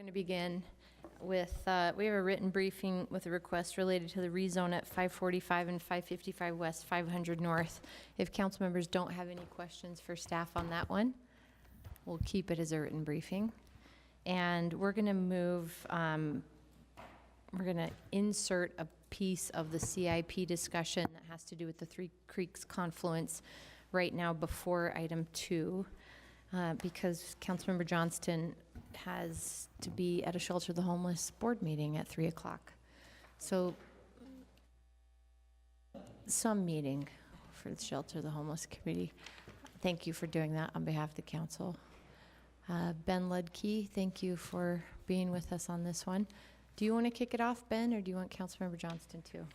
going to begin with, we have a written briefing with a request related to the rezone at 545 and 555 West, 500 North. If council members don't have any questions for staff on that one, we'll keep it as a written briefing. And we're going to move, we're going to insert a piece of the CIP discussion that has to do with the Three Creeks confluence right now before item 2. Because Councilmember Johnston has to be at a Shelter the Homeless board meeting at 3 o'clock. So, some meeting for the Shelter the Homeless Committee. Thank you for doing that on behalf of the council. Ben Ludke, thank you for being with us on this one. Do you want to kick it off, Ben, or do you want Councilmember Johnston to?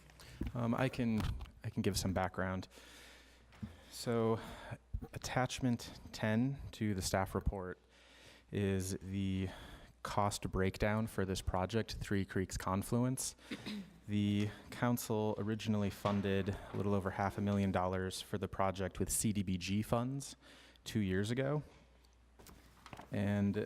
I can give some background. So, attachment 10 to the staff report is the cost breakdown for this project, Three Creeks Confluence. The council originally funded a little over $500,000 for the project with CDBG funds 2 years ago. And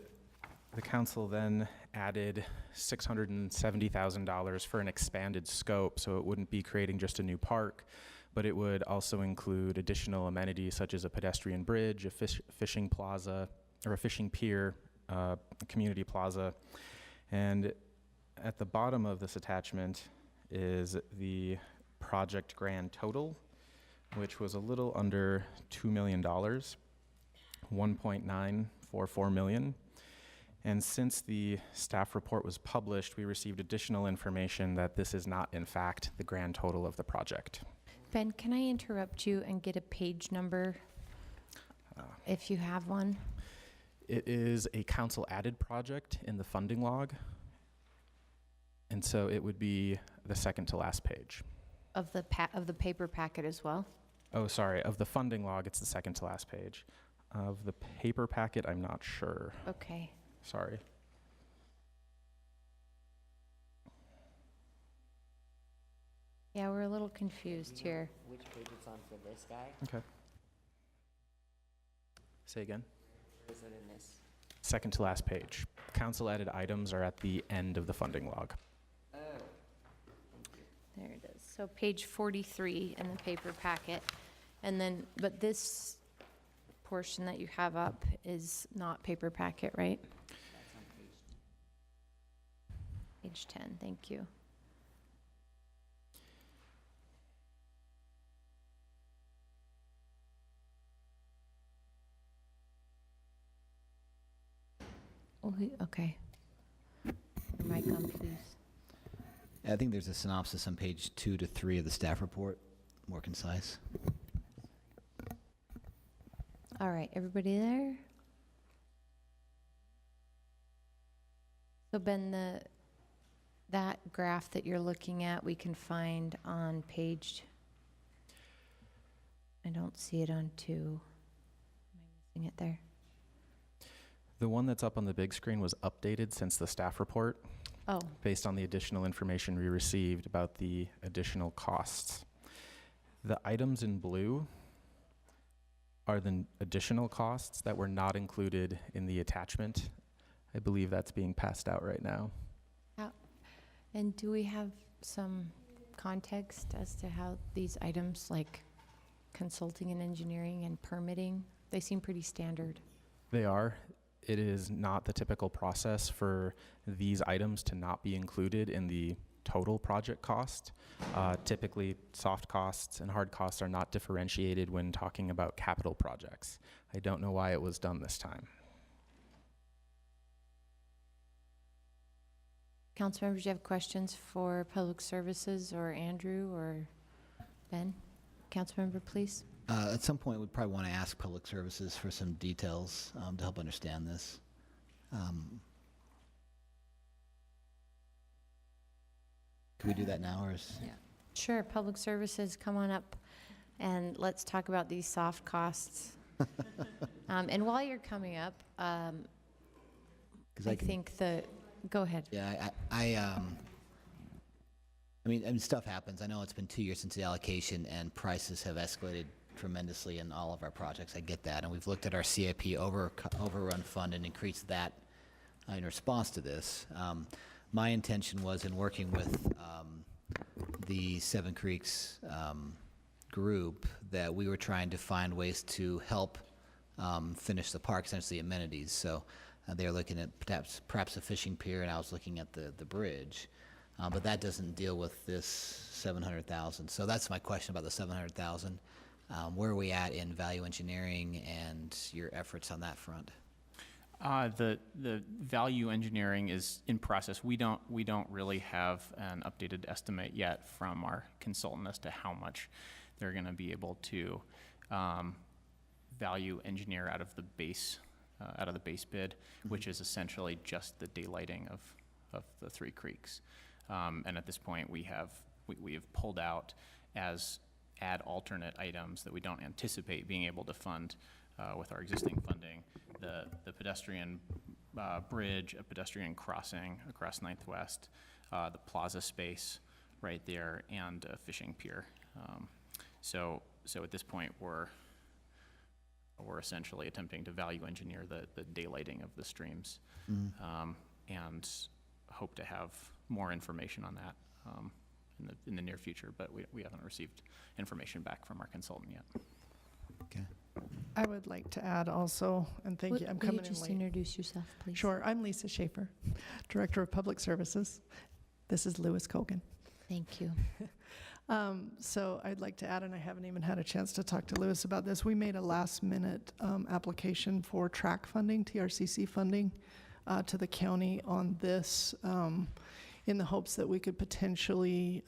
the council then added $670,000 for an expanded scope, so it wouldn't be creating just a new park, but it would also include additional amenities such as a pedestrian bridge, a fishing plaza, or a fishing pier, a community plaza. And at the bottom of this attachment is the project grand total, which was a little under $2 million, 1.944 million. And since the staff report was published, we received additional information that this is not, in fact, the grand total of the project. Ben, can I interrupt you and get a page number if you have one? It is a council added project in the funding log. And so it would be the second to last page. Of the paper packet as well? Oh, sorry, of the funding log, it's the second to last page. Of the paper packet, I'm not sure. Okay. Sorry. Yeah, we're a little confused here. Which page it's on for this guy? Okay. Say again. Or is it in this? Second to last page. Council added items are at the end of the funding log. Oh. There it is. So page 43 in the paper packet. And then, but this portion that you have up is not paper packet, right? That's on Page page 10, thank you. Oh, okay. Your mic on, please. I think there's a synopsis on page 2 to 3 of the staff report, more concise. All right, everybody there? So Ben, that graph that you're looking at, we can find on page, I don't see it on 2. Am I missing it there? The one that's up on the big screen was updated since the staff report, Oh, based on the additional information we received about the additional costs. The items in blue are the additional costs that were not included in the attachment. I believe that's being passed out right now. and do we have some context as to how these items, like consulting and engineering and permitting, they seem pretty standard? They are. It is not the typical process for these items to not be included in the total project cost. Typically, soft costs and hard costs are not differentiated when talking about capital projects. I don't know why it was done this time. Council members, do you have questions for Public Services or Andrew or Ben? Council member, please. At some point, we'd probably want to ask Public Services for some details to help understand this. Can we do that now, or is? Yeah. Sure, Public Services, come on up and let's talk about these soft costs. And while you're coming up, I think go ahead. Yeah, I mean, stuff happens. I know it's been 2 years since the allocation, and prices have escalated tremendously in all of our projects. I get that, and we've looked at our CIP overrun fund and increased that in response to this. My intention was in working with the Seven Creeks group that we were trying to find ways to help finish the park, essentially amenities. So they were looking at perhaps a fishing pier, and I was looking at the bridge. But that doesn't deal with this 700,000. So that's my question about the 700,000. Where are we at in value engineering and your efforts on that front? The value engineering is in process. We don't really have an updated estimate yet from our consultant as to how much they're going to be able to value engineer out of the base bid, which is essentially just the daylighting of the three creeks. And at this point, we have pulled out as add alternate items that we don't anticipate being able to fund with our existing funding, the pedestrian bridge, a pedestrian crossing across 9th West, the plaza space right there, and a fishing pier. So at this point, we're essentially attempting to value engineer the daylighting of the streams, and hope to have more information on that in the near future, but we haven't received information back from our consultant yet. Okay. I would like to add also, and thank you, I'm coming in Will you just late. introduce yourself, please? Sure, I'm Lisa Schaefer, Director of Public Services. This is Lewis Kogan. Thank you. So I'd like to add, and I haven't even had a chance to talk to Lewis about this, we made a last-minute application for TRAC funding, TRCC funding, to the county on this, in the hopes that we could potentially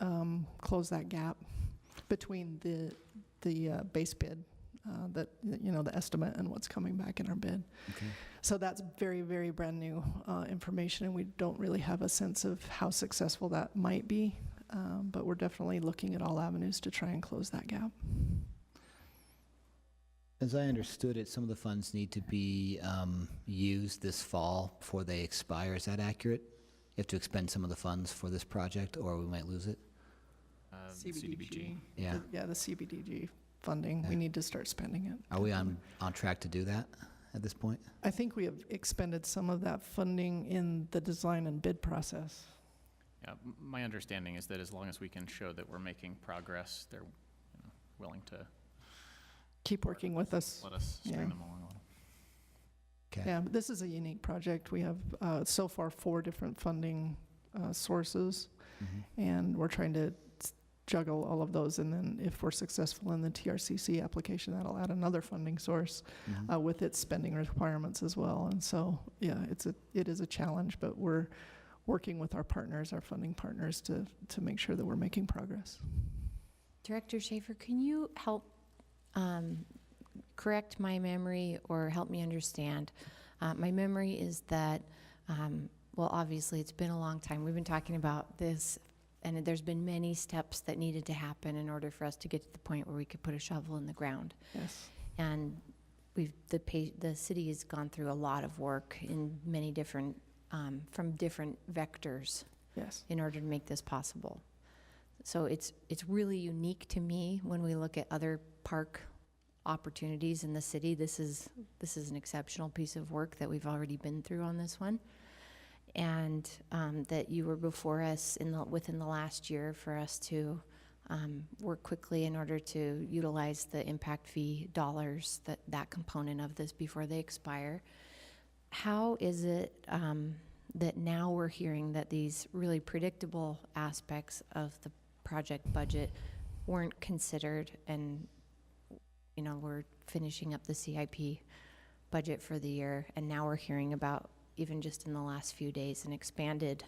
close that gap between the base bid, that, you know, the estimate and what's coming back in our bid. Okay. So that's very, very brand new information, and we don't really have a sense of how successful that might be, but we're definitely looking at all avenues to try and close that gap. As I understood it, some of the funds need to be used this fall before they expire. Is that accurate? You have to expend some of the funds for this project, or we might lose it? CDBG. Yeah. The CBDG funding, we Yeah. need to start spending it. Are we on track to do that at this point? I think we have expended some of that funding in the design and bid process. Yeah, my understanding is that as long as we can show that we're making progress, they're willing to Keep working with us. let us string Yeah. them along a little. Okay. Yeah, but this is a unique project. We have so far 4 different funding sources, Mhm. and we're trying to juggle all of those. And then if we're successful in the TRCC application, that'll add another funding source Mhm. with its spending requirements as well. And so, yeah, it is a challenge, but we're working with our partners, our funding partners, to make sure that we're making progress. Director Schaefer, can you help correct my memory or help me understand? My memory is that, well, obviously, it's been a long time. We've been talking about this, and there's been many steps that needed to happen in order for us to get to the point where we could put a shovel in the ground. Yes. And the city has gone through a lot of work in many different, from different vectors Yes. in order to make this possible. So it's really unique to me when we look at other park opportunities in the city. This is an exceptional piece of work that we've already been through on this one, and that you were before us within the last year for us to work quickly in order to utilize the impact fee dollars, that component of this before they expire. How is it that now we're hearing that these really predictable aspects of the project budget weren't considered, and we're finishing up the CIP budget for the year, and now we're hearing about, even just in the last few days, an expanded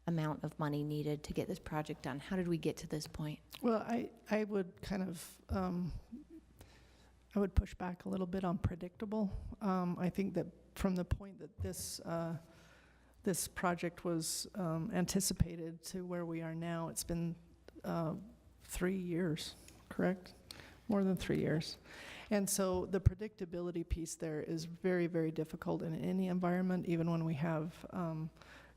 amount of money needed to get this project done? How did we get to this point? Well, I would kind of, I would push back a little bit on predictable. I think that from the point that this project was anticipated to where we are now, it's been 3 years, correct? More than 3 years. And so the predictability piece there is very, very difficult in any environment, even when we have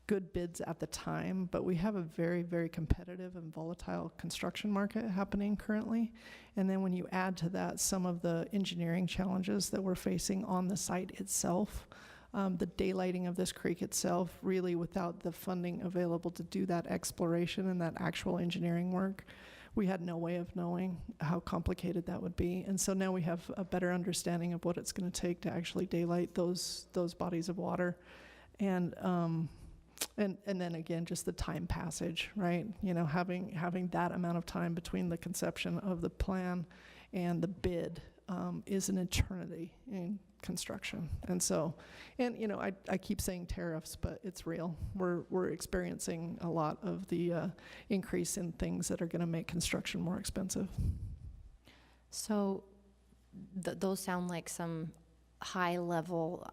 good bids at the time. But we have a very, very competitive and volatile construction market happening currently. And then when you add to that some of the engineering challenges that we're facing on the site itself, The daylighting of this creek itself, really without the funding available to do that exploration and that actual engineering work, we had no way of knowing how complicated that would be. And so now we have a better understanding of what it's going to take to actually daylight those bodies of water. And then again, just the time passage, right? You know, having that amount of time between the conception of the plan and the bid is an eternity in construction. And so, and you know, I keep saying tariffs, but it's real. We're experiencing a lot of the increase in things that are going to make construction more expensive. So those sound like some high-level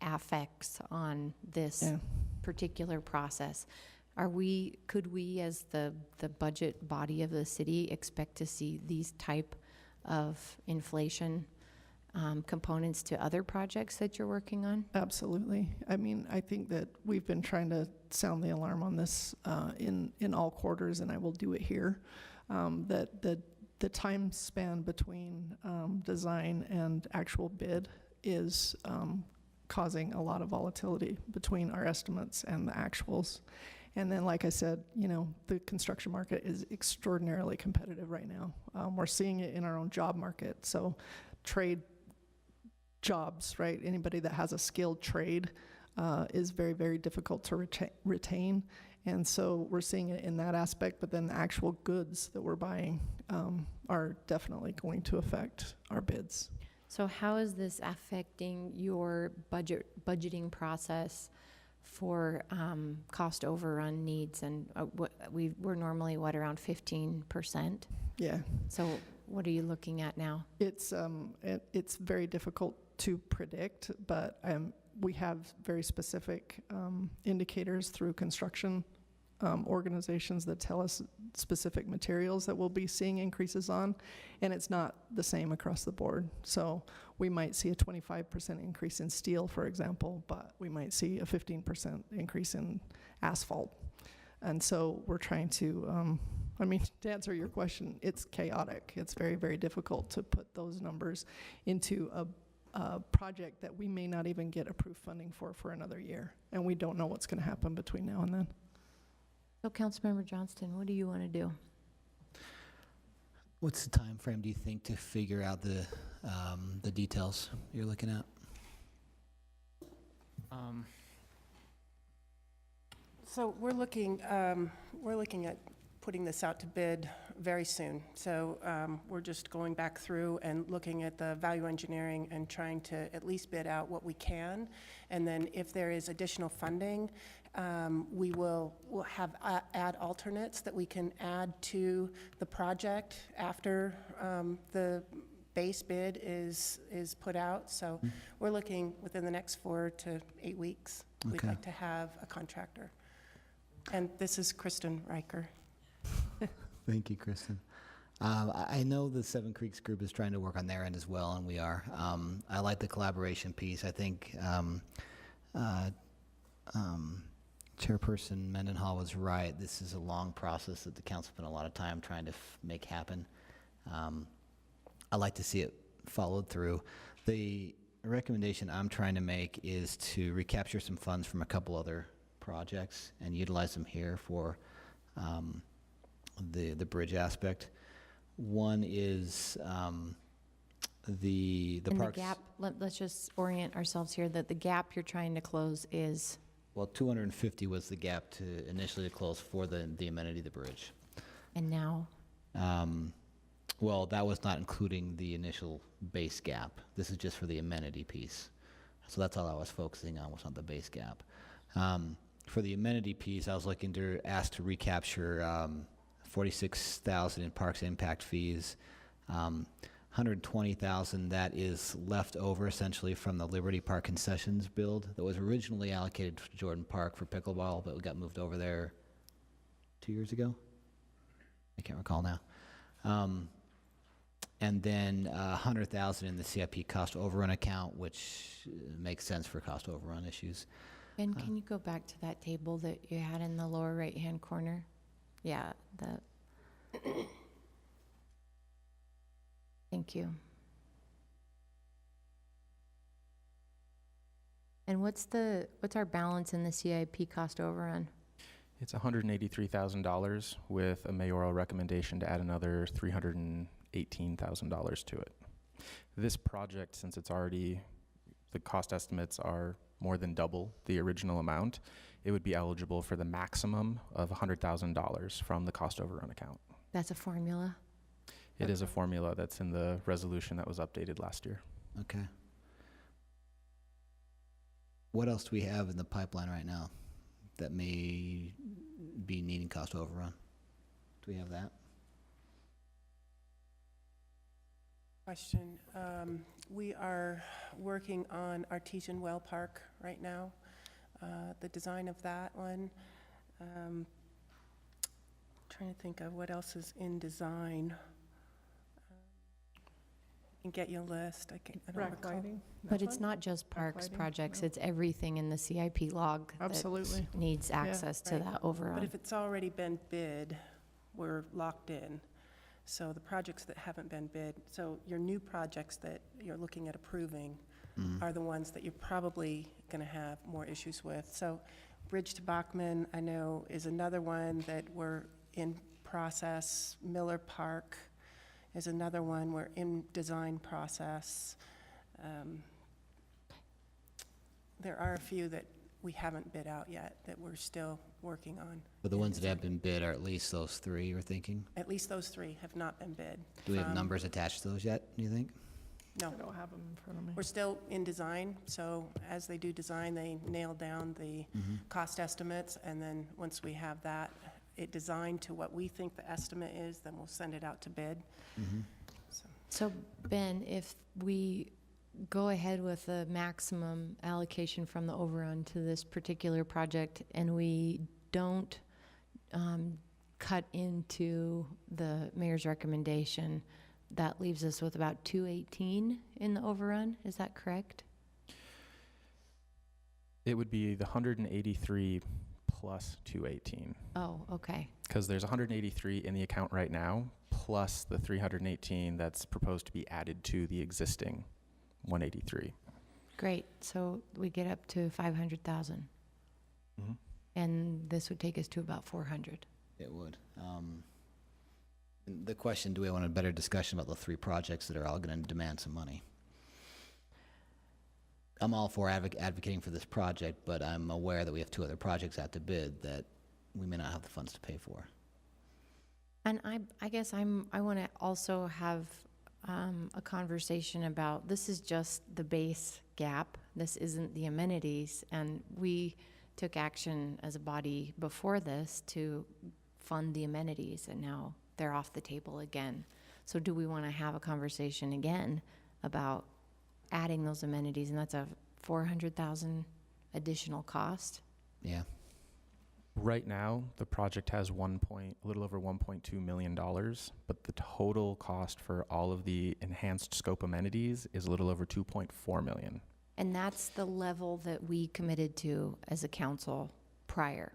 affects on this Yeah. particular process. Could we, as the budget body of the city, expect to see these type of inflation components to other projects that you're working on? Absolutely. I mean, I think that we've been trying to sound the alarm on this in all quarters, and I will do it here. That the time span between design and actual bid is causing a lot of volatility between our estimates and the actuals. And then, like I said, you know, the construction market is extraordinarily competitive right now. We're seeing it in our own job market. So trade jobs, right? Anybody that has a skilled trade is very, very difficult to retain. And so we're seeing it in that aspect, but then the actual goods that we're buying are definitely going to affect our bids. So how is this affecting your budgeting process for cost overrun needs? And we're normally, around 15%? Yeah. So what are you looking at now? It's very difficult to predict, but we have very specific indicators through construction organizations that tell us specific materials that we'll be seeing increases on, and it's not the same across the board. So we might see a 25% increase in steel, for example, but we might see a 15% increase in asphalt. And so we're trying to, to answer your question, it's chaotic. It's very, very difficult to put those numbers into a project that we may not even get approved funding for another year. And we don't know what's going to happen between now and then. So Councilmember Johnston, what do you want to do? What's the time frame, do you think, to figure out the details you're looking at? So we're looking at putting this out to bid very soon. So we're just going back through and looking at the value engineering and trying to at least bid out what we can. And then if there is additional funding, we'll have add alternates that we can add to the project after the base bid is put out. So we're looking within the next 4 to 8 weeks. Okay. We'd like to have a contractor. And this is Kristen Riker. Thank you, Kristen. I know the Seven Creeks group is trying to work on their end as well, and we are. I like the collaboration piece. I think Chairperson Mendenhall was right. This is a long process that the council spent a lot of time trying to make happen. I like to see it followed through. The recommendation I'm trying to make is to recapture some funds from a couple other projects and utilize them here for the bridge aspect. One is the And parks. the gap, let's just orient ourselves here, that the gap you're trying to close is, Well, 250 was the gap to initially close for the amenity of the bridge. and now, Well, that was not including the initial base gap. This is just for the amenity piece. So that's all I was focusing on, was on the base gap. For the amenity piece, I was looking to ask to recapture $46,000 in parks impact fees, $120,000 that is left over essentially from the Liberty Park concessions build that was originally allocated to Jordan Park for pickleball, but we got moved over there 2 years ago. I can't recall now. And then $100,000 in the CIP cost overrun account, which makes sense for cost overrun issues. and can you go back to that table that you had in the lower right-hand corner? Yeah, thank you. And what's our balance in the CIP cost overrun? It's $183,000 with a mayoral recommendation to add another $318,000 to it. This project, since it's already, the cost estimates are more than double the original amount, it would be eligible for the maximum of $100,000 from the cost overrun account. That's a formula? It is a formula that's in the resolution that was updated last year. Okay. What else do we have in the pipeline right now that may be needing cost overrun? Do we have that? Question. We are working on Artesian Well Park right now, the design of that one. Trying to think of what else is in design. I can get you a list. I don't Rack recall. lighting? But that it's one? not just parks lighting? projects, No. it's everything in the CIP log that Absolutely. needs access to Right. that But overrun. if it's already been bid, we're locked in. So the projects that haven't been bid, so your new projects that you're looking at approving are the ones that you're probably going to have more issues with. So Bridge to Bachman, I know, is another one that we're in process. Miller Park is another one we're in design process. There are a few that we haven't bid out yet that we're still working on. But the ones that have been bid are at least those three, you're thinking? At least those three have not been bid. Do we have from- numbers attached to those yet, do you think? No. I don't have them in front of me. We're still in design, so as they do design, they nail down the cost estimates, and then once we have that, it designed to what we think the estimate is, then we'll send it out to bid. So, So Ben, if we go ahead with the maximum allocation from the overrun to this particular project and we don't cut into the mayor's recommendation, that leaves us with about 218 in the overrun, is that correct? It would be the 183 plus 218, Oh, okay, because there's 183 in the account right now, plus the 318 that's proposed to be added to the existing 183. great, so we get up to 500,000, Mhm. and this would take us to about 400. It would. And the question, do we want a better discussion about the three projects that are all going to demand some money? I'm all for advocating for this project, but I'm aware that we have two other projects out to bid that we may not have the funds to pay for. And I guess I want to also have a conversation about, this is just the base gap. This isn't the amenities. And we took action as a body before this to fund the amenities, and now they're off the table again. So do we want to have a conversation again about adding those amenities? And that's a 400,000 additional cost. Yeah. Right now, the project has a little over $1.2 million, but the total cost for all of the enhanced scope amenities is a little over $2.4 million. And that's the level that we committed to as a council prior.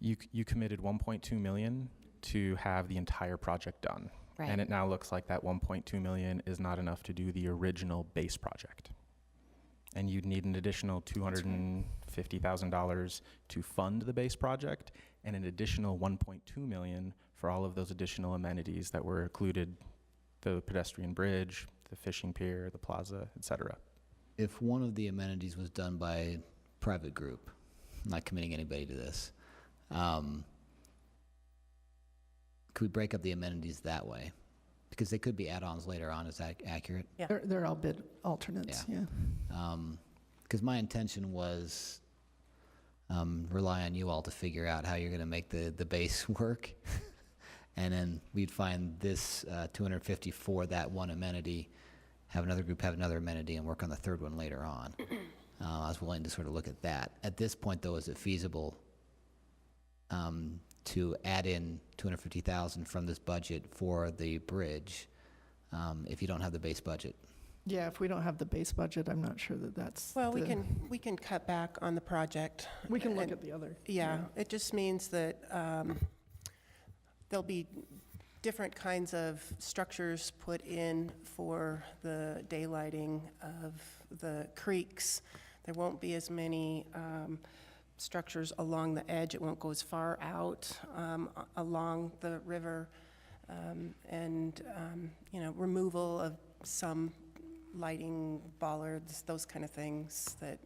You committed $1.2 million to have the entire project done. Right. And it now looks like that $1.2 million is not enough to do the original base project. And you'd need an additional $250,000 to fund the base project, and an additional $1.2 million for all of those additional amenities that were included, the pedestrian bridge, the fishing pier, the plaza, et cetera. If one of the amenities was done by a private group, I'm not committing anybody to this, could we break up the amenities that way? Because they could be add-ons later on, is that accurate? Yeah. They're all bid alternates, yeah. Because my intention was rely on you all to figure out how you're going to make the base work. And then we'd find this 250 for that one amenity, have another group have another amenity, and work on the third one later on. I was willing to sort of look at that. At this point, though, is it feasible to add in $250,000 from this budget for the bridge if you don't have the base budget? Yeah, if we don't have the base budget, I'm not sure that that's. Well, we the- can cut back on the project. We can look and- at the other. Yeah, it just means that there'll be different kinds of structures put in for the daylighting of the creeks There won't be as many structures along the edge. It won't go as far out along the river. Removal of some lighting bollards, those kind of things that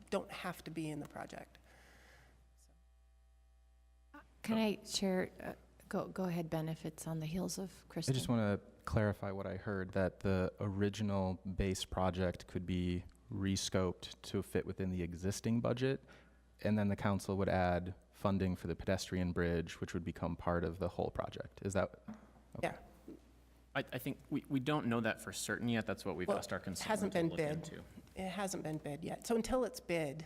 don't have to be in the project. Can I share, go ahead, Ben, if it's on the heels of I Kristen. just want to clarify what I heard, that the original base project could be rescoped to fit within the existing budget, and then the council would add funding for the pedestrian bridge, which would become part of the whole project. Is that? Okay. Yeah. I think we don't know that for certain yet. That's what we've Well, asked our it consultant hasn't to been look bid. into. It hasn't been bid yet. So until it's bid,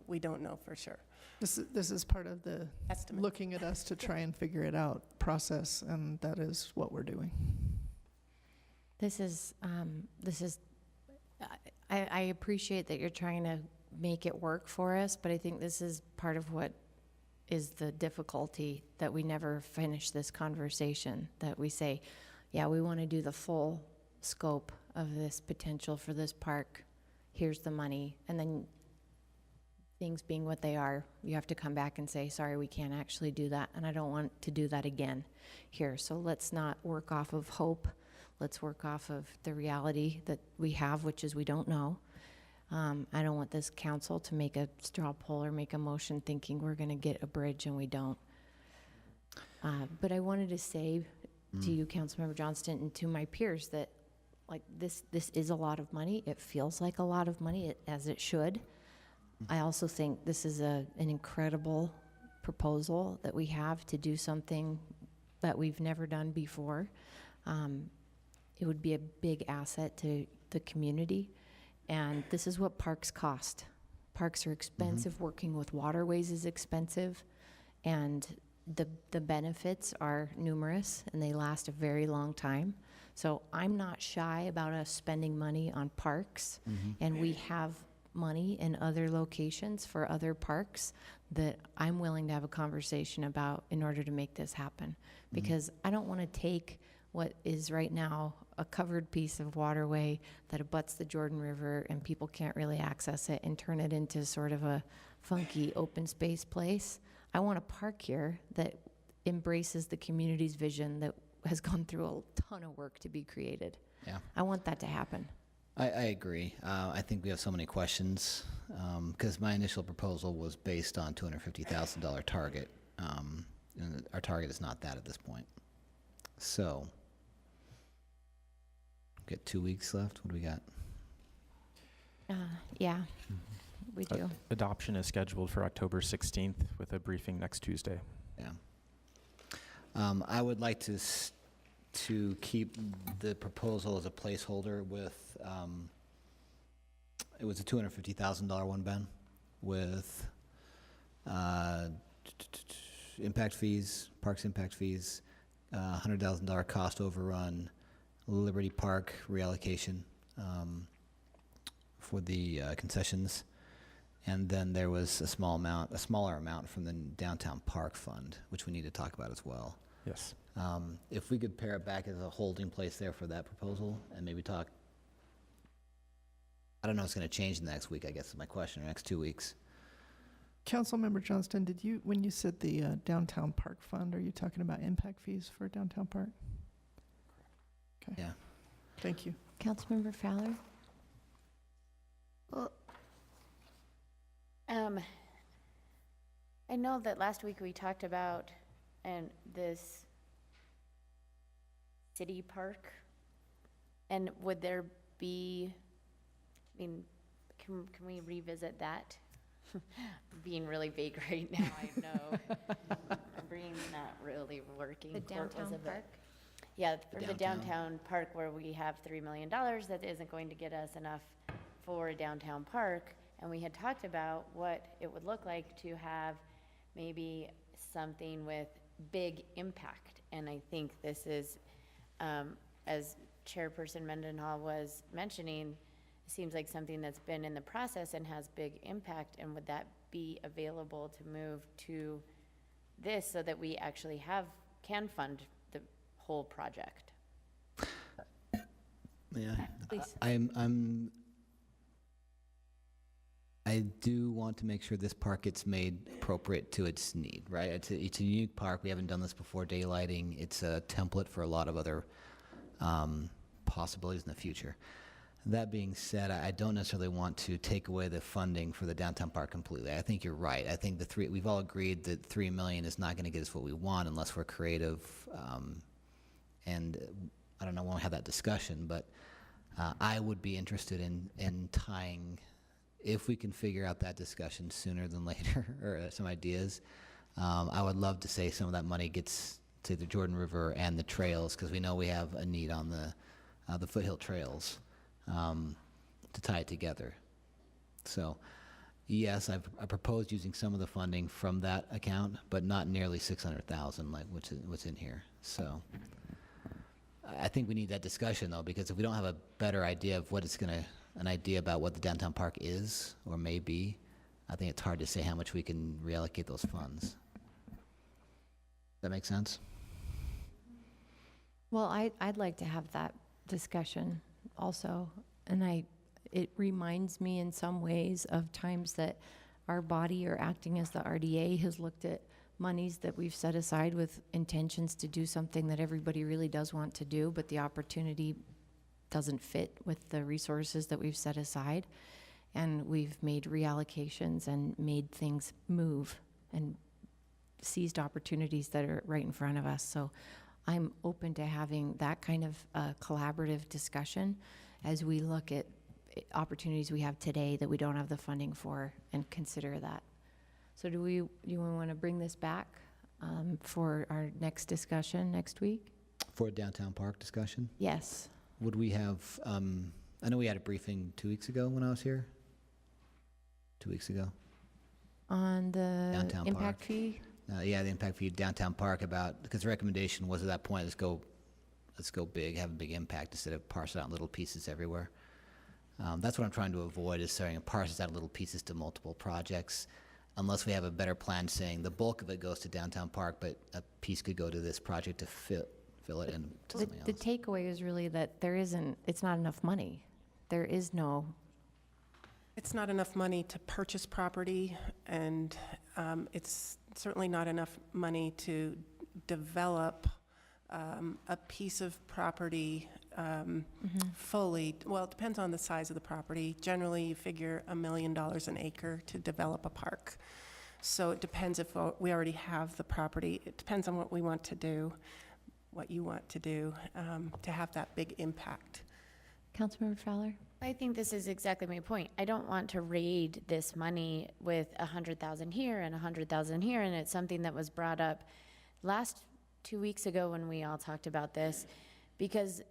we don't know for sure. This is part of the Estimate. looking at us to try and figure it out process, and that is what we're doing. This is, I appreciate that you're trying to make it work for us, but I think this is part of what is the difficulty, that we never finish this conversation, that we say, yeah, we want to do the full scope of this potential for this park. Here's the money. And then things being what they are, you have to come back and say, sorry, we can't actually do that. And I don't want to do that again here. So let's not work off of hope. Let's work off of the reality that we have, which is we don't know. I don't want this council to make a straw poll or make a motion thinking we're going to get a bridge and we don't. But I wanted to say to you, Councilmember Johnston, and to my peers that, like, this is a lot of money. It feels like a lot of money, as it should. I also think this is an incredible proposal that we have to do something that we've never done before. It would be a big asset to the community. And this is what parks cost. Parks are expensive. Working with waterways is expensive. And the benefits are numerous, and they last a very long time. So I'm not shy about us spending money on parks. And we have money in other locations for other parks that I'm willing to have a conversation about in order to make this happen. Because I don't want to take what is right now a covered piece of waterway that abuts the Jordan River and people can't really access it and turn it into sort of a funky open space place. I want a park here that embraces the community's vision that has gone through a ton of work to be created. Yeah. I want that to happen. I agree. I think we have so many questions because my initial proposal was based on $250,000 target, and our target is not that at this point. So, we've got 2 weeks left. What do we got? Yeah, we do. Adoption is scheduled for October 16th with a briefing next Tuesday. Yeah. I would like to keep the proposal as a placeholder with, it was a $250,000 one, Ben, with impact fees, parks impact fees, $100,000 cost overrun, Liberty Park reallocation for the concessions, and then there was a smaller amount from the downtown park fund, which we need to talk about as well. Yes. If we could pair it back as a holding place there for that proposal, and maybe talk, I don't know if it's going to change in the next week, I guess is my question, or next 2 weeks. Councilmember Johnston, when you said the downtown park fund, are you talking about impact fees for downtown park? Okay. Yeah. Thank you. Councilmember Fowler? Well, I know that last week we talked about this city park, and would there be, I mean, can we revisit that? Being really vague right now, I know. My brain's not really working. The What was downtown it? park? Yeah, for the downtown. downtown park where we have $3 million that isn't going to get us enough for a downtown park. And we had talked about what it would look like to have maybe something with big impact. And I think this is, as Chairperson Mendenhall was mentioning, it seems like something that's been in the process and has big impact. And would that be available to move to this so that we actually can fund the whole project? Yeah. Please. I I do want to make sure this park gets made appropriate to its need, right? It's a unique park. We haven't done this before, daylighting. It's a template for a lot of other possibilities in the future. That being said, I don't necessarily want to take away the funding for the downtown park completely. I think you're right. I think we've all agreed that $3 million is not going to get us what we want unless we're creative. And I don't know, we'll have that discussion, but I would be interested in tying, if we can figure out that discussion sooner than later, or some ideas. I would love to say some of that money gets to the Jordan River and the trails, because we know we have a need on the foothill trails. To tie it together. So, yes, I proposed using some of the funding from that account, but not nearly 600,000 like what's in here. So, I think we need that discussion though, because if we don't have a better idea of what an idea about what the downtown park is or may be, I think it's hard to say how much we can reallocate those funds. That make sense? Well, I'd like to have that discussion also, and it reminds me in some ways of times that our body, or acting as the RDA, has looked at monies that we've set aside with intentions to do something that everybody really does want to do, but the opportunity doesn't fit with the resources that we've set aside, and we've made reallocations and made things move and seized opportunities that are right in front of us. So I'm open to having that kind of collaborative discussion as we look at opportunities we have today that we don't have the funding for, and consider that. So do you want to bring this back for our next discussion next week? For a downtown park discussion? Yes. Would we have, I know we had a briefing 2 weeks ago when I was here. 2 weeks ago. On the Downtown impact park. fee? Yeah, the impact fee downtown park, because the recommendation was at that point, let's go big, have a big impact instead of parse it out in little pieces everywhere. That's what I'm trying to avoid, is saying parse out little pieces to multiple projects, unless we have a better plan saying the bulk of it goes to downtown park, but a piece could go to this project to fill it into something else. The takeaway is really that it's not enough money. There is no. It's not enough money to purchase property, and it's certainly not enough money to develop a piece of property fully. Well, it depends on the size of the property. Generally, you figure $1 million an acre to develop a park. So it depends if we already have the property. It depends on what we want to do, what you want to do, to have that big impact. Councilmember Fowler? I think this is exactly my point. I don't want to raid this money with 100,000 here and 100,000 here, and it's something that was brought up last 2 weeks ago when we all talked about this, because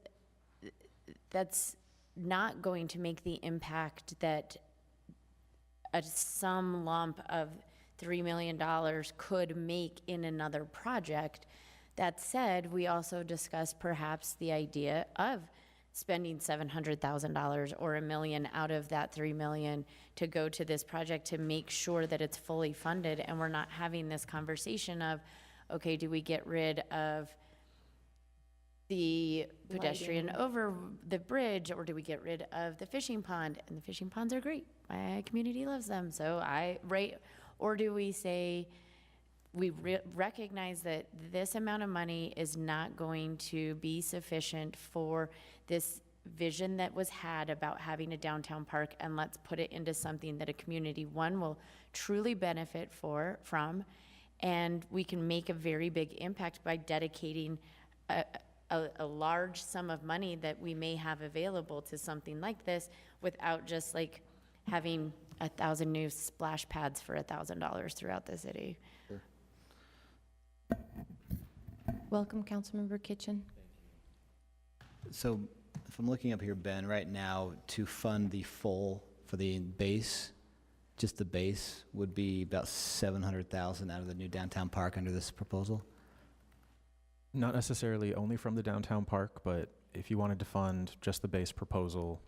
that's not going to make the impact that some lump of $3 million could make in another project. That said, we also discussed perhaps the idea of spending $700,000 or $1 million out of that $3 million to go to this project to make sure that it's fully funded, and we're not having this conversation of, okay, do we get rid of the pedestrian over the bridge, or do we get rid of the fishing pond? And the fishing ponds are great. My community loves them. So or do we say, we recognize that this amount of money is not going to be sufficient for this vision that was had about having a downtown park, and let's put it into something that a community, one, will truly benefit from, and we can make a very big impact by dedicating a large sum of money that we may have available to something like this, without just like having 1,000 new splash pads for $1,000 throughout the city. Welcome, Councilmember Kitchen. So if I'm looking up here, Ben, right now, to fund the full, for the base, just the base, would be about $700,000 out of the new downtown park under this proposal? Not necessarily only from the downtown park, but if you wanted to fund just the base proposal,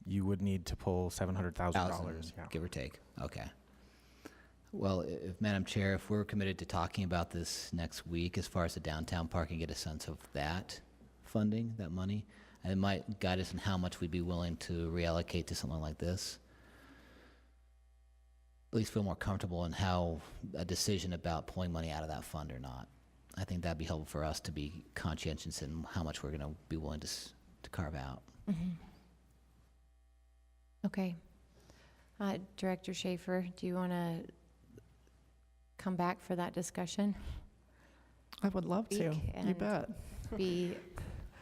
you would need to pull $700,000. Yeah. Give or take, okay. Well, if, Madam Chair, if we're committed to talking about this next week as far as the downtown park and get a sense of that funding, that money, and it might guide us in how much we'd be willing to reallocate to something like this. least feel more comfortable in how a decision about pulling money out of that fund or not. I think that'd be helpful for us to be conscientious in how much we're going to be willing to carve out. Okay. Director Schaefer, do you want to come back for that discussion? I would love to. Speak You and- bet. Be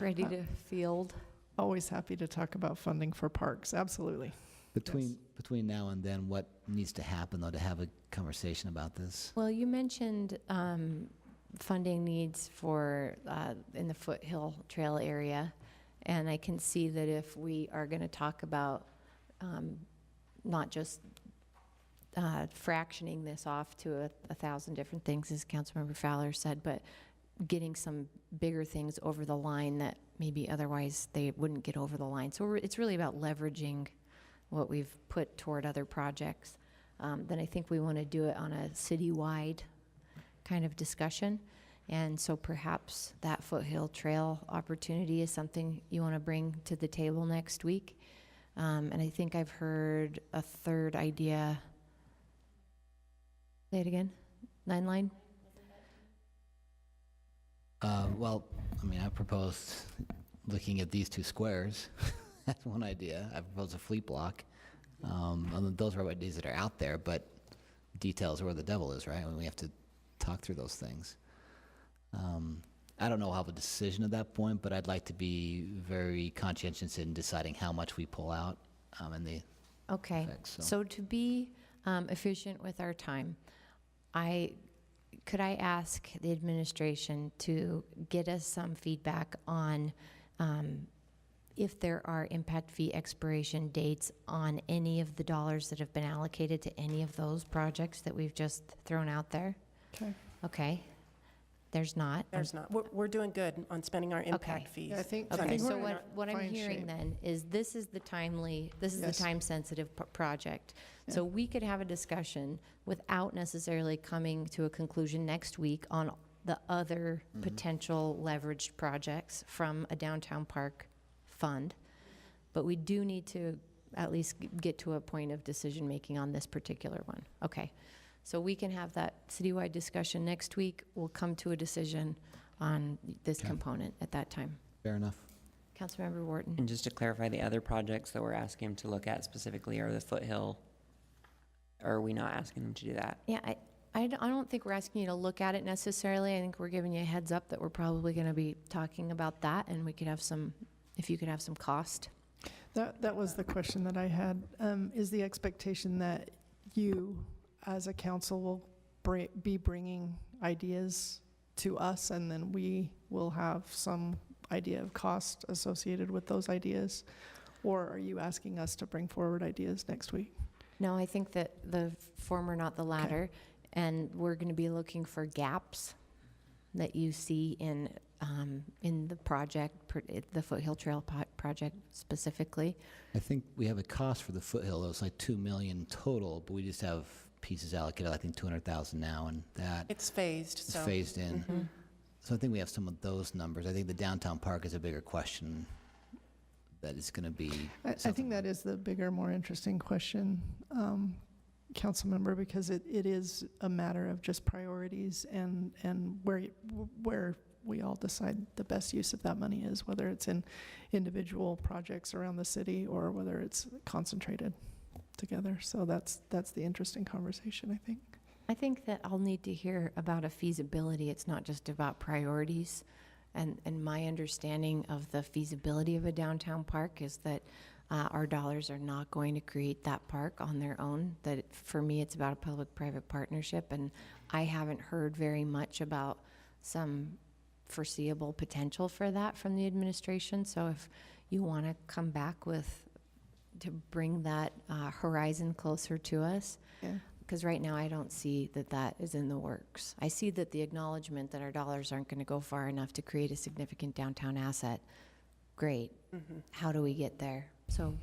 ready to field. Always happy to talk about funding for parks, absolutely. Between now and then, what needs to happen, though, to have a conversation about this? Well, you mentioned funding needs for, in the Foothill Trail area, and I can see that if we are going to talk about not just fractioning this off to 1,000 different things, as Councilmember Fowler said, but getting some bigger things over the line that maybe otherwise they wouldn't get over the line. So it's really about leveraging what we've put toward other projects. Then I think we want to do it on a citywide kind of discussion. And so perhaps that Foothill Trail opportunity is something you want to bring to the table next week. And I think I've heard a third idea. Say it again. 9 Line? Well, I mean, I proposed looking at these two squares. That's one idea. I proposed a fleet block. Those are ideas that are out there, but details are where the devil is, right? I mean, we have to talk through those things. I don't know I'll have a decision at that point, but I'd like to be very conscientious in deciding how much we pull out and the Okay. effects. So to be efficient with our time, could I ask the administration to get us some feedback on if there are impact fee expiration dates on any of the dollars that have been allocated to any of those projects that we've just thrown out there? Okay. Okay. There's not. There's not. We're doing good on spending our impact fees. Yeah, I think, Okay, so we're in what I'm fine hearing shape. then is this is the Yes. time-sensitive project. Yeah. So we could have a discussion without necessarily coming to a conclusion next week on the other potential leveraged projects from a downtown park fund. But we do need to at least get to a point of decision-making on this particular one. Okay. So we can have that citywide discussion next week. We'll come to a decision on this Okay. component at that time. Fair enough. Councilmember Wharton. And just to clarify, the other projects that we're asking him to look at specifically are the Foothill, or are we not asking him to do that? Yeah, I don't think we're asking you to look at it necessarily. I think we're giving you a heads up that we're probably going to be talking about that, and we could have some, if you could have some cost. That was the question that I had. Is the expectation that you, as a council, will be bringing ideas to us, and then we will have some idea of cost associated with those ideas? Or are you asking us to bring forward ideas next week? No, I think that the former, not the latter. And we're going to be looking for gaps that you see in the project, the Foothill Trail project specifically. I think we have a cost for the Foothill. It was like $2 million total, but we just have pieces allocated, I think 200,000 now, and that It's phased, is so. phased in. Mm-hmm. So I think we have some of those numbers. I think the downtown park is a bigger question that is going to be. I think that is the bigger, more interesting question, council member, because it is a matter of just priorities and where we all decide the best use of that money is, whether it's in individual projects around the city or whether it's concentrated together. So that's the interesting conversation, I think. I think that I'll need to hear about a feasibility. It's not just about priorities. And my understanding of the feasibility of a downtown park is that our dollars are not going to create that park on their own. That for me, it's about a public-private partnership. And I haven't heard very much about some foreseeable potential for that from the administration. So if you want to come back to bring that horizon closer to us, Yeah. because right now I don't see that is in the works. I see that the acknowledgement that our dollars aren't going to go far enough to create a significant downtown asset. Great. How do we get there? So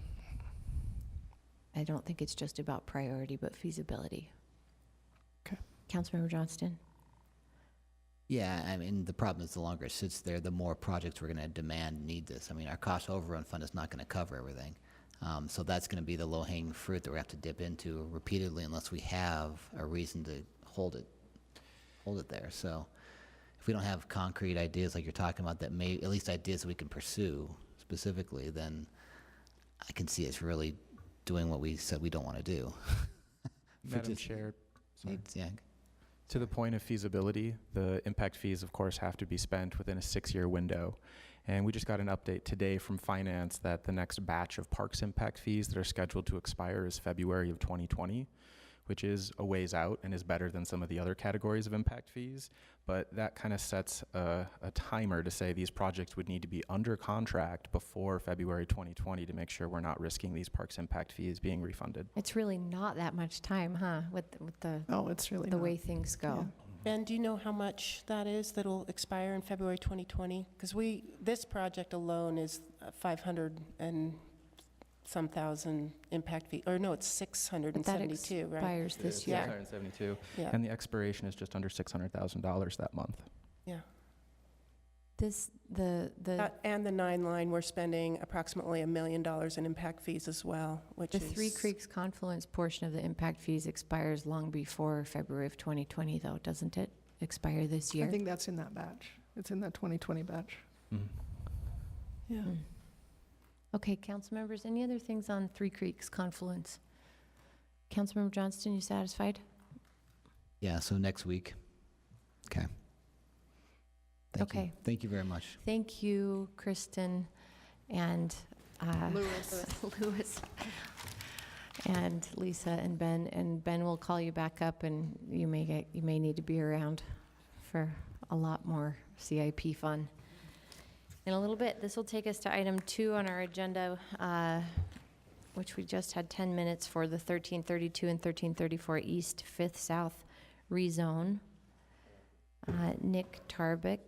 I don't think it's just about priority, but feasibility. Okay. Councilmember Johnston? Yeah, I mean, the problem is the longer it sits there, the more projects we're going to demand need this. I mean, our cost overrun fund is not going to cover everything. So that's going to be the low-hanging fruit that we have to dip into repeatedly unless we have a reason to hold it there. So if we don't have concrete ideas like you're talking about that may, at least ideas that we can pursue specifically, then I can see us really doing what we said we don't want to do. Madam Chair, sorry. Yeah. To the point of feasibility, the impact fees, of course, have to be spent within a 6-year window. And we just got an update today from Finance that the next batch of parks impact fees that are scheduled to expire is February of 2020, which is a ways out and is better than some of the other categories of impact fees. But that kind of sets a timer to say these projects would need to be under contract before February 2020 to make sure we're not risking these parks impact fees being refunded. It's really not that much time, huh, with the Oh, it's really the not. way things go. Yeah. Ben, do you know how much that is that'll expire in February 2020? Because this project alone is 500 and some thousand impact fee, or no, it's But that 672, right? expires this year. 672. Yeah, And the expiration is just under $600,000 that month. yeah. The And the 9 line, we're spending approximately $1 million in impact fees as well, which The is. Three Creeks confluence portion of the impact fees expires long before February of 2020, though, doesn't it? Expire this I year? think that's in that batch. It's in that 2020 batch. Yeah. Hmm. Okay, council members, any other things on Three Creeks confluence? Councilmember Johnston, you satisfied? Yeah, so next week. Okay. Thank you. Okay. Thank you very much. Thank you, Kristen and Louis, and Lisa and Ben. And Ben will call you back up, and you may need to be around for a lot more CIP fun. In a little bit, this will take us to item 2 on our agenda, which we just had 10 minutes for, the 1332 and 1334 East 5th South rezone. Nick Tarbick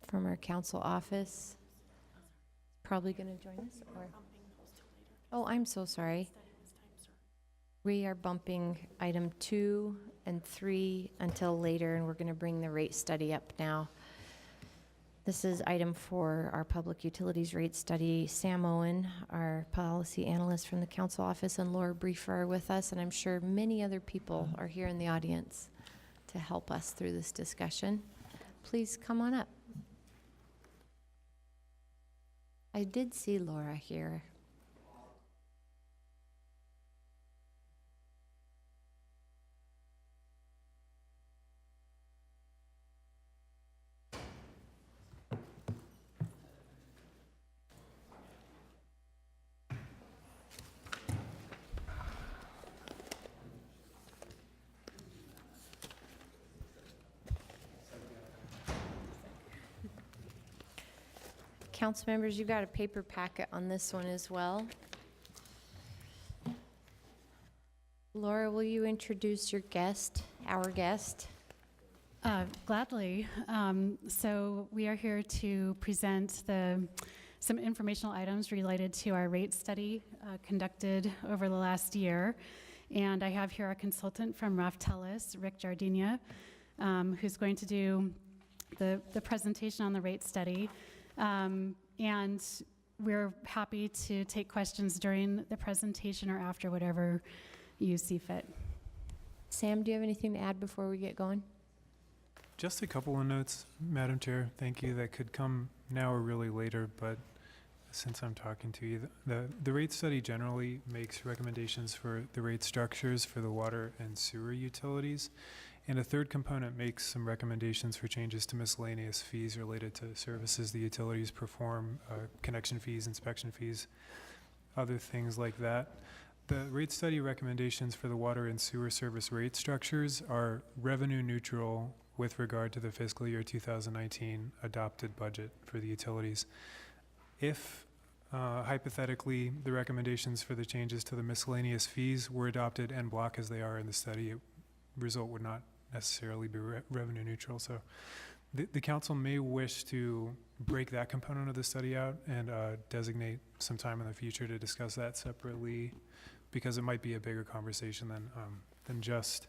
from our council office probably going to join us, or? Oh, I'm so sorry. We are bumping item 2 and 3 until later, and we're going to bring the rate study up now. This is item 4, our public utilities rate study. Sam Owen, our policy analyst from the council office, and Laura Briefer are with us, and I'm sure many other people are here in the audience to help us through this discussion. Please come on up. I did see Laura here. Council members, you've got a paper packet on this one as well. Laura, will you introduce your guest, our guest? Gladly. So we are here to present some informational items related to our rate study conducted over the last year. And I have here a consultant from Raftellus, Rick Jardinia, who's going to do the presentation on the rate study. And we're happy to take questions during the presentation or after, whatever you see fit. Sam, do you have anything to add before we get going? Just a couple of notes, Madam Chair. Thank you. That could come now or really later, but since I'm talking to you, the rate study generally makes recommendations for the rate structures for the water and sewer utilities. And a third component makes some recommendations for changes to miscellaneous fees related to services the utilities perform, connection fees, inspection fees, other things like that. The rate study recommendations for the water and sewer service rate structures are revenue neutral with regard to the fiscal year 2019 adopted budget for the utilities. If hypothetically the recommendations for the changes to the miscellaneous fees were adopted en bloc as they are in the study, result would not necessarily be revenue neutral. So the council may wish to break that component of the study out and designate some time in the future to discuss that separately, because it might be a bigger conversation than just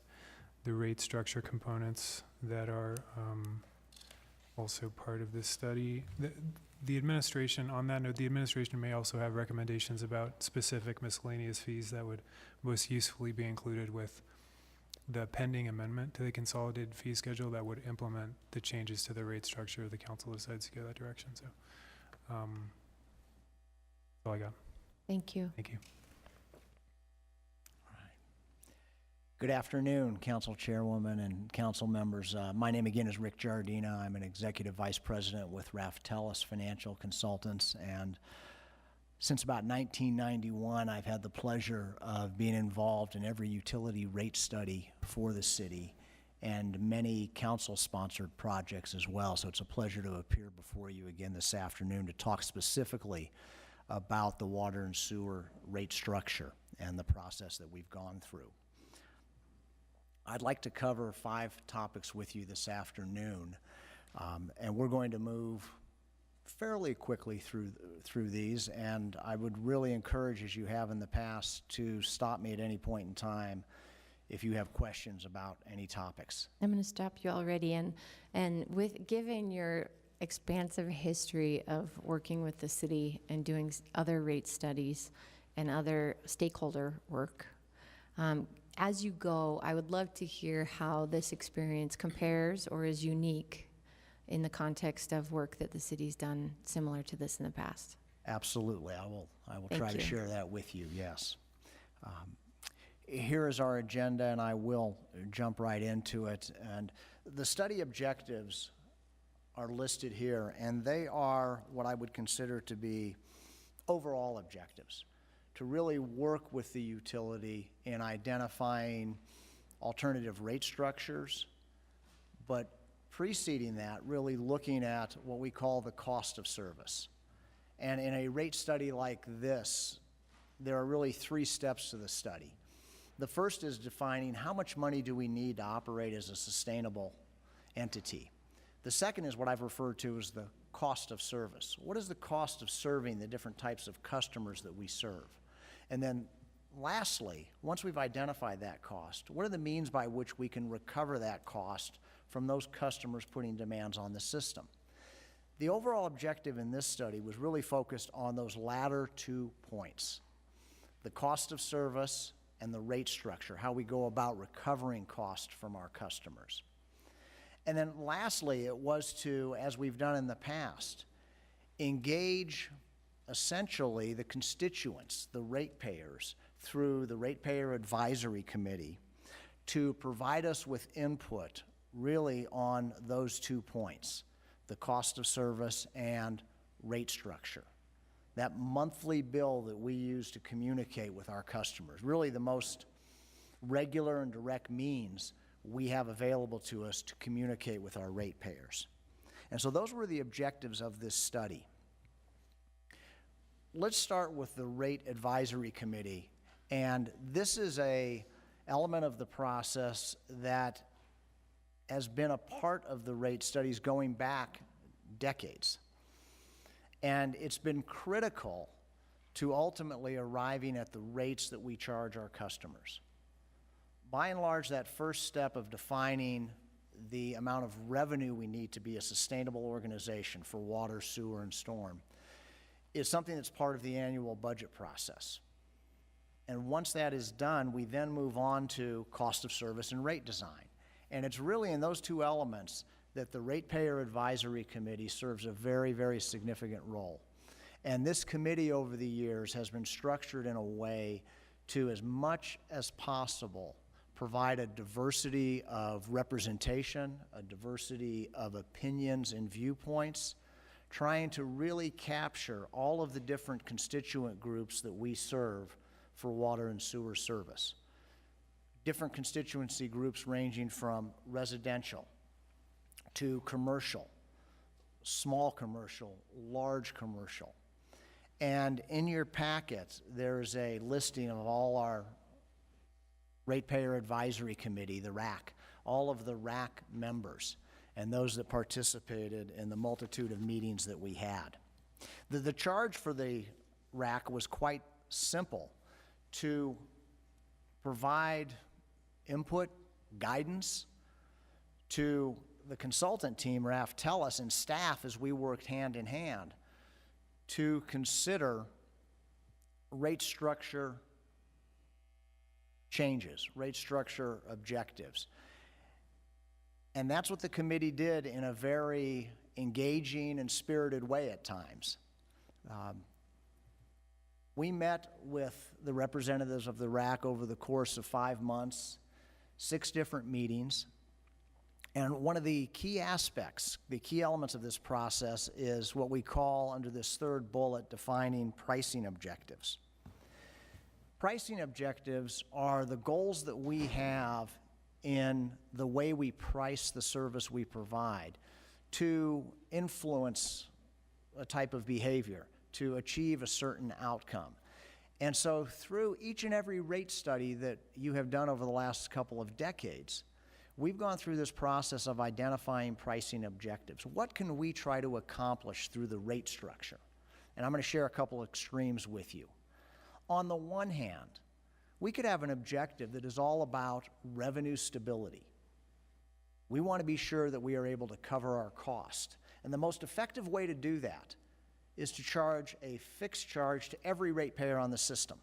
the rate structure components that are also part of this study. The administration, on that note, the administration may also have recommendations about specific miscellaneous fees that would most usefully be included with the pending amendment to the consolidated fee schedule that would implement the changes to the rate structure if the council decides to go that direction. So, that's all I got. Thank you. Thank you. Good afternoon, Council Chairwoman and council members. My name again is Rick Giardina. I'm an Executive Vice President with Raftellus Financial Consultants, and since about 1991, I've had the pleasure of being involved in every utility rate study for the city and many council-sponsored projects as well. So it's a pleasure to appear before you again this afternoon to talk specifically about the water and sewer rate structure and the process that we've gone through. I'd like to cover 5 topics with you this afternoon, and we're going to move fairly quickly through these, and I would really encourage, as you have in the past, to stop me at any point in time if you have questions about any topics. I'm going to stop you already, and with given your expansive history of working with the city and doing other rate studies and other stakeholder work, as you go, I would love to hear how this experience compares or is unique in the context of work that the city's done similar to this in the past. Absolutely. I will Thank try to you. share that with you, yes. Here is our agenda, and I will jump right into it. And the study objectives are listed here, and they are what I would consider to be overall objectives, to really work with the utility in identifying alternative rate structures, but preceding that, really looking at what we call the cost of service. And in a rate study like this, there are really 3 steps to the study. The first is defining how much money do we need to operate as a sustainable entity. The second is what I've referred to as the cost of service. What is the cost of serving the different types of customers that we serve? And then lastly, once we've identified that cost, what are the means by which we can recover that cost from those customers putting demands on the system? The overall objective in this study was really focused on those latter 2 points, the cost of service and the rate structure, how we go about recovering cost from our customers. And then lastly, it was to, as we've done in the past, engage essentially the constituents, the ratepayers, through the Ratepayer Advisory Committee to provide us with input really on those 2 points, the cost of service and rate structure. That monthly bill that we use to communicate with our customers, really the most regular and direct means we have available to us to communicate with our ratepayers. And so those were the objectives of this study. Let's start with the Rate Advisory Committee. And this is an element of the process that has been a part of the rate studies going back decades. And it's been critical to ultimately arriving at the rates that we charge our customers. By and large, that first step of defining the amount of revenue we need to be a sustainable organization for water, sewer, and storm is something that's part of the annual budget process. And once that is done, we then move on to cost of service and rate design. And it's really in those 2 elements that the Ratepayer Advisory Committee serves a very, very significant role. And this committee over the years has been structured in a way to, as much as possible, provide a diversity of representation, a diversity of opinions and viewpoints, trying to really capture all of the different constituent groups that we serve for water and sewer service. Different constituency groups ranging from residential to commercial, small commercial, large commercial. And in your packet, there's a listing of all our Ratepayer Advisory Committee, the RAC, all of the RAC members, and those that participated in the multitude of meetings that we had. The charge for the RAC was quite simple: to provide input, guidance to the consultant team, Raf Tellis, and staff as we worked hand in hand to consider rate structure changes, rate structure objectives. And that's what the committee did in a very engaging and spirited way at times. We met with the representatives of the RAC over the course of 5 months, 6 different meetings. And one of the key aspects, the key elements of this process is what we call under this third bullet, defining pricing objectives. Pricing objectives are the goals that we have in the way we price the service we provide to influence a type of behavior, to achieve a certain outcome. And so through each and every rate study that you have done over the last couple of decades, we've gone through this process of identifying pricing objectives. What can we try to accomplish through the rate structure? And I'm going to share a couple extremes with you. On the one hand, we could have an objective that is all about revenue stability. We want to be sure that we are able to cover our cost. And the most effective way to do that is to charge a fixed charge to every ratepayer on the system.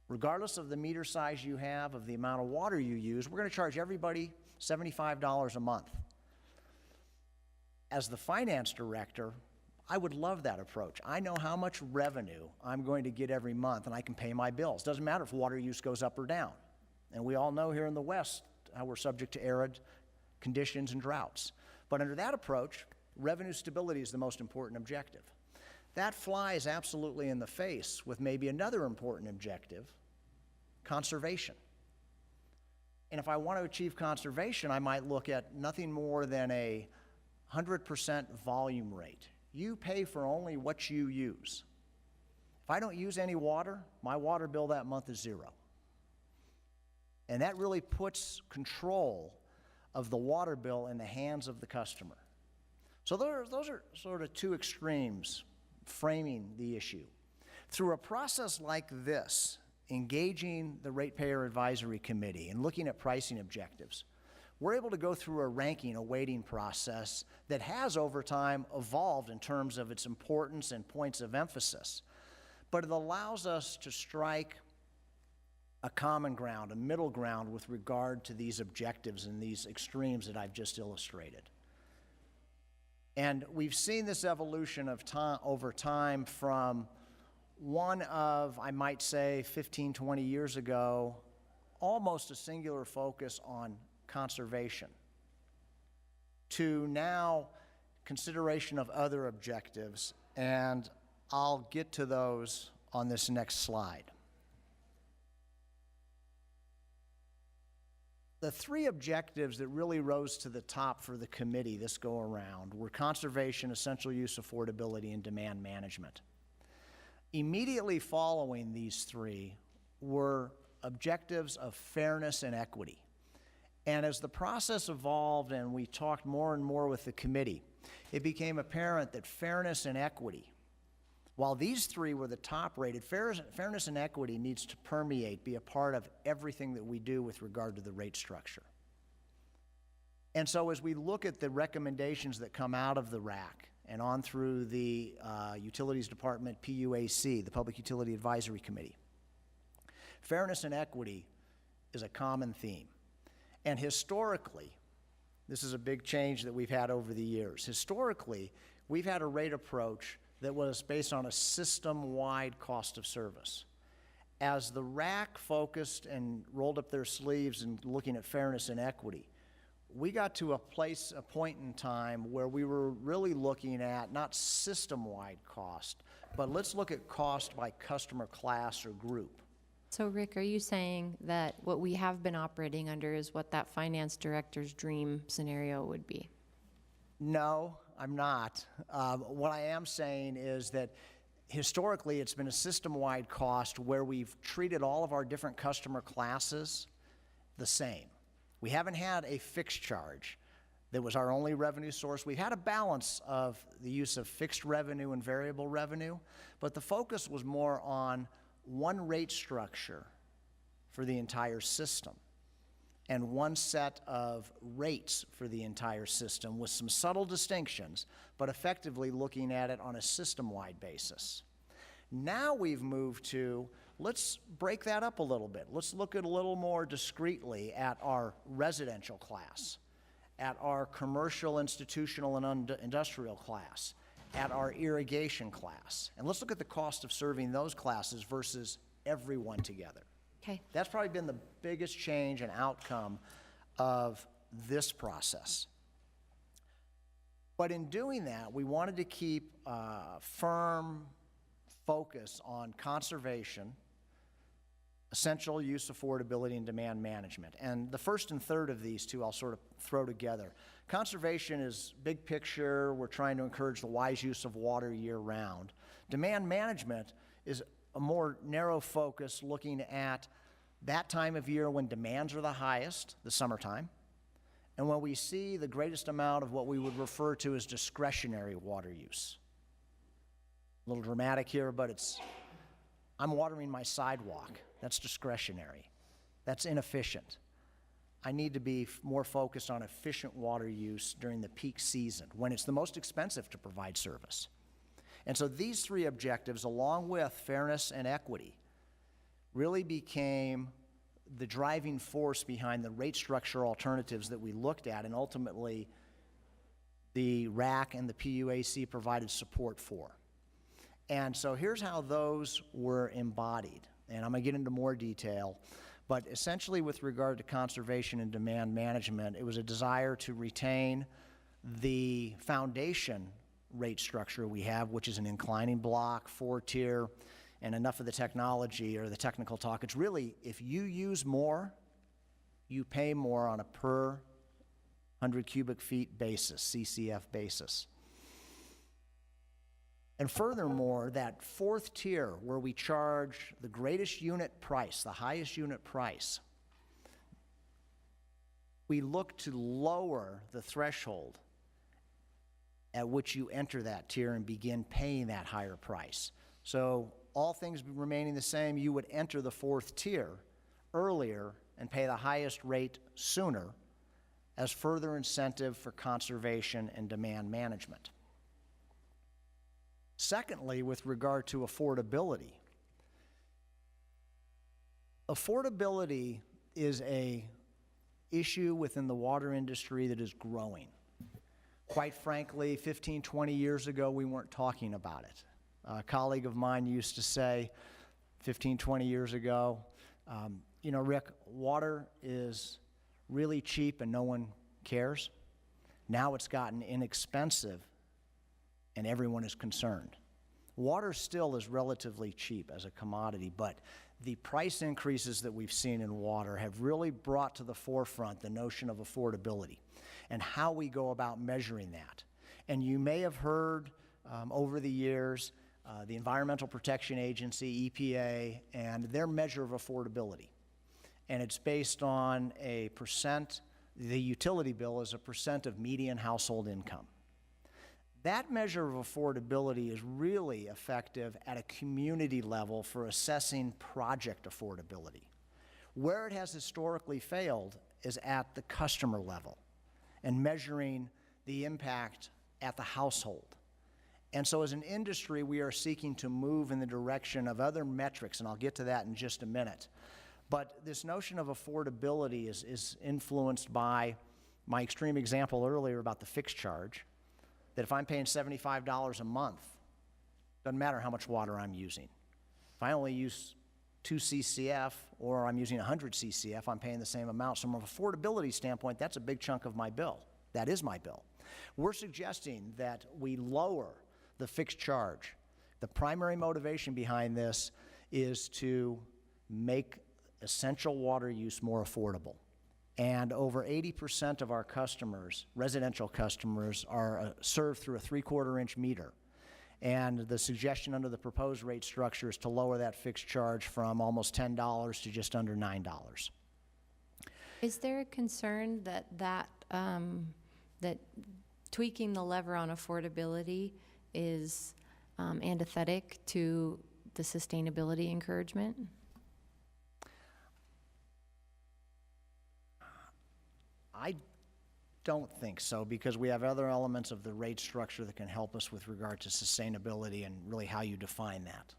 Regardless of the meter size you have, of the amount of water you use, we're going to charge everybody $75 a month. As the finance director, I would love that approach. I know how much revenue I'm going to get every month, and I can pay my bills. Doesn't matter if water use goes up or down. And we all know here in the West how we're subject to arid conditions and droughts. But under that approach, revenue stability is the most important objective. That flies absolutely in the face with maybe another important objective, conservation. And if I want to achieve conservation, I might look at nothing more than a 100% volume rate. You pay for only what you use. If I don't use any water, my water bill that month is zero. And that really puts control of the water bill in the hands of the customer. So those are sort of two extremes framing the issue. Through a process like this, engaging the Ratepayer Advisory Committee and looking at pricing objectives, we're able to go through a ranking, a weighting process that has over time evolved in terms of its importance and points of emphasis. But it allows us to strike a common ground, a middle ground with regard to these objectives and these extremes that I've just illustrated. And we've seen this evolution of time over time from one of, I might say, 15, 20 years ago, almost a singular focus on conservation, to now consideration of other objectives, and I'll get to those on this next slide. The 3 objectives that really rose to the top for the committee this go around were conservation, essential use, affordability, and demand management. Immediately following these 3 were objectives of fairness and equity. And as the process evolved and we talked more and more with the committee, it became apparent that fairness and equity, while these 3 were the top rated, fairness and equity needs to permeate, be a part of everything that we do with regard to the rate structure. And so as we look at the recommendations that come out of the RAC and on through the Utilities Department, PUAC, the Public Utility Advisory Committee, fairness and equity is a common theme. And historically, this is a big change that we've had over the years. Historically, we've had a rate approach that was based on a system-wide cost of service. As the RAC focused and rolled up their sleeves and looking at fairness and equity, we got to a point in time where we were really looking at not system-wide cost, but let's look at cost by customer class or group. So Rick, are you saying that what we have been operating under is what that finance director's dream scenario would be? No, I'm not. What I am saying is that historically it's been a system-wide cost where we've treated all of our different customer classes the same. We haven't had a fixed charge that was our only revenue source. We've had a balance of the use of fixed revenue and variable revenue, but the focus was more on one rate structure for the entire system. and one set of rates for the entire system with some subtle distinctions, but effectively looking at it on a system-wide basis. Now we've moved to, let's break that up a little bit. Let's look at a little more discreetly at our residential class, at our commercial, institutional, and industrial class, at our irrigation class. And let's look at the cost of serving those classes versus everyone together. Okay. That's probably been the biggest change and outcome of this process. But in doing that, we wanted to keep a firm focus on conservation, essential use, affordability, and demand management. And the first and third of these two I'll sort of throw together. Conservation is big picture. We're trying to encourage the wise use of water year-round. Demand management is a more narrow focus, looking at that time of year when demands are the highest, the summertime, and when we see the greatest amount of what we would refer to as discretionary water use. A little dramatic here, but I'm watering my sidewalk. That's discretionary. That's inefficient. I need to be more focused on efficient water use during the peak season, when it's the most expensive to provide service. And so these three objectives, along with fairness and equity, really became the driving force behind the rate structure alternatives that we looked at, and ultimately the RAC and the PUAC provided support for. And so here's how those were embodied, and I'm going to get into more detail. But essentially, with regard to conservation and demand management, it was a desire to retain the foundation rate structure we have, which is an inclining block, 4-tier, and enough of the technology or the technical talk. It's really, if you use more, you pay more on a per 100 cubic feet basis, CCF basis. And furthermore, that 4th tier, where we charge the greatest unit price, the highest unit price, we look to lower the threshold at which you enter that tier and begin paying that higher price. So all things remaining the same, you would enter the 4th tier earlier and pay the highest rate sooner as further incentive for conservation and demand management. Secondly, with regard to affordability, affordability is an issue within the water industry that is growing. Quite frankly, 15, 20 years ago, we weren't talking about it. A colleague of mine used to say 15, 20 years ago, you know, Rick, water is really cheap and no one cares. Now it's gotten inexpensive and everyone is concerned. Water still is relatively cheap as a commodity, but the price increases that we've seen in water have really brought to the forefront the notion of affordability and how we go about measuring that. And you may have heard over the years the Environmental Protection Agency, EPA, and their measure of affordability. And it's based on a percent, the utility bill is a percent of median household income. That measure of affordability is really effective at a community level for assessing project affordability. Where it has historically failed is at the customer level and measuring the impact at the household. And so as an industry, we are seeking to move in the direction of other metrics, and I'll get to that in just a minute. But this notion of affordability is influenced by my extreme example earlier about the fixed charge, that if I'm paying $75 a month, doesn't matter how much water I'm using. If I only use 2 CCF or I'm using 100 CCF, I'm paying the same amount. So from an affordability standpoint, that's a big chunk of my bill. That is my bill. We're suggesting that we lower the fixed charge. The primary motivation behind this is to make essential water use more affordable. And over 80% of our customers, residential customers, are served through a 3/4-inch meter. And the suggestion under the proposed rate structure is to lower that fixed charge from almost $10 to just under $9. Is there a concern that tweaking the lever on affordability is antithetic to the sustainability encouragement? I don't think so, because we have other elements of the rate structure that can help us with regard to sustainability and really how you define that.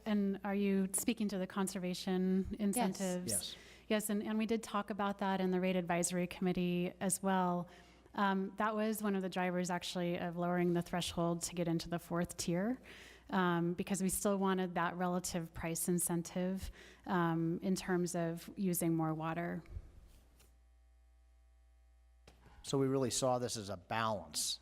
And are you speaking to the conservation incentives? Yes. Yes, and we did talk about that in the rate advisory committee as well. That was one of the drivers actually of lowering the threshold to get into the 4th tier, because we still wanted that relative price incentive in terms of using more water. So we really saw this as a balance,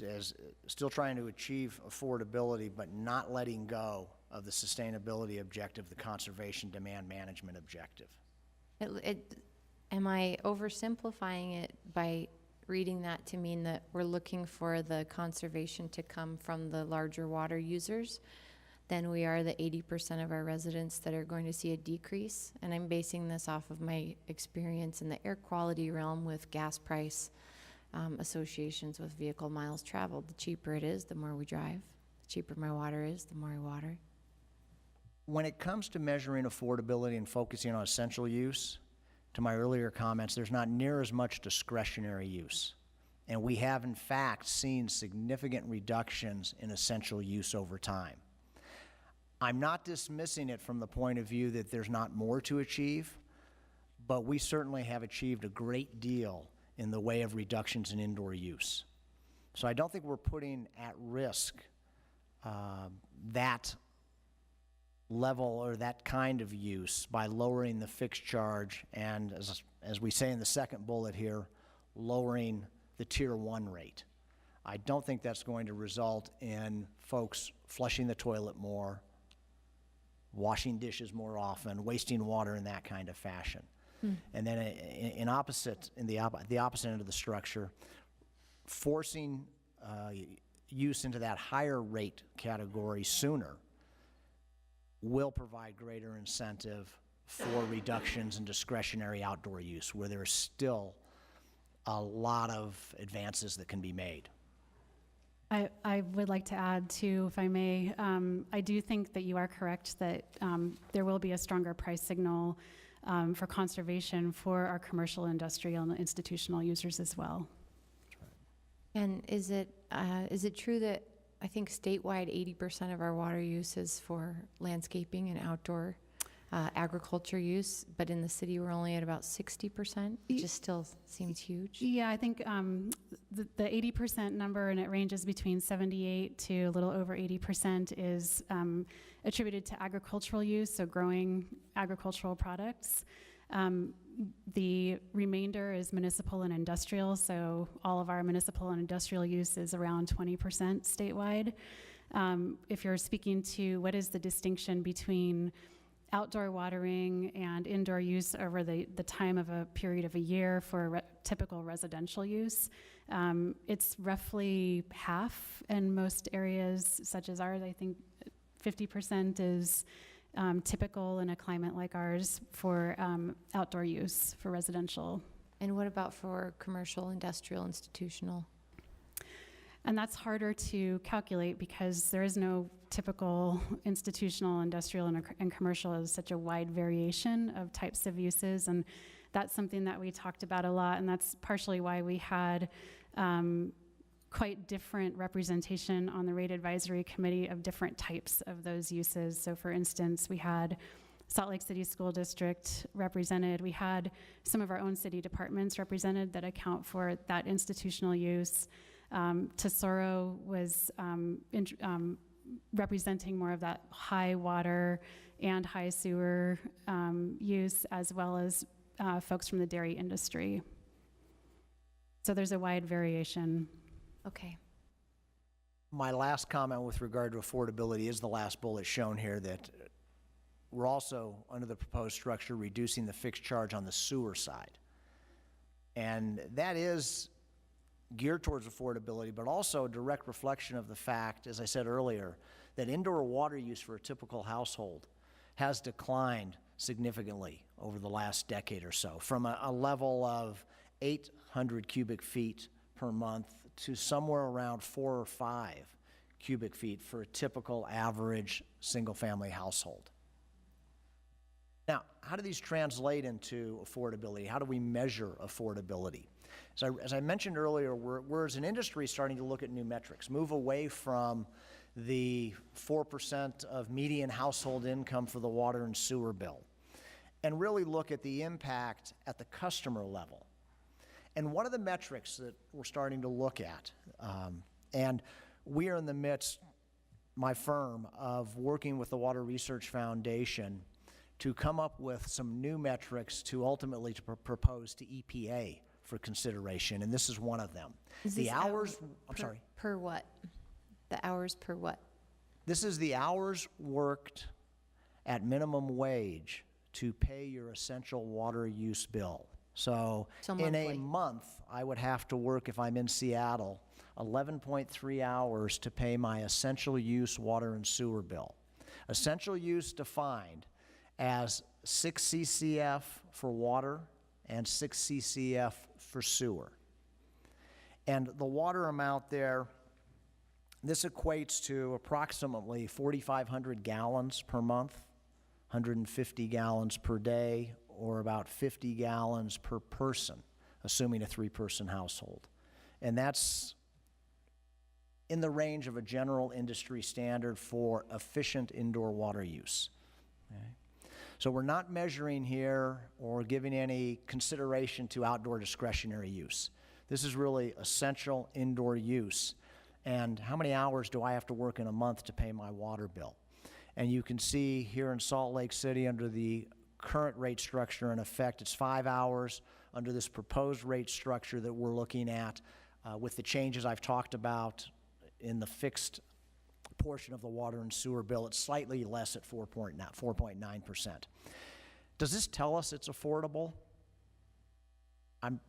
as still trying to achieve affordability, but not letting go of the sustainability objective, the conservation demand management objective. Am I oversimplifying it by reading that to mean that we're looking for the conservation to come from the larger water users? Then we are the 80% of our residents that are going to see a decrease. And I'm basing this off of my experience in the air quality realm with gas price associations with vehicle miles traveled. The cheaper it is, the more we drive. The cheaper my water is, the more I water. When it comes to measuring affordability and focusing on essential use, to my earlier comments, there's not near as much discretionary use. And we have, in fact, seen significant reductions in essential use over time. I'm not dismissing it from the point of view that there's not more to achieve, but we certainly have achieved a great deal in the way of reductions in indoor use. So I don't think we're putting at risk that level or that kind of use by lowering the fixed charge and, as we say in the second bullet here, lowering the Tier 1 rate. I don't think that's going to result in folks flushing the toilet more, washing dishes more often, wasting water in that kind of fashion. And then the opposite end of the structure, forcing use into that higher rate category sooner will provide greater incentive for reductions in discretionary outdoor use, where there's still a lot of advances that can be made. I would like to add too, if I may, I do think that you are correct that there will be a stronger price signal for conservation for our commercial, industrial, and institutional users as well. And is it true that I think statewide 80% of our water use is for landscaping and outdoor agriculture use, but in the city we're only at about 60%? It just still seems huge. Yeah, I think the 80% number, and it ranges between 78 to a little over 80%, is attributed to agricultural use, so growing agricultural products. The remainder is municipal and industrial, so all of our municipal and industrial use is around 20% statewide. If you're speaking to what is the distinction between outdoor watering and indoor use over the time of a period of a year for typical residential use, it's roughly half in most areas such as ours. I think 50% is typical in a climate like ours for outdoor use for residential. And what about for commercial, industrial, institutional? And that's harder to calculate because there is no typical institutional, industrial, and commercial. Is such a wide variation of types of uses, and that's something that we talked about a lot, and that's partially why we had quite different representation on the rate advisory committee of different types of those uses. So for instance, we had Salt Lake City School District represented. We had some of our own city departments represented that account for that institutional use. Tesoro was representing more of that high water and high sewer use, as well as folks from the dairy industry. So there's a wide variation. Okay. My last comment with regard to affordability is the last bullet shown here, that we're also, under the proposed structure, reducing the fixed charge on the sewer side. And that is geared towards affordability, but also a direct reflection of the fact, as I said earlier, that indoor water use for a typical household has declined significantly over the last decade or so, from a level of 800 cubic feet per month to somewhere around 4 or 5 cubic feet for a typical average single-family household. Now, how do these translate into affordability? How do we measure affordability? So as I mentioned earlier, we're as an industry starting to look at new metrics, move away from the 4% of median household income for the water and sewer bill, and really look at the impact at the customer level. And one of the metrics that we're starting to look at, and we are in the midst, my firm, of working with the Water Research Foundation to come up with some new metrics to ultimately propose to EPA for consideration, and this is one of them. Is The this hours, I'm per- sorry. Per what? The hours per what? This is the hours worked at minimum wage to pay your essential water use bill. So So in a monthly. month, I would have to work, if I'm in Seattle, 11.3 hours to pay my essential use water and sewer bill. Essential use defined as 6 CCF for water and 6 CCF for sewer. And the water amount there, this equates to approximately 4,500 gallons per month, 150 gallons per day, or about 50 gallons per person, assuming a 3-person household. And that's in the range of a general industry standard for efficient indoor water use. Okay? So we're not measuring here or giving any consideration to outdoor discretionary use. This is really essential indoor use. And how many hours do I have to work in a month to pay my water bill? And you can see here in Salt Lake City, under the current rate structure in effect, it's 5 hours. Under this proposed rate structure that we're looking at, with the changes I've talked about in the fixed portion of the water and sewer bill, it's slightly less at 4.9%. Does this tell us it's affordable?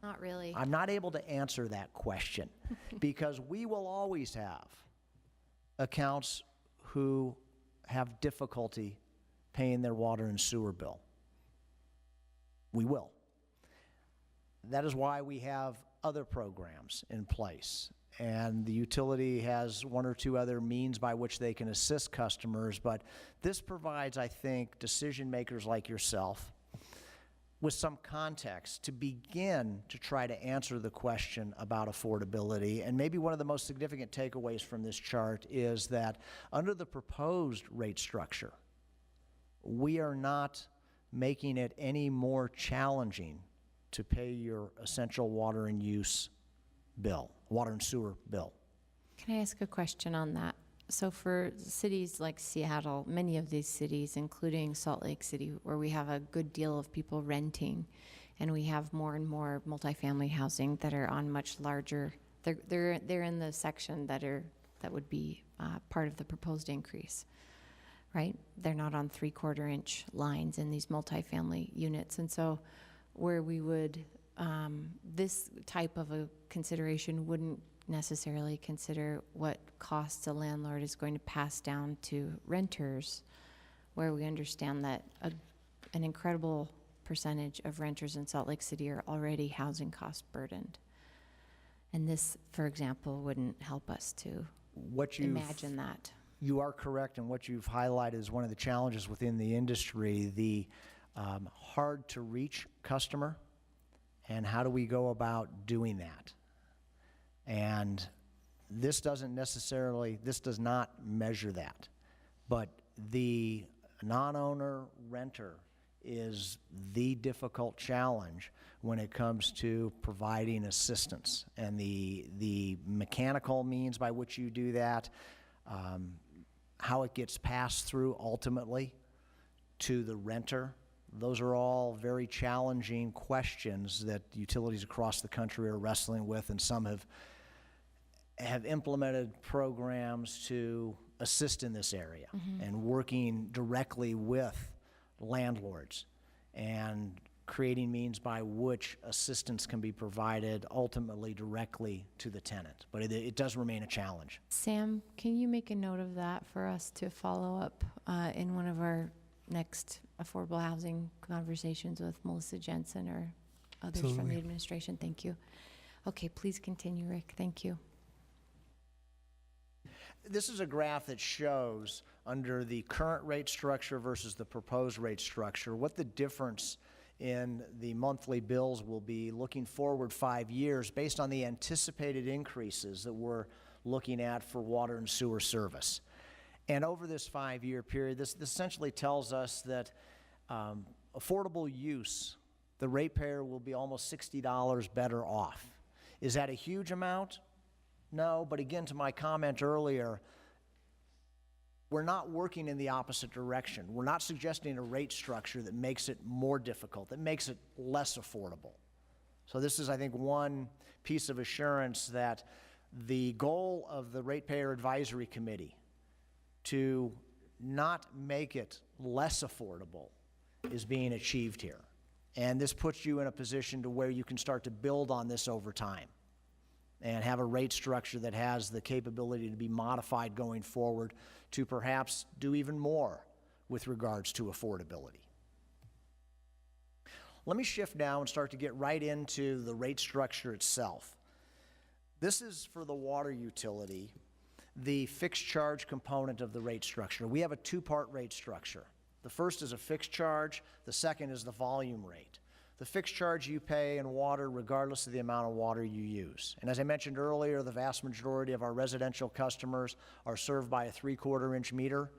Not really. I'm not able to answer that question because we will always have accounts who have difficulty paying their water and sewer bill. We will. That is why we have other programs in place. And the utility has 1 or 2 other means by which they can assist customers, but this provides, I think, decision makers like yourself with some context to begin to try to answer the question about affordability. And maybe one of the most significant takeaways from this chart is that under the proposed rate structure, we are not making it any more challenging to pay your essential water and use bill, water and sewer bill. Can I ask a question on that? So for cities like Seattle, many of these cities, including Salt Lake City, where we have a good deal of people renting, and we have more and more multifamily housing that are on much larger, they're in the section that would be part of the proposed increase, right? They're not on 3/4-inch lines in these multifamily units, and so where we would, this type of a consideration wouldn't necessarily consider what costs a landlord is going to pass down to renters, where we understand that an incredible percentage of renters in Salt Lake City are already housing cost burdened. And this, for example, wouldn't help us to imagine that. You are correct, and what you've highlighted is one of the challenges within the industry, the hard-to-reach customer, and how do we go about doing that? And this does not measure that. But the non-owner renter is the difficult challenge when it comes to providing assistance. And the mechanical means by which you do that, how it gets passed through ultimately to the renter, those are all very challenging questions that utilities across the country are wrestling with, and some have implemented programs to assist in this area and working directly with landlords and creating means by which assistance can be provided ultimately directly to the tenant. But it does remain a challenge. Sam, can you make a note of that for us to follow up in one of our next affordable housing conversations with Melissa Jensen or others from Absolutely. the administration? Thank you. Okay, please continue, Rick. Thank you. this is a graph that shows under the current rate structure versus the proposed rate structure, what the difference in the monthly bills will be looking forward 5 years based on the anticipated increases that we're looking at for water and sewer service. And over this 5-year period, this essentially tells us that affordable use, the ratepayer will be almost $60 better off. Is that a huge amount? No, but again, to my comment earlier, we're not working in the opposite direction. We're not suggesting a rate structure that makes it more difficult, that makes it less affordable. So this is, I think, one piece of assurance that the goal of the Ratepayer Advisory Committee to not make it less affordable is being achieved here. And this puts you in a position to where you can start to build on this over time and have a rate structure that has the capability to be modified going forward to perhaps do even more with regards to affordability. Let me shift now and start to get right into the rate structure itself. This is for the water utility, the fixed charge component of the rate structure. We have a two-part rate structure. The first is a fixed charge, the second is the volume rate. The fixed charge you pay in water regardless of the amount of water you use. And as I mentioned earlier, the vast majority of our residential customers are served by a 3/4 inch meter.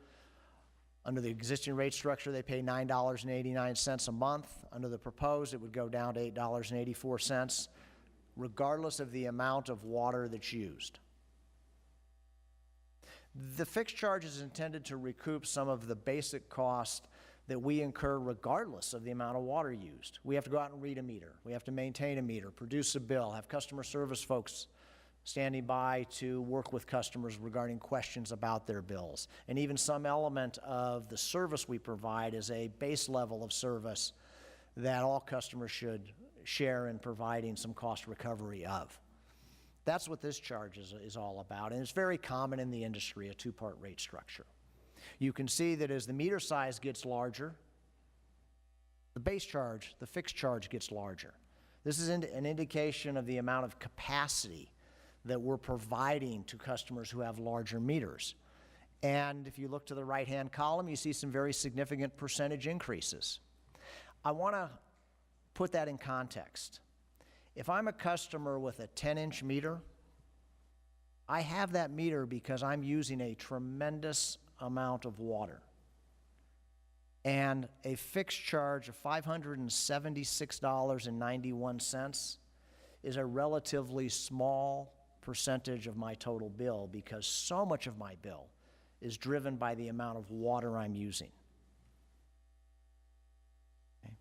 Under the existing rate structure, they pay $9.89 a month. Under the proposed, it would go down to $8.84, regardless of the amount of water that's used. The fixed charge is intended to recoup some of the basic cost that we incur regardless of the amount of water used. We have to go out and read a meter. We have to maintain a meter, produce a bill, have customer service folks standing by to work with customers regarding questions about their bills. And even some element of the service we provide is a base level of service that all customers should share in providing some cost recovery of. That's what this charge is all about, and it's very common in the industry, a two-part rate structure. You can see that as the meter size gets larger, the base charge, the fixed charge gets larger. This is an indication of the amount of capacity that we're providing to customers who have larger meters. And if you look to the right-hand column, you see some very significant percentage increases. I want to put that in context. If I'm a customer with a 10-inch meter, I have that meter because I'm using a tremendous amount of water. And a fixed charge of $576.91 is a relatively small percentage of my total bill because so much of my bill is driven by the amount of water I'm using. Okay.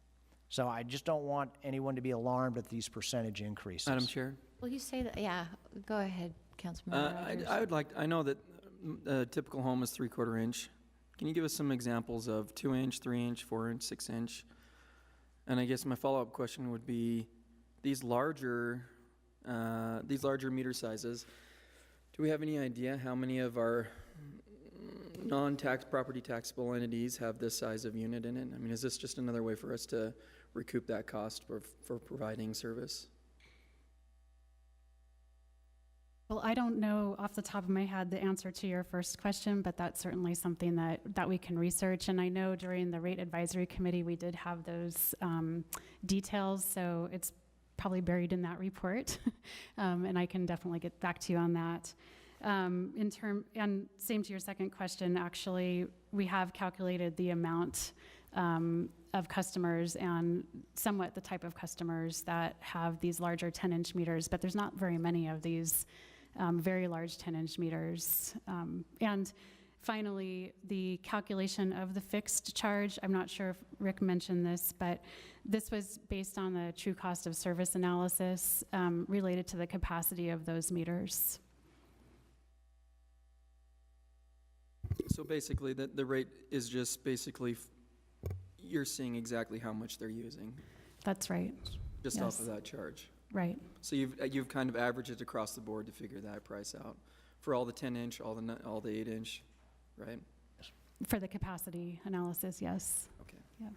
So I just don't want anyone to be alarmed at these percentage increases. Madam Chair? Will you say that? Yeah, go ahead, Councilmember Rogers. I would like, I know that a typical home is 3/4 inch. Can you give us some examples of 2-inch, 3-inch, 4-inch, 6-inch? And I guess my follow-up question would be, these larger meter sizes, do we have any idea how many of our non-tax property taxable entities have this size of unit in it? I mean, is this just another way for us to recoup that cost for providing service? Well, I don't know off the top of my head the answer to your first question, but that's certainly something that we can research. And I know during the Rate Advisory Committee, we did have those details, so it's probably buried in that report. And I can definitely get back to you on that. And same to your second question, actually, we have calculated the amount of customers and somewhat the type of customers that have these larger 10-inch meters, but there's not very many of these very large 10-inch meters. And finally, the calculation of the fixed charge, I'm not sure if Rick mentioned this, but this was based on the true cost of service analysis related to the capacity of those meters. So basically, the rate is just basically, you're seeing exactly how much they're using, That's right. just Yes. off of that charge. Right. So you've kind of averaged it across the board to figure that price out for all the 10-inch, all the 8-inch, right? For the capacity analysis, yes. Okay. Yeah.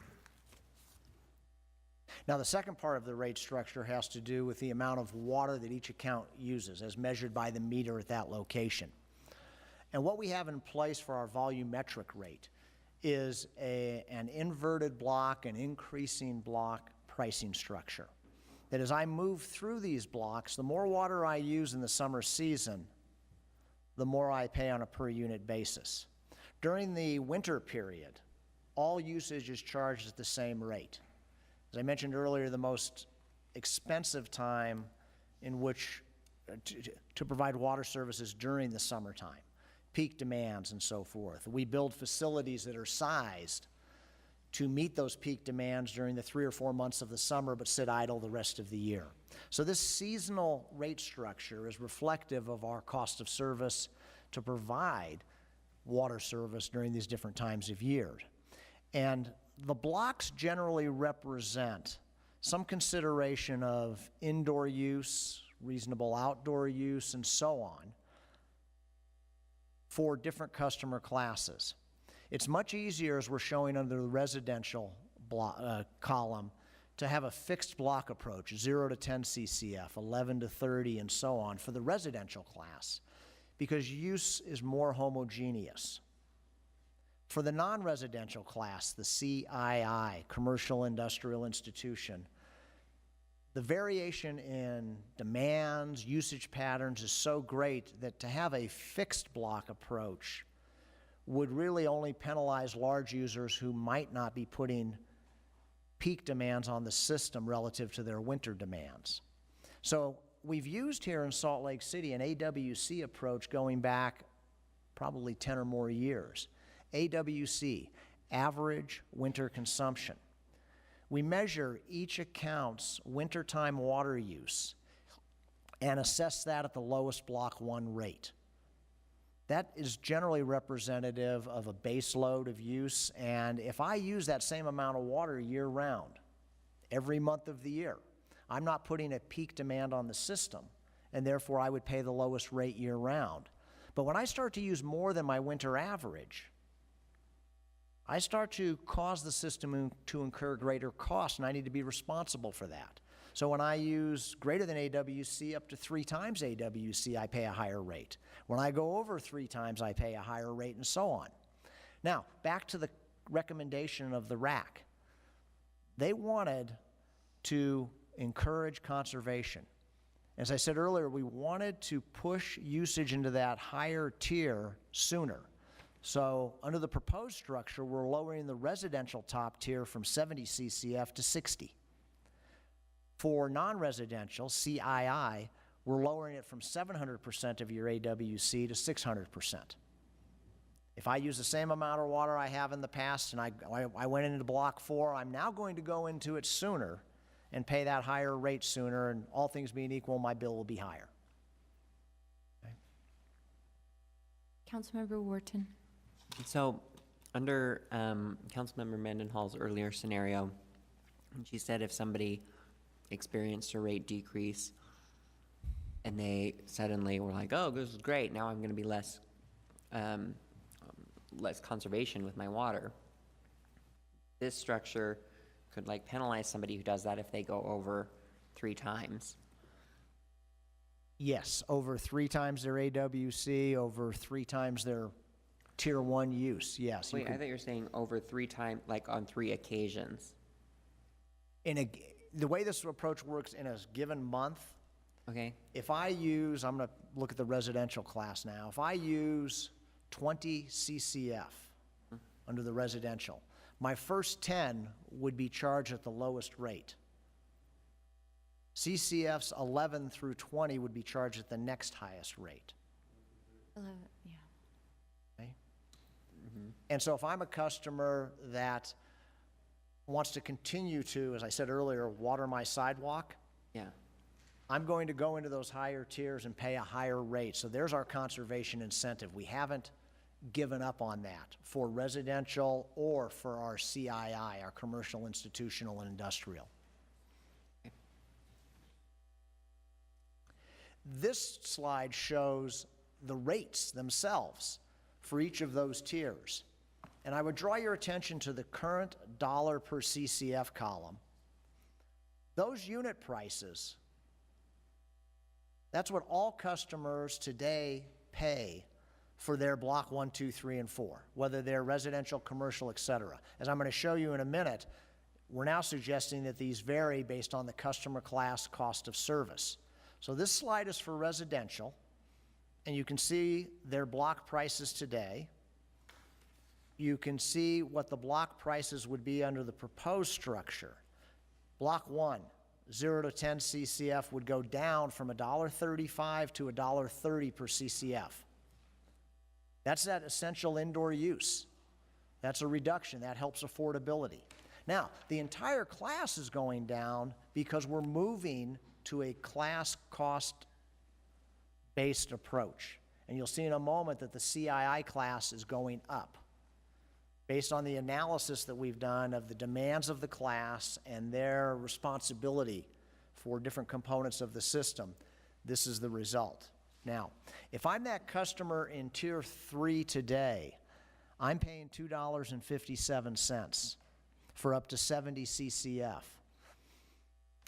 Now, the second part of the rate structure has to do with the amount of water that each account uses as measured by the meter at that location. And what we have in place for our volumetric rate is an inverted block, an increasing block pricing structure. That as I move through these blocks, the more water I use in the summer season, the more I pay on a per unit basis. During the winter period, all usage is charged at the same rate. As I mentioned earlier, the most expensive time in which to provide water services during the summertime, peak demands and so forth. We build facilities that are sized to meet those peak demands during the 3 or 4 months of the summer, but sit idle the rest of the year. So this seasonal rate structure is reflective of our cost of service to provide water service during these different times of year. And the blocks generally represent some consideration of indoor use, reasonable outdoor use, and so on for different customer classes. It's much easier, as we're showing under the residential column, to have a fixed block approach, 0 to 10 CCF, 11 to 30, and so on, for the residential class, because use is more homogeneous. For the non-residential class, the CII, Commercial Industrial Institution, the variation in demands, usage patterns is so great that to have a fixed block approach would really only penalize large users who might not be putting peak demands on the system relative to their winter demands. So we've used here in Salt Lake City an AWC approach going back probably 10 or more years. AWC, average winter consumption. We measure each account's wintertime water use and assess that at the lowest block 1 rate. That is generally representative of a base load of use, and if I use that same amount of water year-round, every month of the year, I'm not putting a peak demand on the system, and therefore I would pay the lowest rate year-round. But when I start to use more than my winter average, I start to cause the system to incur greater costs, and I need to be responsible for that. So when I use greater than AWC up to 3 times AWC, I pay a higher rate. When I go over 3 times, I pay a higher rate, and so on. Now, back to the recommendation of the RAC. They wanted to encourage conservation. As I said earlier, we wanted to push usage into that higher tier sooner. So under the proposed structure, we're lowering the residential top tier from 70 CCF to 60. For non-residential, CII, we're lowering it from 700% of your AWC to 600%. If I use the same amount of water I have in the past and I went into block 4, I'm now going to go into it sooner and pay that higher rate sooner, and all things being equal, my bill will be higher. Okay. Councilmember Wharton. So, under Councilmember Mendenhall's earlier scenario, she said if somebody experienced a rate decrease and they suddenly were like, oh, this is great, now I'm going to be less conservation with my water. This structure could like penalize somebody who does that if they go over 3 times. Yes, over 3 times their AWC, over 3 times their Tier 1 use, yes. Wait, I thought you were saying over 3 times, like on 3 occasions. The way this approach works in a given month, Okay. if I use, I'm going to look at the residential class now, if I use 20 CCF under the residential, my first 10 would be charged at the lowest rate. CCFs 11 through 20 would be charged at the next highest rate. 11, yeah. Okay? And so if I'm a customer that wants to continue to, as I said earlier, water my sidewalk, Yeah. I'm going to go into those higher tiers and pay a higher rate. So there's our conservation incentive. We haven't given up on that for residential or for our CII, our commercial, institutional, and industrial. This slide shows the rates themselves for each of those tiers. And I would draw your attention to the current dollar per CCF column. Those unit prices, that's what all customers today pay for their block 1, 2, 3, and 4, whether they're residential, commercial, et cetera. As I'm going to show you in a minute, we're now suggesting that these vary based on the customer class cost of service. So this slide is for residential, and you can see their block prices today. You can see what the block prices would be under the proposed structure. Block 1, 0 to 10 CCF would go down from $1.35 to $1.30 per CCF. That's that essential indoor use. That's a reduction. That helps affordability. Now, the entire class is going down because we're moving to a class cost-based approach. And you'll see in a moment that the CII class is going up. Based on the analysis that we've done of the demands of the class and their responsibility for different components of the system, this is the result. Now, if I'm that customer in Tier 3 today, I'm paying $2.57 for up to 70 CCF.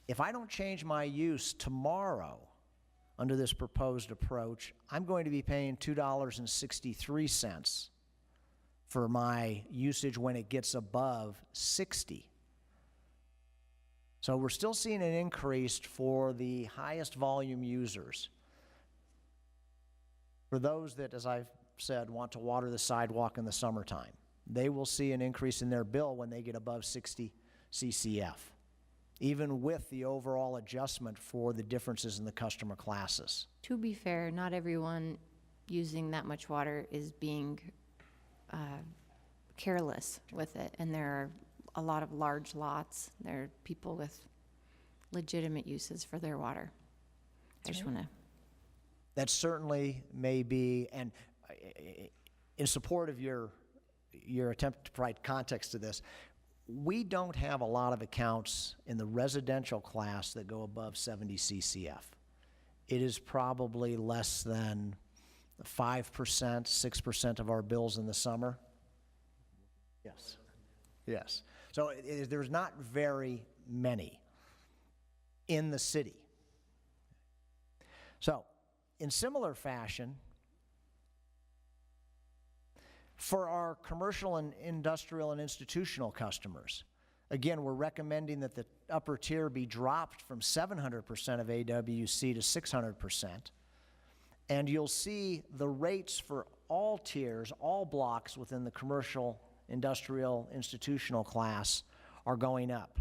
If I don't change my use tomorrow under this proposed approach, I'm going to be paying $2.63 for my usage when it gets above 60. So we're still seeing an increase for the highest volume users. For those that, as I've said, want to water the sidewalk in the summertime, they will see an increase in their bill when they get above 60 CCF, even with the overall adjustment for the differences in the customer classes. To be fair, not everyone using that much water is being careless with it, and there are a lot of large lots. There are people with legitimate uses for their water. I just want to. That certainly may be, and in support of your attempt to provide context to this, we don't have a lot of accounts in the residential class that go above 70 CCF. It is probably less than 5%, 6% of our bills in the summer. Yes. Yes. So there's not very many in the city. So, in similar fashion, for our commercial and industrial and institutional customers, again, we're recommending that the upper tier be dropped from 700% of AWC to 600%. And you'll see the rates for all tiers, all blocks within the commercial, industrial, institutional class are going up.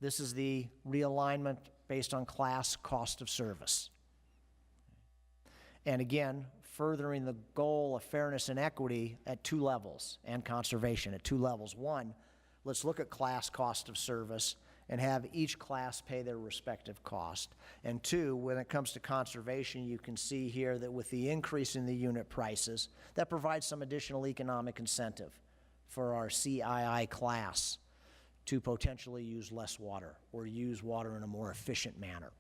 This is the realignment based on class cost of service. And again, furthering the goal of fairness and equity at two levels, and conservation at two levels. One, let's look at class cost of service and have each class pay their respective cost. And two, when it comes to conservation, you can see here that with the increase in the unit prices, that provides some additional economic incentive for our CII class to potentially use less water or use water in a more efficient manner.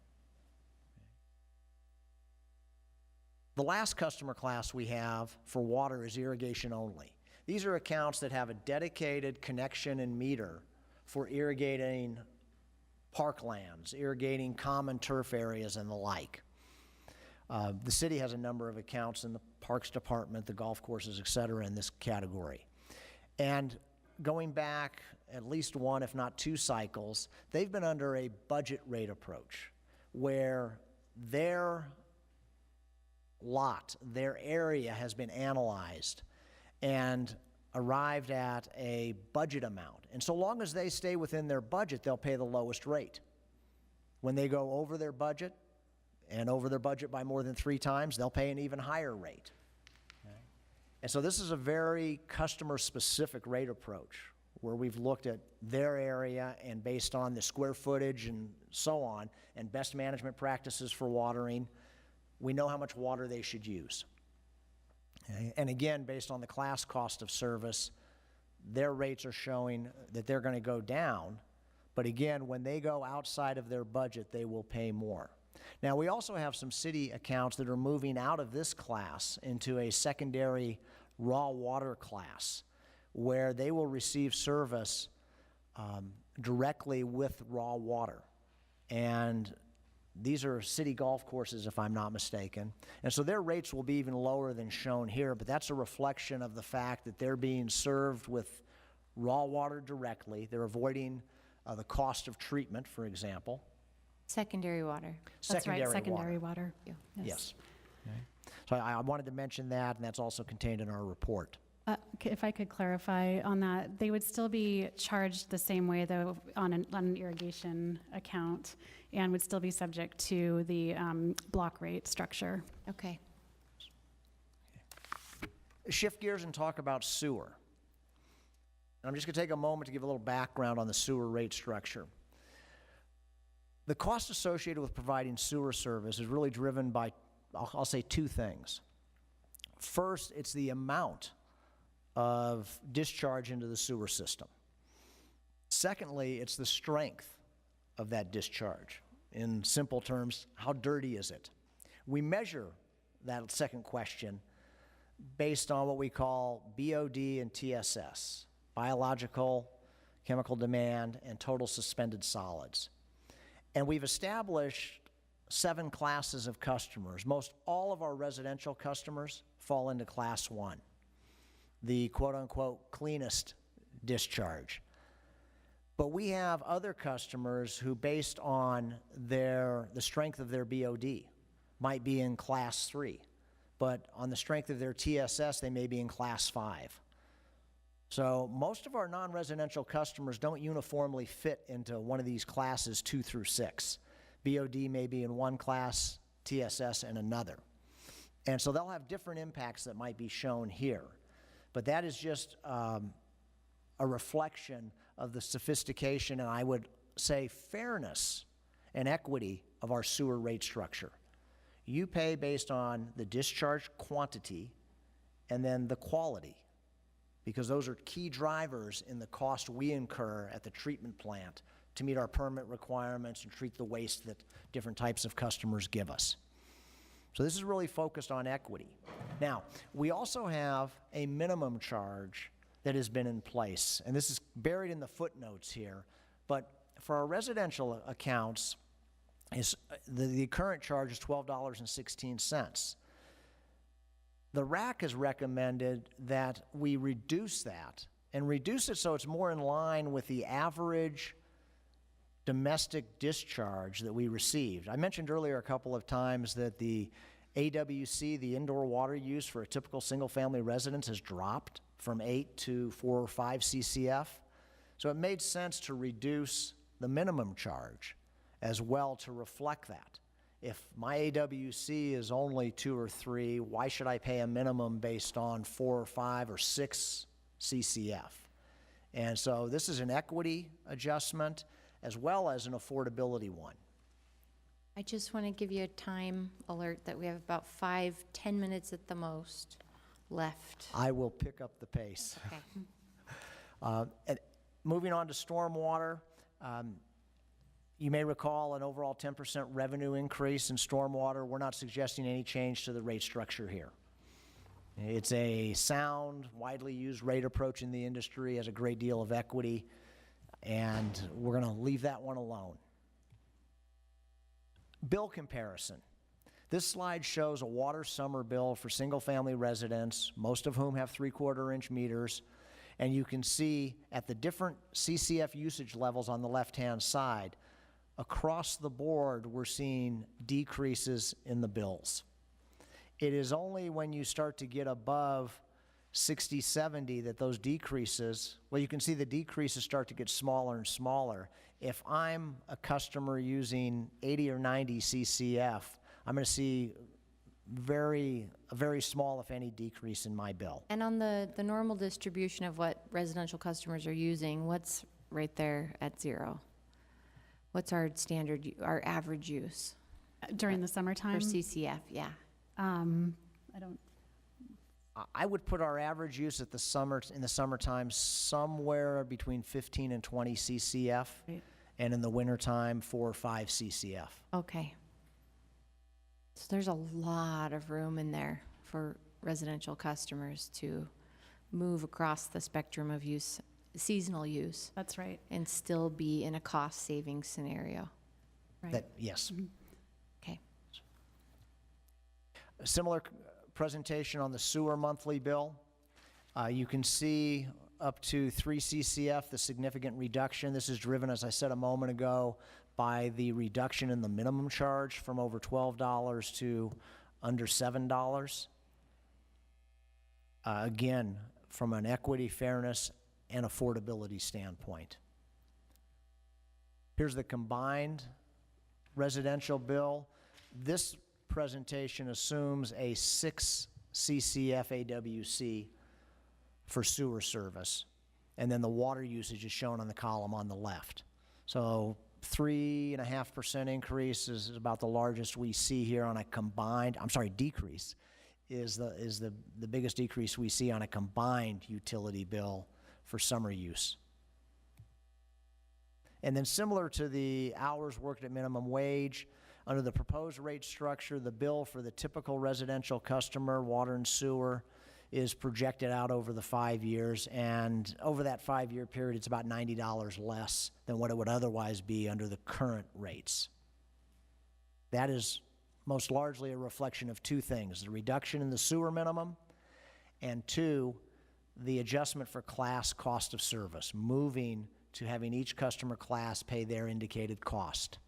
The last customer class we have for water is irrigation only. These are accounts that have a dedicated connection and meter for irrigating parklands, irrigating common turf areas and the like. The city has a number of accounts in the Parks Department, the golf courses, et cetera, in this category. And going back at least one, if not two cycles, they've been under a budget rate approach where their lot, their area has been analyzed and arrived at a budget amount. And so long as they stay within their budget, they'll pay the lowest rate. When they go over their budget, and over their budget by more than 3 times, they'll pay an even higher rate. Okay? And so this is a very customer-specific rate approach, where we've looked at their area and based on the square footage and so on, and best management practices for watering, we know how much water they should use. Okay? And again, based on the class cost of service, their rates are showing that they're going to go down, but again, when they go outside of their budget, they will pay more. Now, we also have some city accounts that are moving out of this class into a secondary raw water class, where they will receive service directly with raw water. And These are city golf courses, if I'm not mistaken. And so their rates will be even lower than shown here, but that's a reflection of the fact that they're being served with raw water directly. They're avoiding the cost of treatment, for example. Secondary water. That's right, secondary water. water. Yes. So I wanted to mention that, and that's also contained in our report. If I could clarify on that, they would still be charged the same way, though, on an irrigation account, and would still be subject to the block rate structure. Okay. Shift gears and talk about sewer. And I'm just going to take a moment to give a little background on the sewer rate structure. The cost associated with providing sewer service is really driven by, I'll say, two things. First, it's the amount of discharge into the sewer system. Secondly, it's the strength of that discharge. In simple terms, how dirty is it? We measure that second question based on what we call BOD and TSS, biological, chemical demand, and total suspended solids. And we've established 7 classes of customers. Most all of our residential customers fall into class 1, the quote-unquote cleanest discharge. But we have other customers who, based on the strength of their BOD, might be in class 3. But on the strength of their TSS, they may be in class 5. So most of our non-residential customers don't uniformly fit into one of these classes 2 through 6. BOD may be in one class, TSS in another. And so they'll have different impacts that might be shown here. But that is just a reflection of the sophistication, and I would say fairness and equity of our sewer rate structure. You pay based on the discharge quantity and then the quality, because those are key drivers in the cost we incur at the treatment plant to meet our permit requirements and treat the waste that different types of customers give us. So this is really focused on equity. Now, we also have a minimum charge that has been in place, and this is buried in the footnotes here, but for our residential accounts, the current charge is $12.16. The RAC has recommended that we reduce that, and reduce it so it's more in line with the average domestic discharge that we received. I mentioned earlier a couple of times that the AWC, the indoor water use for a typical single-family residence, has dropped from 8 to 4 or 5 CCF. So it made sense to reduce the minimum charge as well to reflect that. If my AWC is only 2 or 3, why should I pay a minimum based on 4 or 5 or 6 CCF? And so this is an equity adjustment as well as an affordability one. I just want to give you a time alert that we have about 5-10 minutes at the most left. I will pick up the pace. Okay. And moving on to stormwater, you may recall an overall 10% revenue increase in stormwater. We're not suggesting any change to the rate structure here. It's a sound, widely used rate approach in the industry, has a great deal of equity, and we're going to leave that one alone. Bill comparison. This slide shows a water summer bill for single-family residents, most of whom have 3/4-inch meters, and you can see at the different CCF usage levels on the left-hand side, across the board, we're seeing decreases in the bills. It is only when you start to get above 60, 70 that those decreases, well, you can see the decreases start to get smaller and smaller. If I'm a customer using 80 or 90 CCF, I'm going to see a very small, if any, decrease in my bill. And on the normal distribution of what residential customers are using, what's right there at 0? What's our standard, our average use During the summertime? for CCF? Yeah. I don't, I would put our average use in the summertime somewhere between 15 and 20 CCF, Right. and in the wintertime 4 or 5 CCF. Okay. So there's a lot of room in there for residential customers to move across the spectrum of use, seasonal use, that's right. and still be in a cost-saving scenario. Right. That, yes. A similar presentation on the sewer monthly bill. You can see up to 3 CCF, the significant reduction. This is driven, as I said a moment ago, by the reduction in the minimum charge from over $12 to under $7. Again, from an equity, fairness, and affordability standpoint. Here's the combined residential bill. This presentation assumes a 6 CCF AWC for sewer service, and then the water usage is shown on the column on the left. So 3.5% increase is about the largest we see here on a combined, decrease is the biggest decrease we see on a combined utility bill for summer use. And then similar to the hours worked at minimum wage, under the proposed rate structure, the bill for the typical residential customer, water and sewer, is projected out over the 5 years, and over that 5-year period, it's about $90 less than what it would otherwise be under the current rates. That is most largely a reflection of two things: the reduction in the sewer minimum, and two, the adjustment for class cost of service, moving to having each customer class pay their indicated cost.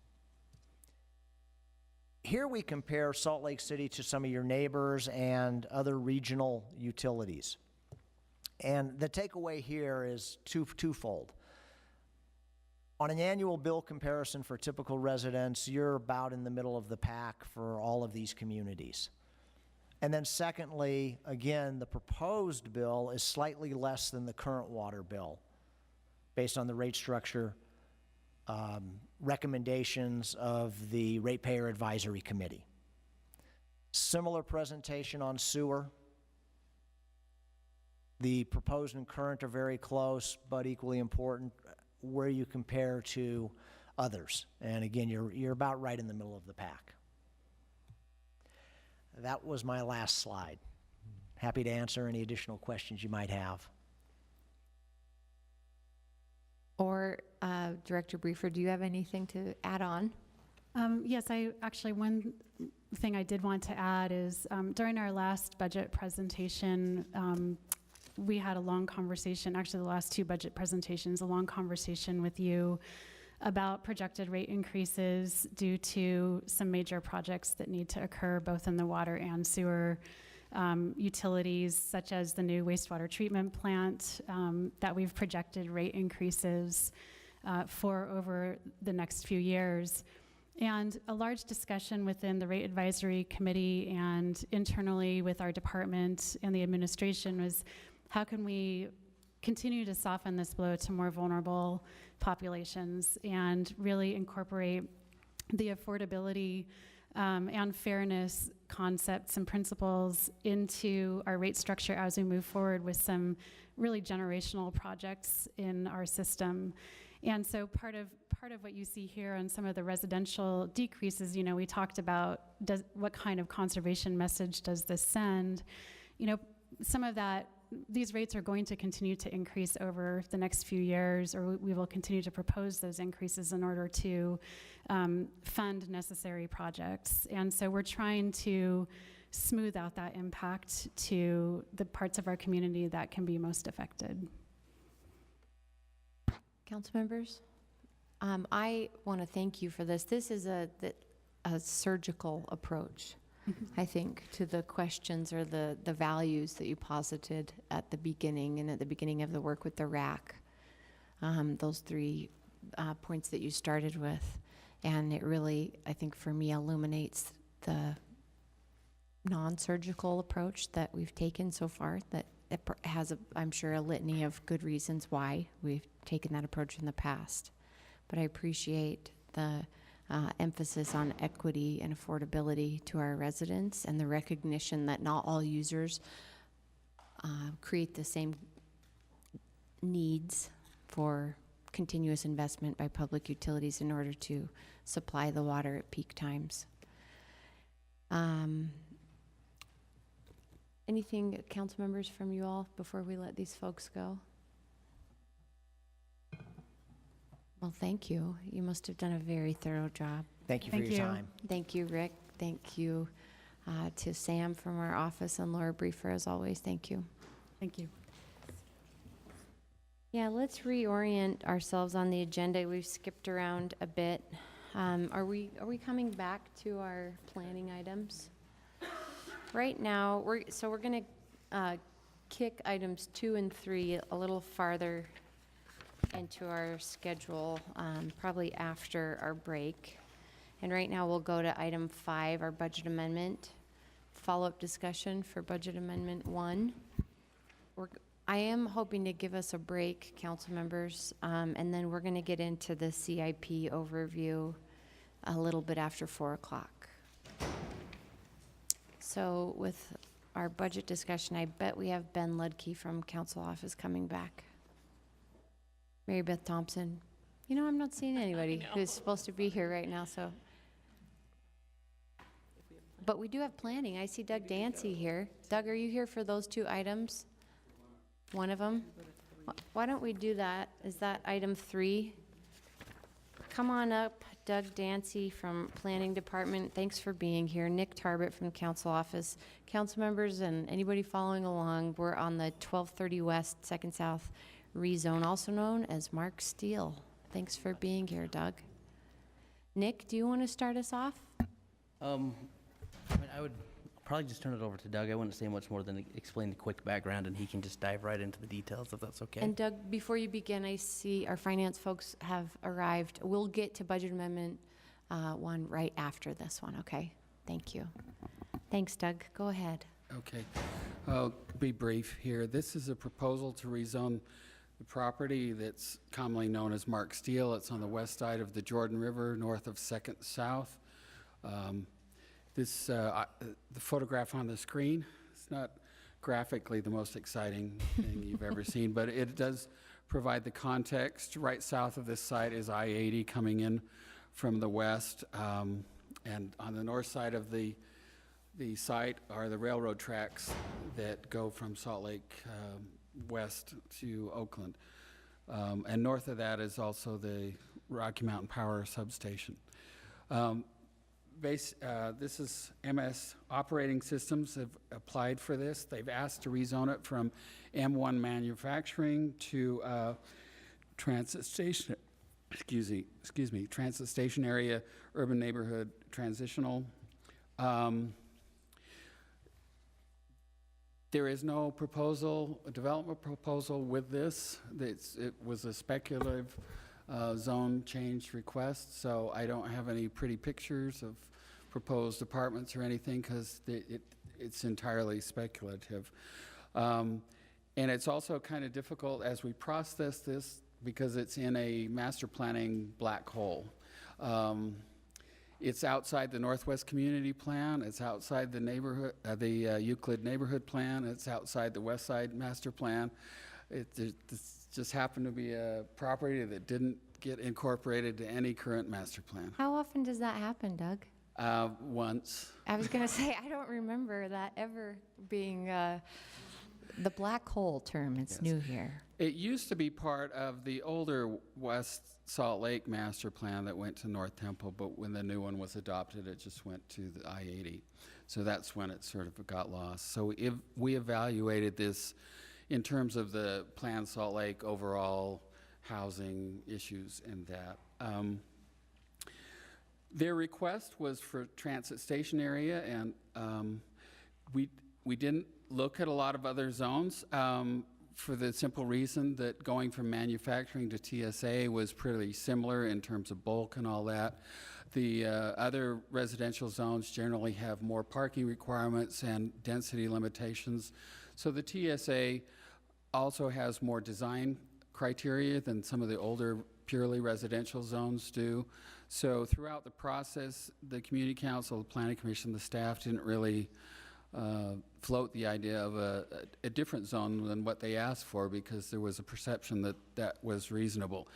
Here we compare Salt Lake City to some of your neighbors and other regional utilities. And the takeaway here is twofold. On an annual bill comparison for typical residents, you're about in the middle of the pack for all of these communities. And then secondly, again, the proposed bill is slightly less than the current water bill based on the rate structure recommendations of the Ratepayer Advisory Committee. Similar presentation on sewer. The proposed and current are very close, but equally important where you compare to others. And again, you're about right in the middle of the pack. That was my last slide. Happy to answer any additional questions you might have. Or Director Briefer, do you have anything to add on? Yes, one thing I did want to add is during our last budget presentation, we had a long conversation, actually the last two budget presentations, a long conversation with you about projected rate increases due to some major projects that need to occur both in the water and sewer utilities, such as the new wastewater treatment plant that we've projected rate increases for over the next few years. And a large discussion within the Rate Advisory Committee and internally with our department and the administration was, how can we continue to soften this blow to more vulnerable populations and really incorporate the affordability and fairness concepts and principles into our rate structure as we move forward with some really generational projects in our system. And so part of what you see here on some of the residential decreases, we talked about what kind of conservation message does this send? Some of that, these rates are going to continue to increase over the next few years, or we will continue to propose those increases in order to fund necessary projects. And so we're trying to smooth out that impact to the parts of our community that can be most affected. Council members, I want to thank you for this. This is a surgical approach, I think, to the questions or the values that you posited at the beginning and at the beginning of the work with the RAC. Those three points that you started with. And it really, I think for me, illuminates the non-surgical approach that we've taken so far, that it has, I'm sure, a litany of good reasons why we've taken that approach in the past. But I appreciate the emphasis on equity and affordability to our residents and the recognition that not all users create the same needs for continuous investment by public utilities in order to supply the water at peak times. Anything, council members, from you all before we let these folks go? Well, thank you. You must have done a very thorough job. Thank you for your time. Thank you, Rick. Thank you, To Sam from our office and Laura Briefer, as always, thank you. Thank you. Yeah, let's reorient ourselves on the agenda. We've skipped around a bit. Are we coming back to our planning items? Right now, we're going to kick items 2 and 3 a little farther into our schedule, probably after our break. And right now, we'll go to item 5, our budget amendment, follow-up discussion for budget amendment 1. I am hoping to give us a break, council members, and then we're going to get into the CIP overview a little bit after 4 o'clock. So with our budget discussion, I bet we have Ben Ludke from council office coming back. Mary Beth Thompson. You know, I'm not seeing anybody who's supposed to be here right now, so. But we do have planning. I see Doug Dancy here. Doug, are you here for those 2 items? One of them? Why don't we do that? Is that item 3? Come on up, Doug Dancy from Planning Department. Thanks for being here. Nick Tarbett from Council Office. Council members and anybody following along, we're on the 1230 West, 2nd South rezone, also known as Mark Steele. Thanks for being here, Doug. Nick, do you want to start us off? I would probably just turn it over to Doug. I wouldn't say much more than explain the quick background, and he can just dive right into the details if that's okay. And Doug, before you begin, I see our finance folks have arrived. We'll get to budget amendment 1 right after this one, okay? Thank you. Thanks, Doug. Go ahead. Okay. I'll be brief here. This is a proposal to rezone the property that's commonly known as Mark Steele. It's on the west side of the Jordan River, north of 2nd South. The photograph on the screen, it's not graphically the most exciting thing you've ever seen, but it does provide the context. Right south of this site is I-80 coming in from the west, and on the north side of the site are the railroad tracks that go from Salt Lake west to Oakland. And north of that is also the Rocky Mountain Power Substation. This is MS Operating Systems have applied for this. They've asked to rezone it from M1 manufacturing to transit station, transit station area, urban neighborhood transitional. There is no proposal, a development proposal with this. It was a speculative zone change request, so I don't have any pretty pictures of proposed apartments or anything because it's entirely speculative. And it's also kind of difficult as we process this because it's in a master planning black hole. It's outside the Northwest Community Plan. It's outside the neighborhood, the Euclid Neighborhood Plan. It's outside the West Side Master Plan. This just happened to be a property that didn't get incorporated to any current master plan. How often does that happen, Doug? Once. I was going to say, I don't remember that ever being the black hole term. It's new here. It used to be part of the older West Salt Lake master plan that went to North Temple, but when the new one was adopted, it just went to the I-80. So that's when it sort of got lost. So if we evaluated this in terms of the planned Salt Lake overall housing issues and that. Their request was for transit station area, and we didn't look at a lot of other zones for the simple reason that going from manufacturing to TSA was pretty similar in terms of bulk and all that. The other residential zones generally have more parking requirements and density limitations. So the TSA also has more design criteria than some of the older purely residential zones do. So throughout the process, the Community Council, the Planning Commission, the staff didn't really float the idea of a different zone than what they asked for because there was a perception that that was reasonable.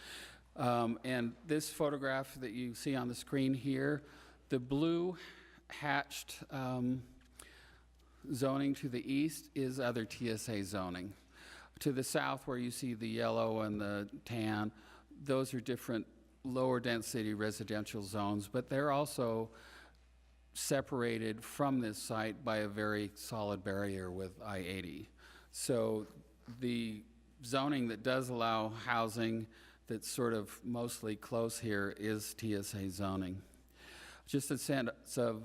And this photograph that you see on the screen here, the blue hatched zoning to the east is other TSA zoning. To the south where you see the yellow and the tan, those are different lower density residential zones, but they're also separated from this site by a very solid barrier with I-80. So the zoning that does allow housing that's sort of mostly close here is TSA zoning. Just a sense of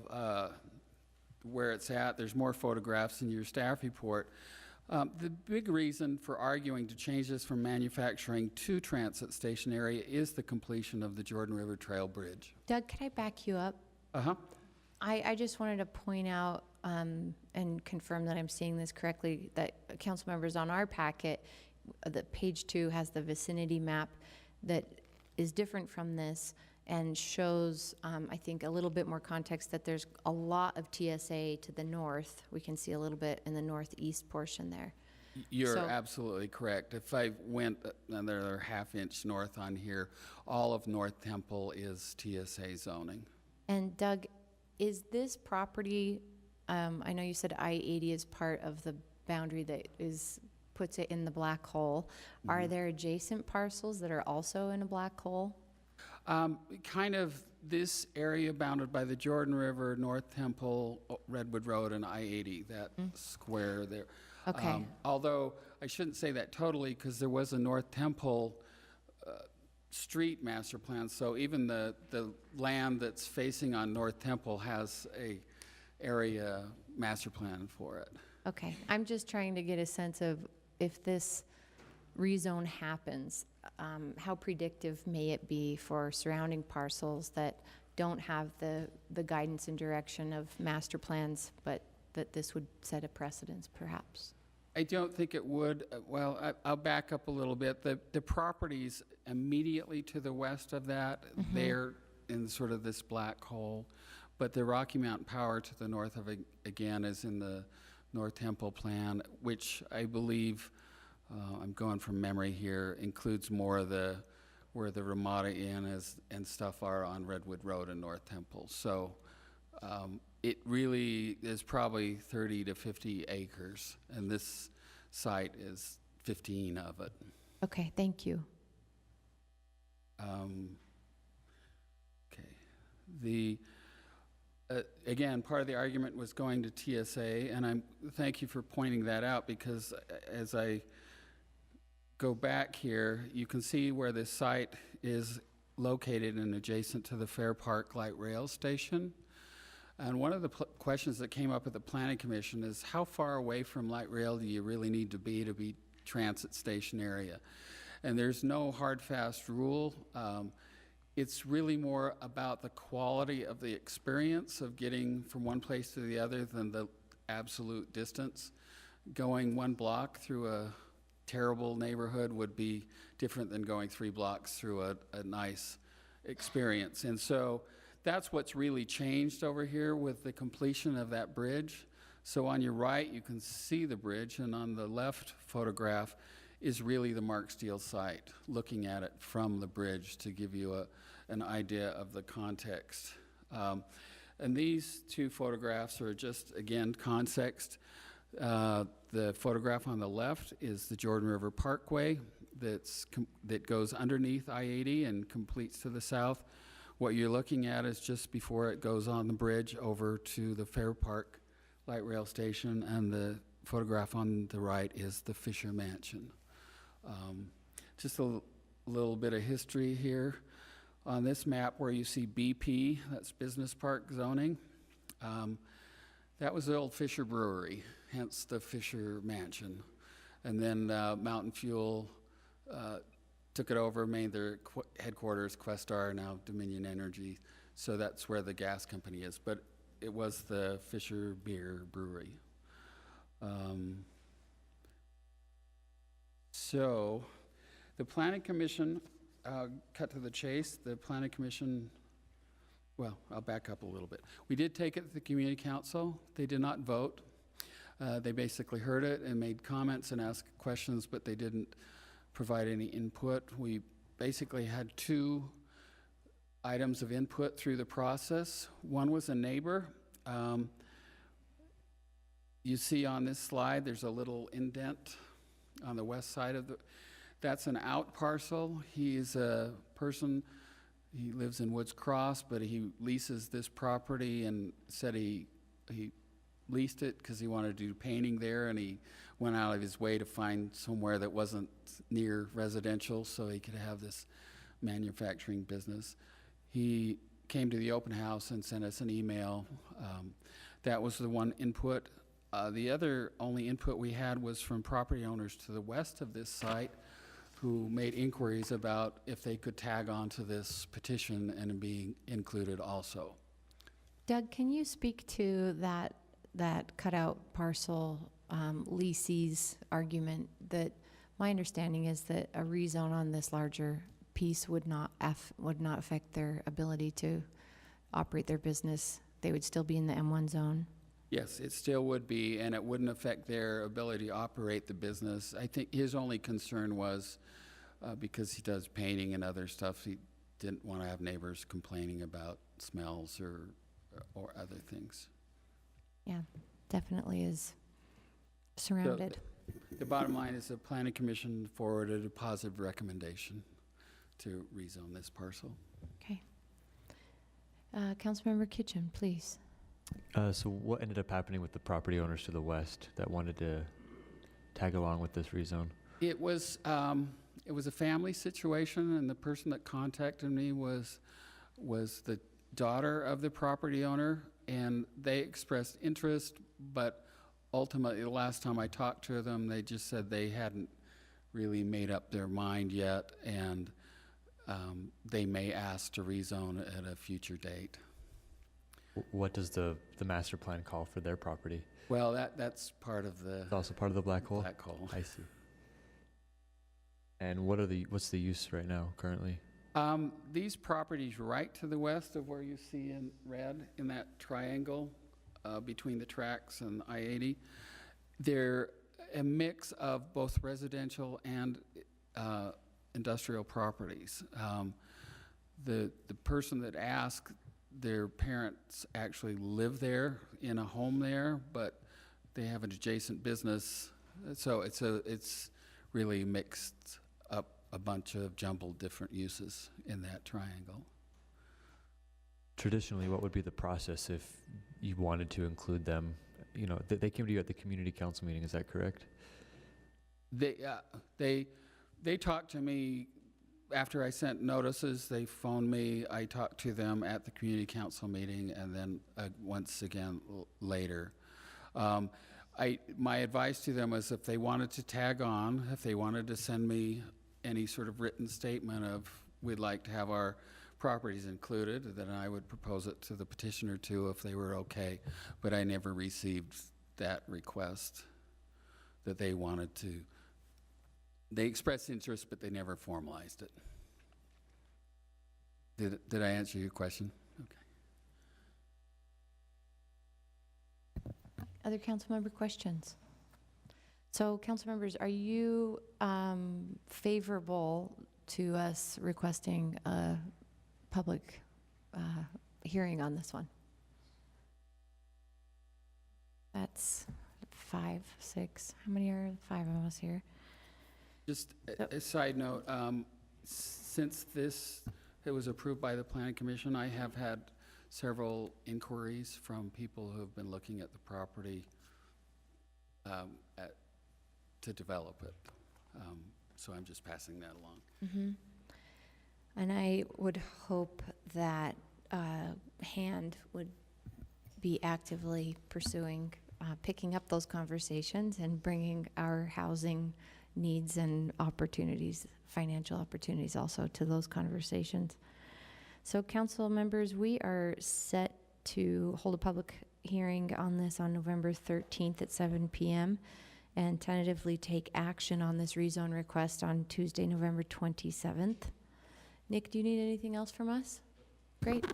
where it's at, there's more photographs in your staff report. The big reason for arguing to change this from manufacturing to transit station area is the completion of the Jordan River Trail Bridge. Doug, could I back you up? Uh-huh. I just wanted to point out and confirm that I'm seeing this correctly, that council members on our packet, that page 2 has the vicinity map that is different from this and shows, I think, a little bit more context that there's a lot of TSA to the north. We can see a little bit in the northeast portion there. You're So- absolutely correct. If I went another half-inch north on here, all of North Temple is TSA zoning. And Doug, is this property, I know you said I-80 is part of the boundary that puts it in the black hole. Are there adjacent parcels that are also in a black hole? Kind of this area bounded by the Jordan River, North Temple, Redwood Road, and I-80, that square there. Okay. Although I shouldn't say that totally, because there was a North Temple street master plan, so even the land that's facing on North Temple has a area master plan for it. Okay, I'm just trying to get a sense of if this rezone happens, how predictive may it be for surrounding parcels that don't have the guidance and direction of master plans, but that this would set a precedence perhaps? I don't think it would. Well, I'll back up a little bit. The properties immediately to the west of that, they're in sort of this black hole. But the Rocky Mountain Power to the north of it, again, is in the North Temple plan, which I believe, I'm going from memory here, includes more of where the Ramada Inn is and stuff are on Redwood Road in North Temple. So it really is probably 30 to 50 acres, and this site is 15 of it. Okay, thank you. Okay. Again, part of the argument was going to TSA, and thank you for pointing that out, because as I go back here, you can see where this site is located and adjacent to the Fair Park Light Rail Station. And one of the questions that came up at the Planning Commission is, how far away from light rail do you really need to be transit station area? And there's no hard, fast rule. It's really more about the quality of the experience of getting from one place to the other than the absolute distance. Going 1 block through a terrible neighborhood would be different than going 3 blocks through a nice experience. And so that's what's really changed over here with the completion of that bridge. So on your right, you can see the bridge, and on the left photograph is really the Mark Steele site, looking at it from the bridge to give you an idea of the context. And these 2 photographs are just, again, context. The photograph on the left is the Jordan River Parkway that goes underneath I-80 and completes to the south. What you're looking at is just before it goes on the bridge over to the Fair Park Light Rail Station, and the photograph on the right is the Fisher Mansion. Just a little bit of history here. On this map where you see BP, that's Business Park zoning, that was the old Fisher Brewery, hence the Fisher Mansion. And then Mountain Fuel took it over, made their headquarters Questar, now Dominion Energy. So that's where the gas company is. But it was the Fisher Beer Brewery. So the Planning Commission, cut to the chase, the Planning Commission, well, I'll back up a little bit. We did take it to the Community Council. They did not vote. They basically heard it and made comments and asked questions, but they didn't provide any input. We basically had 2 items of input through the process. One was a neighbor. You see on this slide, there's a little indent on the west side of that's an out parcel. He's a person, he lives in Woods Cross, but he leases this property and said he leased it because he wanted to do painting there, and he went out of his way to find somewhere that wasn't near residential so he could have this manufacturing business. He came to the open house and sent us an email. That was the one input. The other only input we had was from property owners to the west of this site who made inquiries about if they could tag on to this petition and be included also. Doug, can you speak to that cutout parcel leases argument? That my understanding is that a rezone on this larger piece would not affect their ability to operate their business. They would still be in the M1 zone. Yes, it still would be, and it wouldn't affect their ability to operate the business. I think his only concern was because he does painting and other stuff, he didn't want to have neighbors complaining about smells or other things. Yeah, definitely is surrounded. The bottom line is the Planning Commission forwarded a positive recommendation to rezone this parcel. Okay. Councilmember Kitchen, please. So what ended up happening with the property owners to the west that wanted to tag along with this rezone? It was a family situation, and the person that contacted me was the daughter of the property owner, and they expressed interest, but ultimately, the last time I talked to them, they just said they hadn't really made up their mind yet, and they may ask to rezone at a future date. What does the master plan call for their property? Well, that's part of the... It's also part of the black hole? Black hole. I see. And what's the use right now, currently? These properties right to the west of where you see in red, in that triangle between the tracks and I-80, they're a mix of both residential and industrial properties. The person that asked, their parents actually live there in a home there, but they have an adjacent business. So it's really mixed up a bunch of jumbled different uses in that triangle. Traditionally, what would be the process if you wanted to include them? You know, they came to you at the community council meeting, is that correct? They talked to me after I sent notices. They phoned me. I talked to them at the community council meeting, and then once again later. My advice to them was if they wanted to tag on, if they wanted to send me any sort of written statement of we'd like to have our properties included, then I would propose it to the petitioner too if they were okay. But I never received that request that they wanted to. They expressed interest, but they never formalized it. Did I answer your question? Okay. Other council member questions? So council members, are you favorable to us requesting a public hearing on this one? That's 5, 6. How many are 5 of us here? Just a side note, since it was approved by the Planning Commission, I have had several inquiries from people who have been looking at the property to develop it. So I'm just passing that along. Mm-hmm. And I would hope that HAND would be actively pursuing picking up those conversations and bringing our housing needs and opportunities, financial opportunities also to those conversations. So council members, we are set to hold a public hearing on this on November 13th at 7 p.m. and tentatively take action on this rezone request on Tuesday, November 27th. Nick, do you need anything else from us? Great.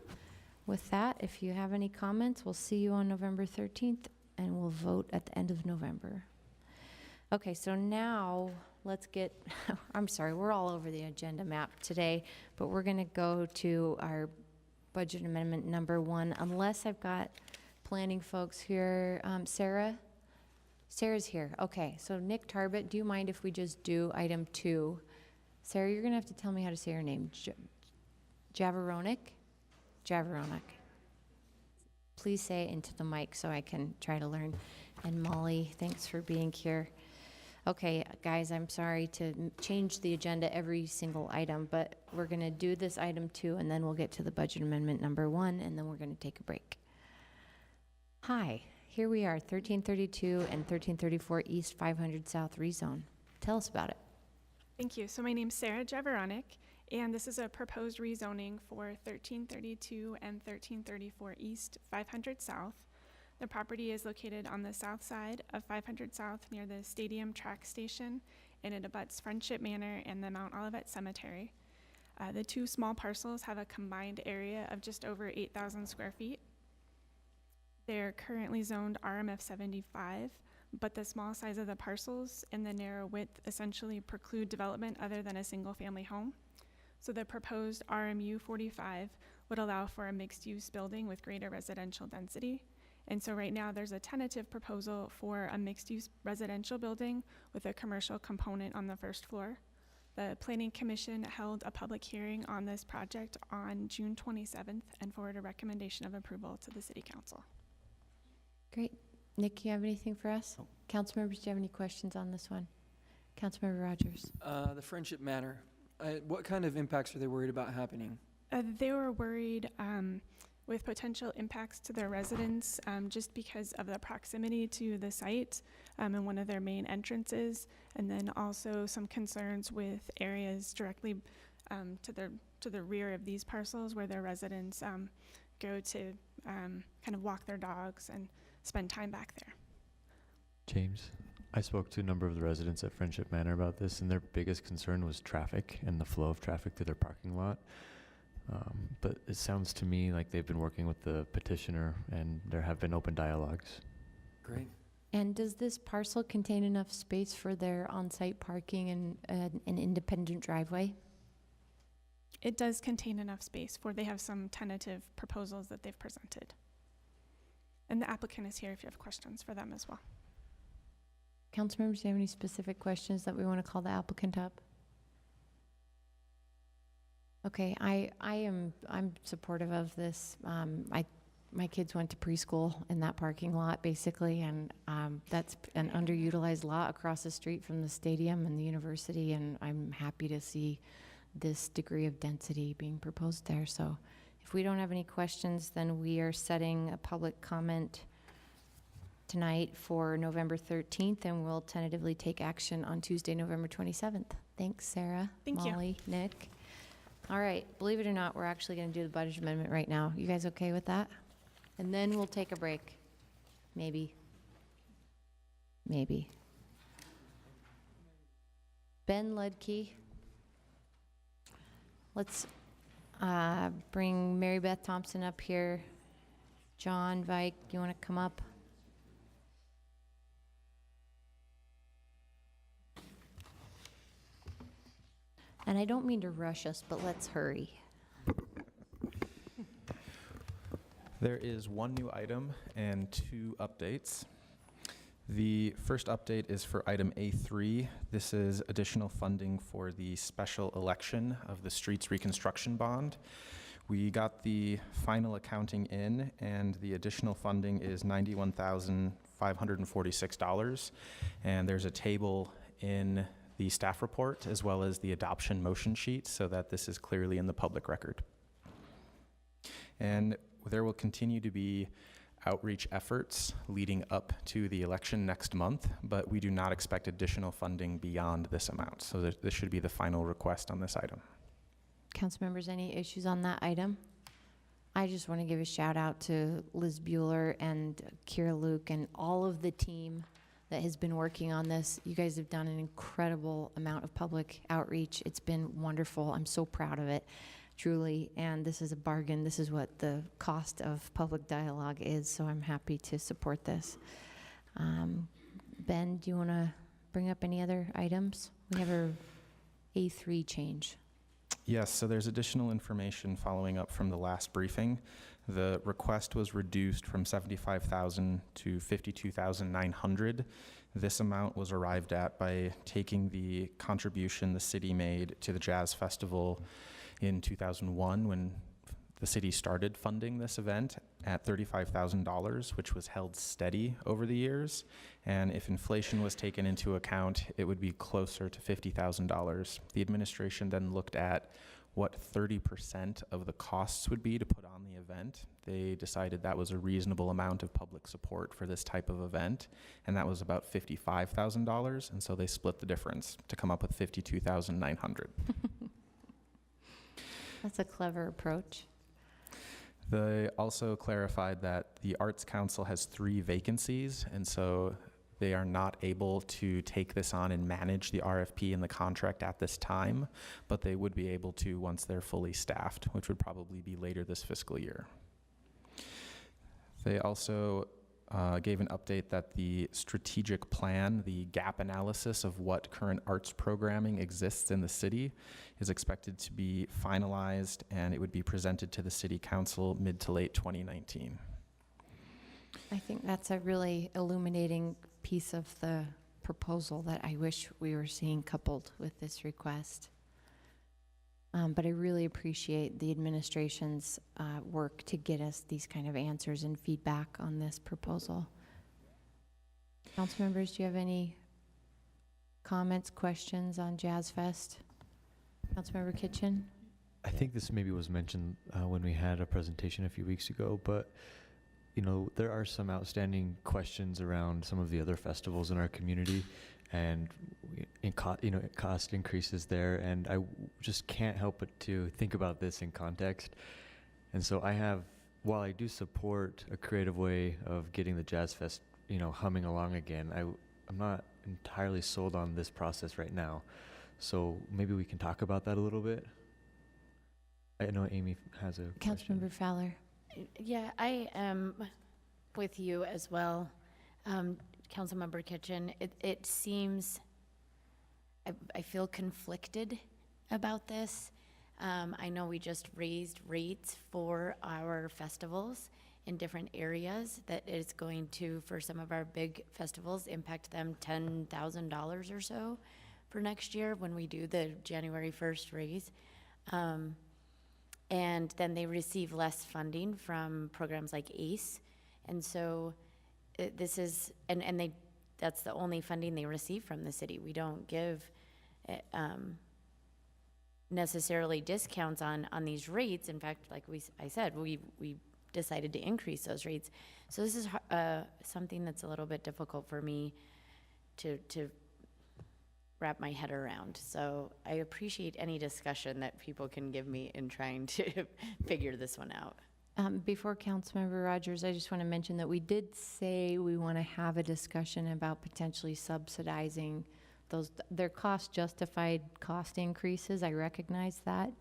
With that, if you have any comments, we'll see you on November 13th and we'll vote at the end of November. Okay, so now let's get, I'm sorry, we're all over the agenda map today, but we're going to go to our budget amendment number 1, unless I've got planning folks here. Sarah? Sarah's here. Okay, so Nick Tarbett, do you mind if we just do item 2? Sarah, you're going to have to tell me how to say your name. Javoronic? Javoronic. Please say it into the mic so I can try to learn. And Molly, thanks for being here. Okay, guys, I'm sorry to change the agenda every single item, but we're going to do this item 2, and then we'll get to the budget amendment number 1, and then we're going to take a break. Hi, here we are, 1332 and 1334 East 500 South rezone. Tell us about it. Thank you. So my name's Sarah Javoronic, and this is a proposed rezoning for 1332 and 1334 East 500 South. The property is located on the south side of 500 South near the Stadium Track Station, and it abuts Friendship Manor and the Mount Olivet Cemetery. The 2 small parcels have a combined area of just over 8,000 square feet. They're currently zoned RMF 75, but the small size of the parcels and the narrow width essentially preclude development other than a single-family home. So the proposed RMU 45 would allow for a mixed-use building with greater residential density. And so right now there's a tentative proposal for a mixed-use residential building with a commercial component on the first floor. The Planning Commission held a public hearing on this project on June 27th and forwarded a recommendation of approval to the City Council. Great. Nick, you have anything for us? Council members, do you have any questions on this one? Councilmember Rogers. The Friendship Manor, what kind of impacts are they worried about happening? They were worried with potential impacts to their residents just because of the proximity to the site and one of their main entrances, and then also some concerns with areas directly to the rear of these parcels where their residents go to kind of walk their dogs and spend time back there. James, I spoke to a number of the residents at Friendship Manor about this, and their biggest concern was traffic and the flow of traffic through their parking lot. But it sounds to me like they've been working with the petitioner, and there have been open dialogues. Great. And does this parcel contain enough space for their on-site parking and an independent driveway? It does contain enough space they have some tentative proposals that they've presented. And the applicant is here if you have questions for them as well. Council members, do you have any specific questions that we want to call the applicant up? Okay, I'm supportive of this. My kids went to preschool in that parking lot basically, and that's an underutilized lot across the street from the stadium and the university, and I'm happy to see this degree of density being proposed there. So if we don't have any questions, then we are setting a public comment tonight for November 13th, and we'll tentatively take action on Tuesday, November 27th. Thanks, Sarah, Thank you. Molly, Nick. All right, believe it or not, we're actually going to do the budget amendment right now. You guys okay with that? And then we'll take a break. Maybe. Maybe. Ben Ledke. Let's bring Mary Beth Thompson up here. John Vike, you want to come up? And I don't mean to rush us, but let's hurry. There is one new item and 2 updates. The first update is for item A3. This is additional funding for the special election of the streets reconstruction bond. We got the final accounting in, and the additional funding is $91,546. And there's a table in the staff report as well as the adoption motion sheet so that this is clearly in the public record. And there will continue to be outreach efforts leading up to the election next month, but we do not expect additional funding beyond this amount. So this should be the final request on this item. Council members, any issues on that item? I just want to give a shout out to Liz Bueller and Kira Luke and all of the team that has been working on this. You guys have done an incredible amount of public outreach. It's been wonderful. I'm so proud of it, truly. And this is a bargain. This is what the cost of public dialogue is, so I'm happy to support this. Ben, do you want to bring up any other items? We have our A3 change. Yes, so there's additional information following up from the last briefing. The request was reduced from $75,000 to $52,900. This amount was arrived at by taking the contribution the city made to the Jazz Festival in 2001 when the city started funding this event at $35,000, which was held steady over the years. And if inflation was taken into account, it would be closer to $50,000. The administration then looked at what 30% of the costs would be to put on the event. They decided that was a reasonable amount of public support for this type of event, and that was about $55,000, and so they split the difference to come up with $52,900. That's a clever approach. They also clarified that the Arts Council has 3 vacancies, and so they are not able to take this on and manage the RFP and the contract at this time, but they would be able to once they're fully staffed, which would probably be later this fiscal year. They also gave an update that the strategic plan, the gap analysis of what current arts programming exists in the city, is expected to be finalized, and it would be presented to the city council mid to late 2019. I think that's a really illuminating piece of the proposal that I wish we were seeing coupled with this request. But I really appreciate the administration's work to get us these kind of answers and feedback on this proposal. Council members, do you have any comments, questions on Jazz Fest? Councilmember Kitchen? I think this maybe was mentioned when we had a presentation a few weeks ago, but you know, there are some outstanding questions around some of the other festivals in our community, and cost increases there, and I just can't help but to think about this in context. And so while I do support a creative way of getting the Jazz Fest, humming along again, I'm not entirely sold on this process right now. So maybe we can talk about that a little bit. I know Amy has a question. Councilmember Fowler? Yeah, I am with you as well, Councilmember Kitchen. It seems, I feel conflicted about this. I know we just raised rates for our festivals in different areas that is going to, for some of our big festivals, impact them $10,000 or so for next year when we do the January 1st raise. And then they receive less funding from programs like ACE. And so this is, that's the only funding they receive from the city. We don't give necessarily discounts on these rates. In fact, like I said, we decided to increase those rates. So this is something that's a little bit difficult for me to wrap my head around. So I appreciate any discussion that people can give me in trying to figure this one out. Before Councilmember Rogers, I just want to mention that we did say we want to have a discussion about potentially subsidizing those. Their cost-justified cost increases, I recognize that,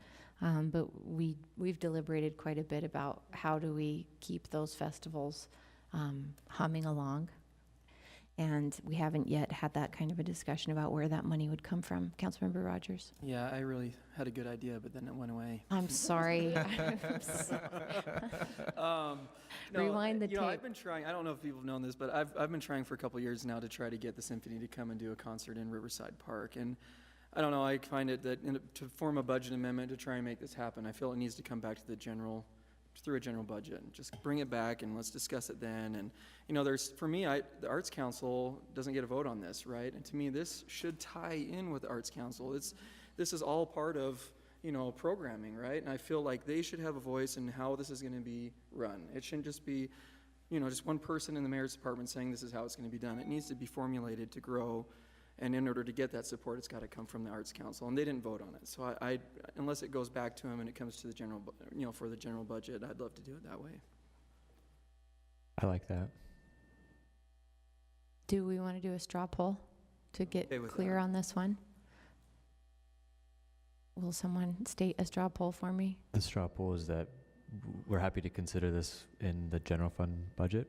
but we've deliberated quite a bit about how do we keep those festivals humming along. And we haven't yet had that kind of a discussion about where that money would come from. Councilmember Rogers? Yeah, I really had a good idea, but then it went away. I'm sorry. Rewind the tape. I've been trying, I don't know if people have known this, but I've been trying for a couple of years now to try to get the symphony to come and do a concert in Riverside Park. And I don't know, I find it that to form a budget amendment to try and make this happen, I feel it needs to come back to the through a general budget. Just bring it back and let's discuss it then. And for me, the Arts Council doesn't get a vote on this, right? And to me, this should tie in with the Arts Council. This is all part of programming, right? And I feel like they should have a voice in how this is going to be run. It shouldn't just be just one person in the mayor's department saying this is how it's going to be done. It needs to be formulated to grow. And in order to get that support, it's got to come from the Arts Council, and they didn't vote on it. So unless it goes back to them and it comes to the general, for the general budget, I'd love to do it that way. I like that. Do we want to do a straw poll to get clear on this one? Will someone state a straw poll for me? The straw poll is that we're happy to consider this in the general fund budget.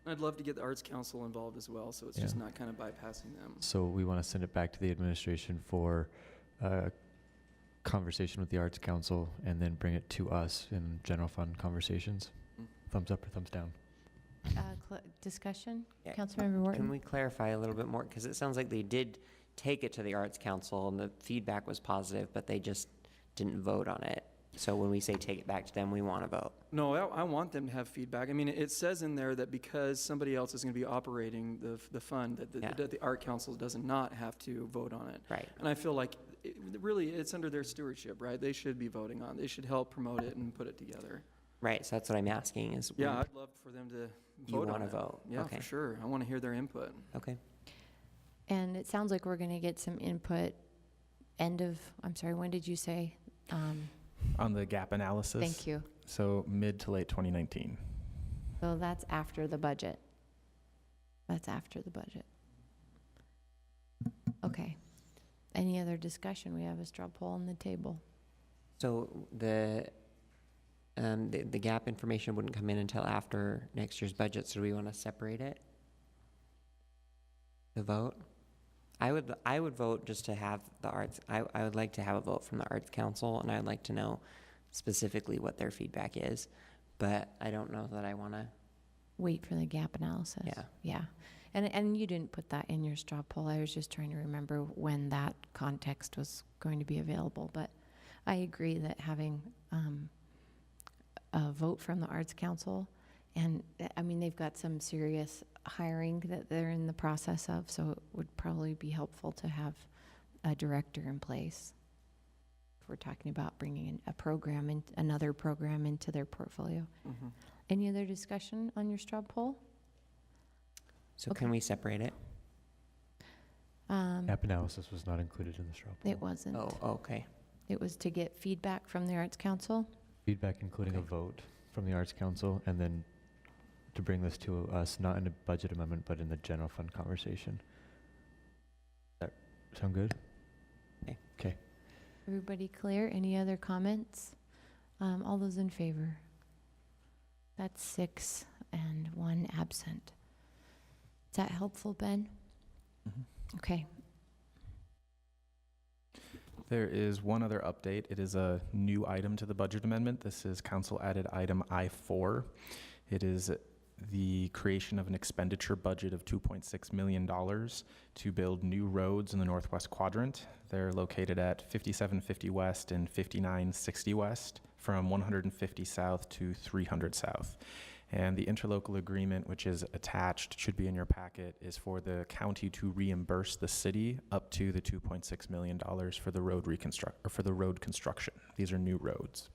I'd love to get the Arts Council involved as well, so it's just not kind of bypassing them. So we want to send it back to the administration for a conversation with the Arts Council and then bring it to us in general fund conversations. Thumbs up or thumbs down? Discussion? Yeah. Councilmember Wharton? Can we clarify a little bit more? Because it sounds like they did take it to the Arts Council and the feedback was positive, but they just didn't vote on it. So when we say take it back to them, we want to vote. No, I want them to have feedback. I mean, it says in there that because somebody else is going to be operating the fund, that the Art Council does not have to vote on it. Right. And I feel like, really, it's under their stewardship, right? They should be voting on it. They should help promote it and put it together. Right, so that's what I'm asking is. Yeah, I'd love for them to You vote on want it. to vote? Yeah, Okay. for sure. I want to hear their input. Okay. And it sounds like we're going to get some input when did you say? On the gap analysis. Thank you. So mid to late 2019. So that's after the budget. That's after the budget. Okay. Any other discussion? We have a straw poll on the table. So the gap information wouldn't come in until after next year's budget, so do we want to separate it? The vote? I would vote just to have the arts, I would like to have a vote from the Arts Council, and I'd like to know specifically what their feedback is, but I don't know that I want to. Wait for the gap analysis. Yeah. Yeah. And you didn't put that in your straw poll. I was just trying to remember when that context was going to be available. But I agree that having a vote from the Arts Council, and I mean, they've got some serious hiring that they're in the process of, so it would probably be helpful to have a director in place. If we're talking about bringing in a program, and another program into their portfolio. Mm-hmm. Any other discussion on your straw poll? So Okay. can we separate it? Gap analysis was not included in the straw poll. It wasn't. Oh, okay. It was to get feedback from the Arts Council. Feedback, including a vote from the Arts Council, and then to bring this to us, not in a budget amendment, but in the general fund conversation. That sound good? Okay. Okay. Everybody clear? Any other comments? All those in favor? That's 6 and 1 absent. Is that helpful, Ben? Okay. There is one other update. It is a new item to the budget amendment. This is council added item I-4. It is the creation of an expenditure budget of $2.6 million to build new roads in the Northwest Quadrant. They're located at 5750 West and 5960 West, from 150 South to 300 South. And the interlocal agreement, which is attached, should be in your packet, is for the county to reimburse the city up to the $2.6 million for the road construction. These are new roads.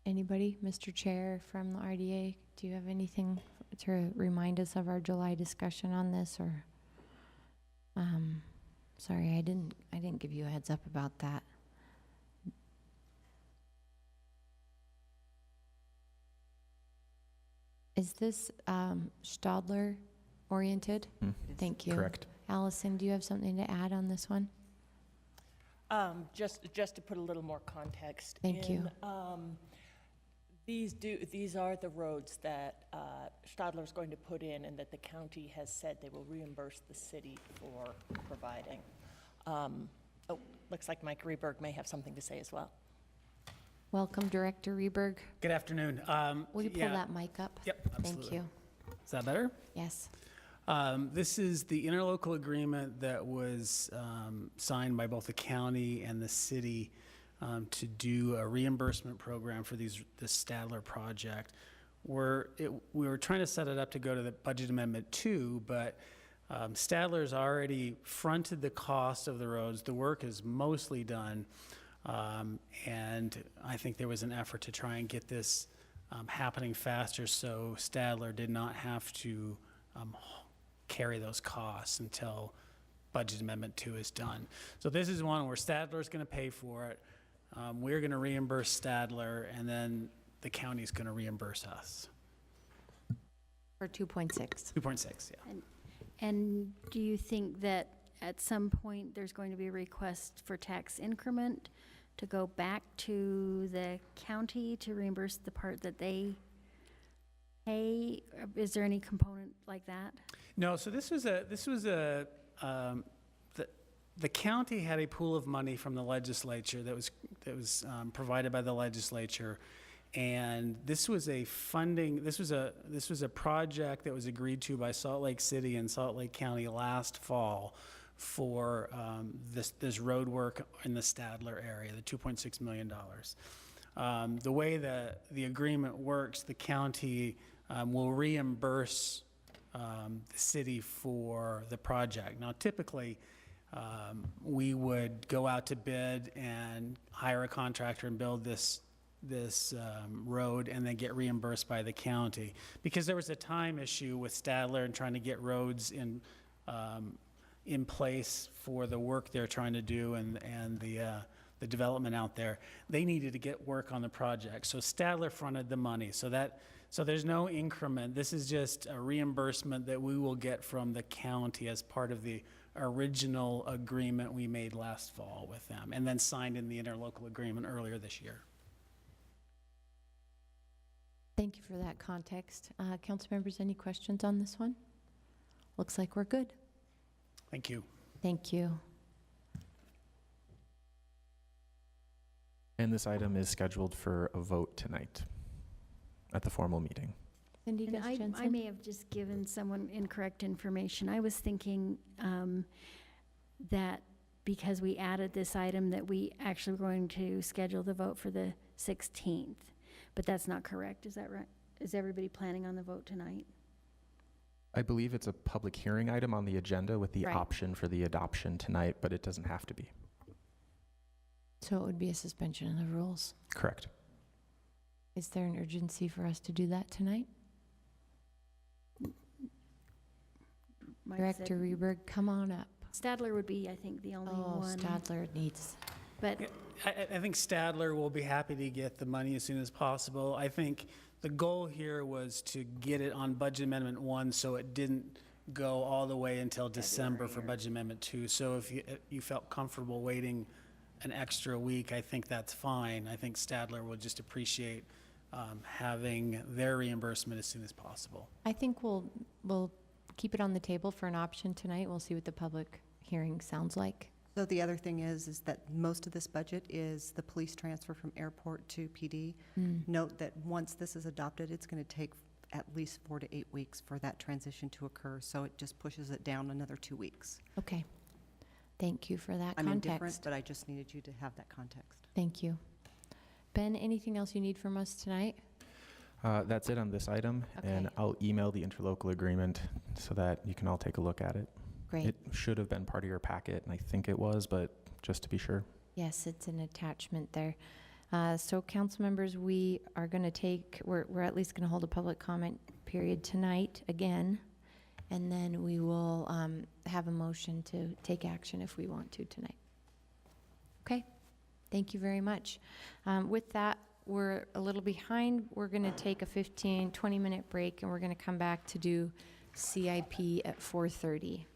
Anybody? Mr. Chair from the RDA, do you have anything to remind us of our July discussion on this, or? Sorry, I didn't give you a heads up about that. Is this Stadler oriented? Thank you. Correct. Allison, do you have something to add on this one? Just to put a little more context. Thank you. These are the roads that Stadler's going to put in, and that the county has said they will reimburse the city for providing. Looks like Mike Reberg may have something to say as well. Welcome, Director Reberg. Good afternoon. Will you pull that mic up? Yep, Thank absolutely. you. Is that better? Yes. This is the interlocal agreement that was signed by both the county and the city to do a reimbursement program for the Stadler project. We were trying to set it up to go to the budget amendment 2, but Stadler's already fronted the cost of the roads. The work is mostly done, and I think there was an effort to try and get this happening faster, so Stadler did not have to carry those costs until budget amendment 2 is done. So this is one where Stadler's going to pay for it. We're going to reimburse Stadler, and then the county's going to reimburse us. For 2.6. 2.6, yeah. And do you think that at some point there's going to be a request for tax increment to go back to the county to reimburse the part that they pay? Is there any component like that? No, so the county had a pool of money from the legislature that was provided by the legislature, and this was a project that was agreed to by Salt Lake City and Salt Lake County last fall for this road work in the Stadler area, the $2.6 million. The way that the agreement works, the county will reimburse the city for the project. Now, typically, we would go out to bid and hire a contractor and build this road and then get reimbursed by the county. Because there was a time issue with Stadler and trying to get roads in place for the work they're trying to do and the development out there. They needed to get work on the project. So Stadler fronted the money. So there's no increment. This is just a reimbursement that we will get from the county as part of the original agreement we made last fall with them, and then signed in the interlocal agreement earlier this year. Thank you for that context. Council members, any questions on this one? Looks like we're good. Thank you. Thank you. And this item is scheduled for a vote tonight at the formal meeting. Cindy And I Jensen? may have just given someone incorrect information. I was thinking that because we added this item, that we actually were going to schedule the vote for the 16th. But that's not correct, is that right? Is everybody planning on the vote tonight? I believe it's a public hearing item on the agenda with the Right. option for the adoption tonight, but it doesn't have to be. So it would be a suspension of the rules. Correct. Is there an urgency for us to do that tonight? Mike Director said- Reberg, come on up. Stadler would be, I think, the only Oh, one. Stadler needs. But I think Stadler will be happy to get the money as soon as possible. I think the goal here was to get it on Budget Amendment 1 so it didn't go all the way until December for Budget Amendment 2. So if you felt comfortable waiting an extra week, I think that's fine. I think Stadler will just appreciate having their reimbursement as soon as possible. I think we'll keep it on the table for an option tonight. We'll see what the public hearing sounds like. So the other thing is that most of this budget is the police transfer from airport to PD. Note that once this is adopted, it's going to take at least 4 to 8 weeks for that transition to occur. So it just pushes it down another 2 weeks. Okay. Thank you for that I'm indifferent, context. but I just needed you to have that context. Thank you. Ben, anything else you need from us tonight? That's it on this item, and Okay. I'll email the interlocal agreement so that you can all take a look at it. Great. It should have been part of your packet, and I think it was, but just to be sure. Yes, it's an attachment there. So council members, we are going to we're at least going to hold a public comment period tonight again, and then we will have a motion to take action if we want to tonight. Okay, thank you very much. With that, we're a little behind. We're going to take a 20-minute break, and we're going to come back to do CIP at 4:30.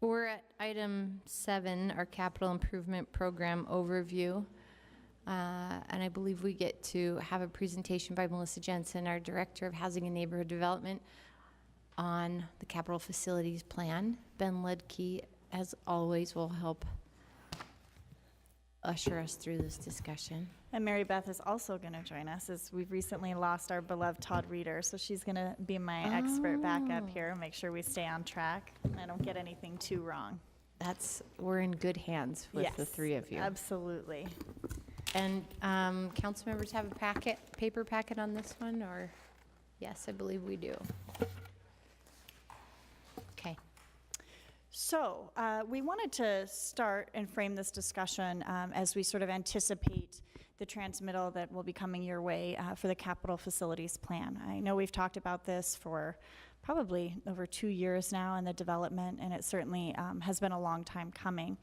We're at item 7, our capital improvement program overview. And I believe we get to have a presentation by Melissa Jensen, our Director of Housing and Neighborhood Development, on the capital facilities plan. Ben Ledke, as always, will help usher us through this discussion. And Mary Beth is also going to join us, as we've recently lost our beloved Todd Reeder, so she's going to be my expert backup here and make sure we stay on track and I don't get anything too wrong. We're in good hands with the three of you. Absolutely. And council members have a paper packet on this one, or? Yes, I believe we do. Okay. So we wanted to start and frame this discussion as we sort of anticipate the transmittal that will be coming your way for the capital facilities plan. I know we've talked about this for probably over 2 years now in the development, and it certainly has been a long time coming.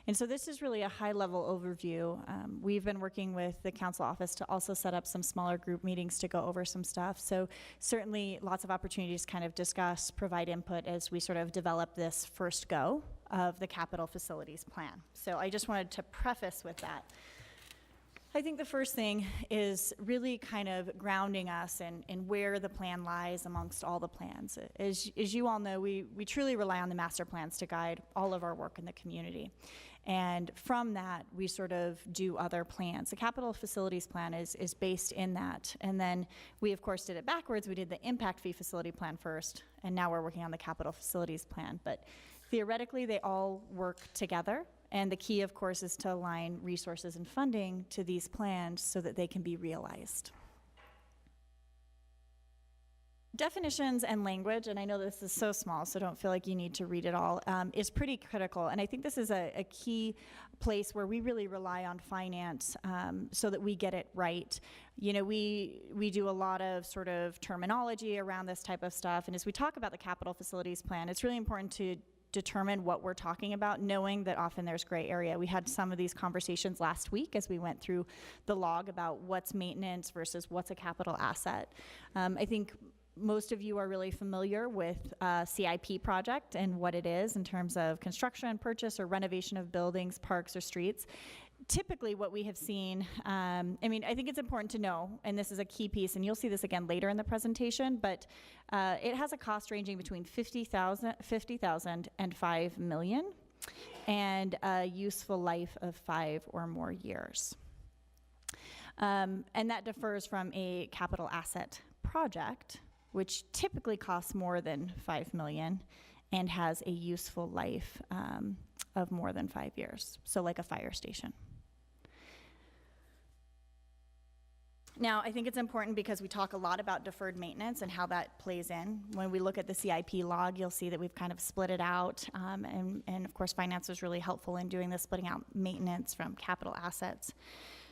And so this is really a high-level overview. We've been working with the council office to also set up some smaller group meetings to go over some stuff. So certainly lots of opportunities to kind of discuss, provide input as we sort of develop this first go of the capital facilities plan. So I just wanted to preface with that. I think the first thing is really kind of grounding us in where the plan lies amongst all the plans. As you all know, we truly rely on the master plans to guide all of our work in the community. And from that, we sort of do other plans. The capital facilities plan is based in that. And then we, of course, did it backwards. We did the impact fee facility plan first, and now we're working on the capital facilities plan. But theoretically, they all work together. And the key, of course, is to align resources and funding to these plans so that they can be realized. Definitions and language, and I know this is so small, so don't feel like you need to read it all, is pretty critical. And I think this is a key place where we really rely on finance so that we get it right. You know, we do a lot of sort of terminology around this type of stuff. And as we talk about the capital facilities plan, it's really important to determine what we're talking about, knowing that often there's gray area. We had some of these conversations last week as we went through the log about what's maintenance versus what's a capital asset. I think most of you are really familiar with CIP project and what it is in terms of construction, purchase, or renovation of buildings, parks, or streets. Typically what we have seen, I mean, I think it's important to know, and this is a key piece, and you'll see this again later in the presentation, but it has a cost ranging between $50,000 and $5 million, and a useful life of 5 or more years. And that differs from a capital asset project, which typically costs more than $5 million and has a useful life of more than 5 years, so like a fire station. Now, I think it's important because we talk a lot about deferred maintenance and how that plays in. When we look at the CIP log, you'll see that we've kind of split it out, and of course, finance was really helpful in doing this, splitting out maintenance from capital assets.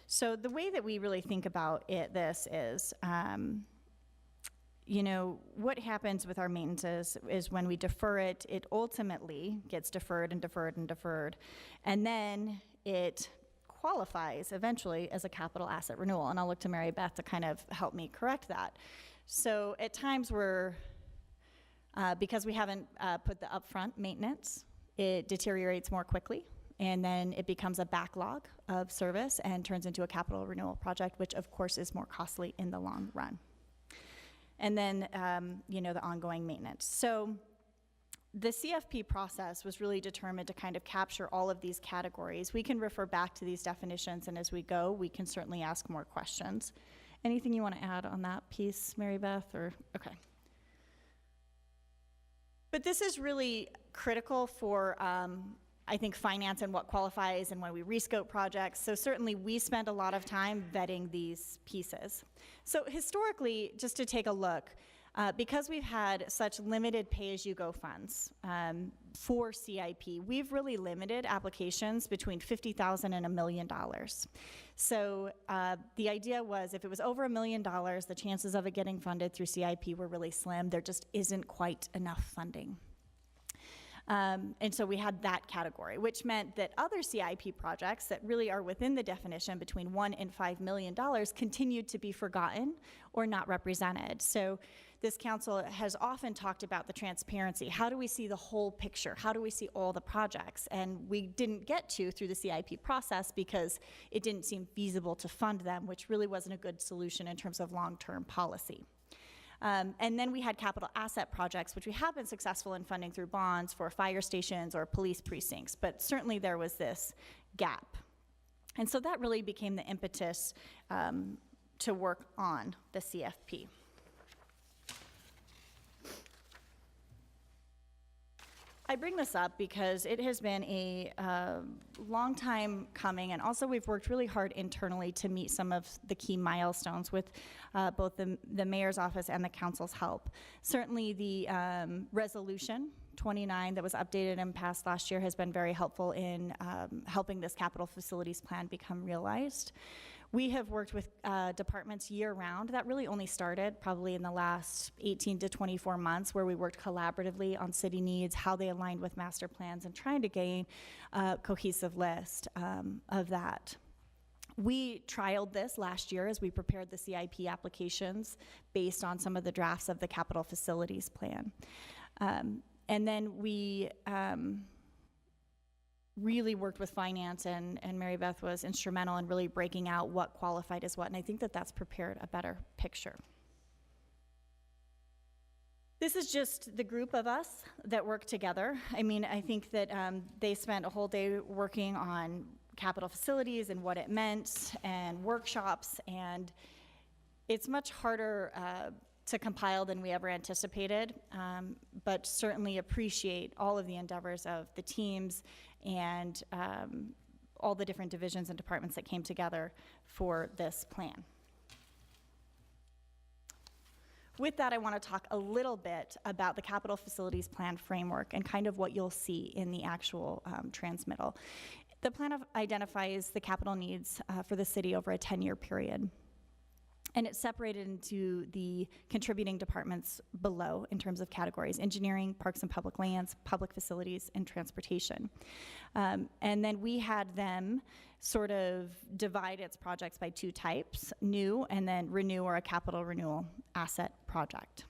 So the way that we really think about this is, you know, what happens with our maintenance is when we defer it, it ultimately gets deferred and deferred and deferred, and then it qualifies eventually as a capital asset renewal. And I'll look to Mary Beth to kind of help me correct that. So at times because we haven't put the upfront maintenance, it deteriorates more quickly, and then it becomes a backlog of service and turns into a capital renewal project, which of course is more costly in the long run. And then, you know, the ongoing maintenance. So the CFP process was really determined to kind of capture all of these categories. We can refer back to these definitions, and as we go, we can certainly ask more questions. Anything you want to add on that piece, Mary Beth, or, okay. But this is really critical for, I think, finance and what qualifies and when we rescope projects. So certainly we spend a lot of time vetting these pieces. So historically, just to take a look, because we've had such limited pay-as-you-go funds for CIP, we've really limited applications between $50,000 and $1 million. So the idea was if it was over $1 million, the chances of it getting funded through CIP were really slim. There just isn't quite enough funding. And so we had that category, which meant that other CIP projects that really are within the definition between $1 and $5 million continued to be forgotten or not represented. So this council has often talked about the transparency. How do we see the whole picture? How do we see all the projects? And we didn't get to through the CIP process because it didn't seem feasible to fund them, which really wasn't a good solution in terms of long-term policy. And then we had capital asset projects, which we have been successful in funding through bonds for fire stations or police precincts, but certainly there was this gap. And so that really became the impetus to work on the CFP. I bring this up because it has been a long time coming, and also we've worked really hard internally to meet some of the key milestones with both the mayor's office and the council's help. Certainly the resolution 29 that was updated and passed last year has been very helpful in helping this capital facilities plan become realized. We have worked with departments year-round. That really only started probably in the last 18 to 24 months, where we worked collaboratively on city needs, how they aligned with master plans, and trying to gain a cohesive list of that. We trialed this last year as we prepared the CIP applications based on some of the drafts of the capital facilities plan. And then we really worked with finance, and Mary Beth was instrumental in really breaking out what qualified as what, and I think that that's prepared a better picture. This is just the group of us that work together. I mean, I think that they spent a whole day working on capital facilities and what it meant, and workshops, and it's much harder to compile than we ever anticipated, but certainly appreciate all of the endeavors of the teams and all the different divisions and departments that came together for this plan. With that, I want to talk a little bit about the capital facilities plan framework and kind of what you'll see in the actual transmittal. The plan identifies the capital needs for the city over a 10-year period. And it's separated into the contributing departments below in terms of categories: engineering, parks and public lands, public facilities, and transportation. And then we had them sort of divide its projects by two types: new and then renew, or a capital renewal asset project.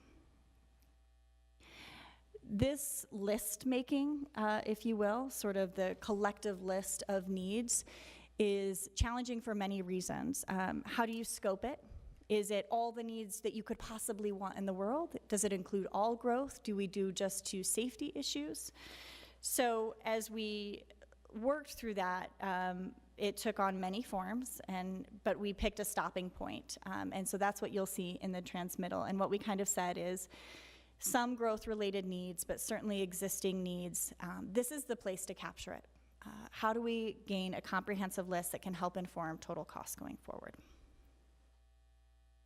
This list making, if you will, sort of the collective list of needs, is challenging for many reasons. How do you scope it? Is it all the needs that you could possibly want in the world? Does it include all growth? Do we do just to safety issues? So as we worked through that, it took on many forms, but we picked a stopping point. And so that's what you'll see in the transmittal. And what we kind of said is some growth-related needs, but certainly existing needs. This is the place to capture it. How do we gain a comprehensive list that can help inform total costs going forward?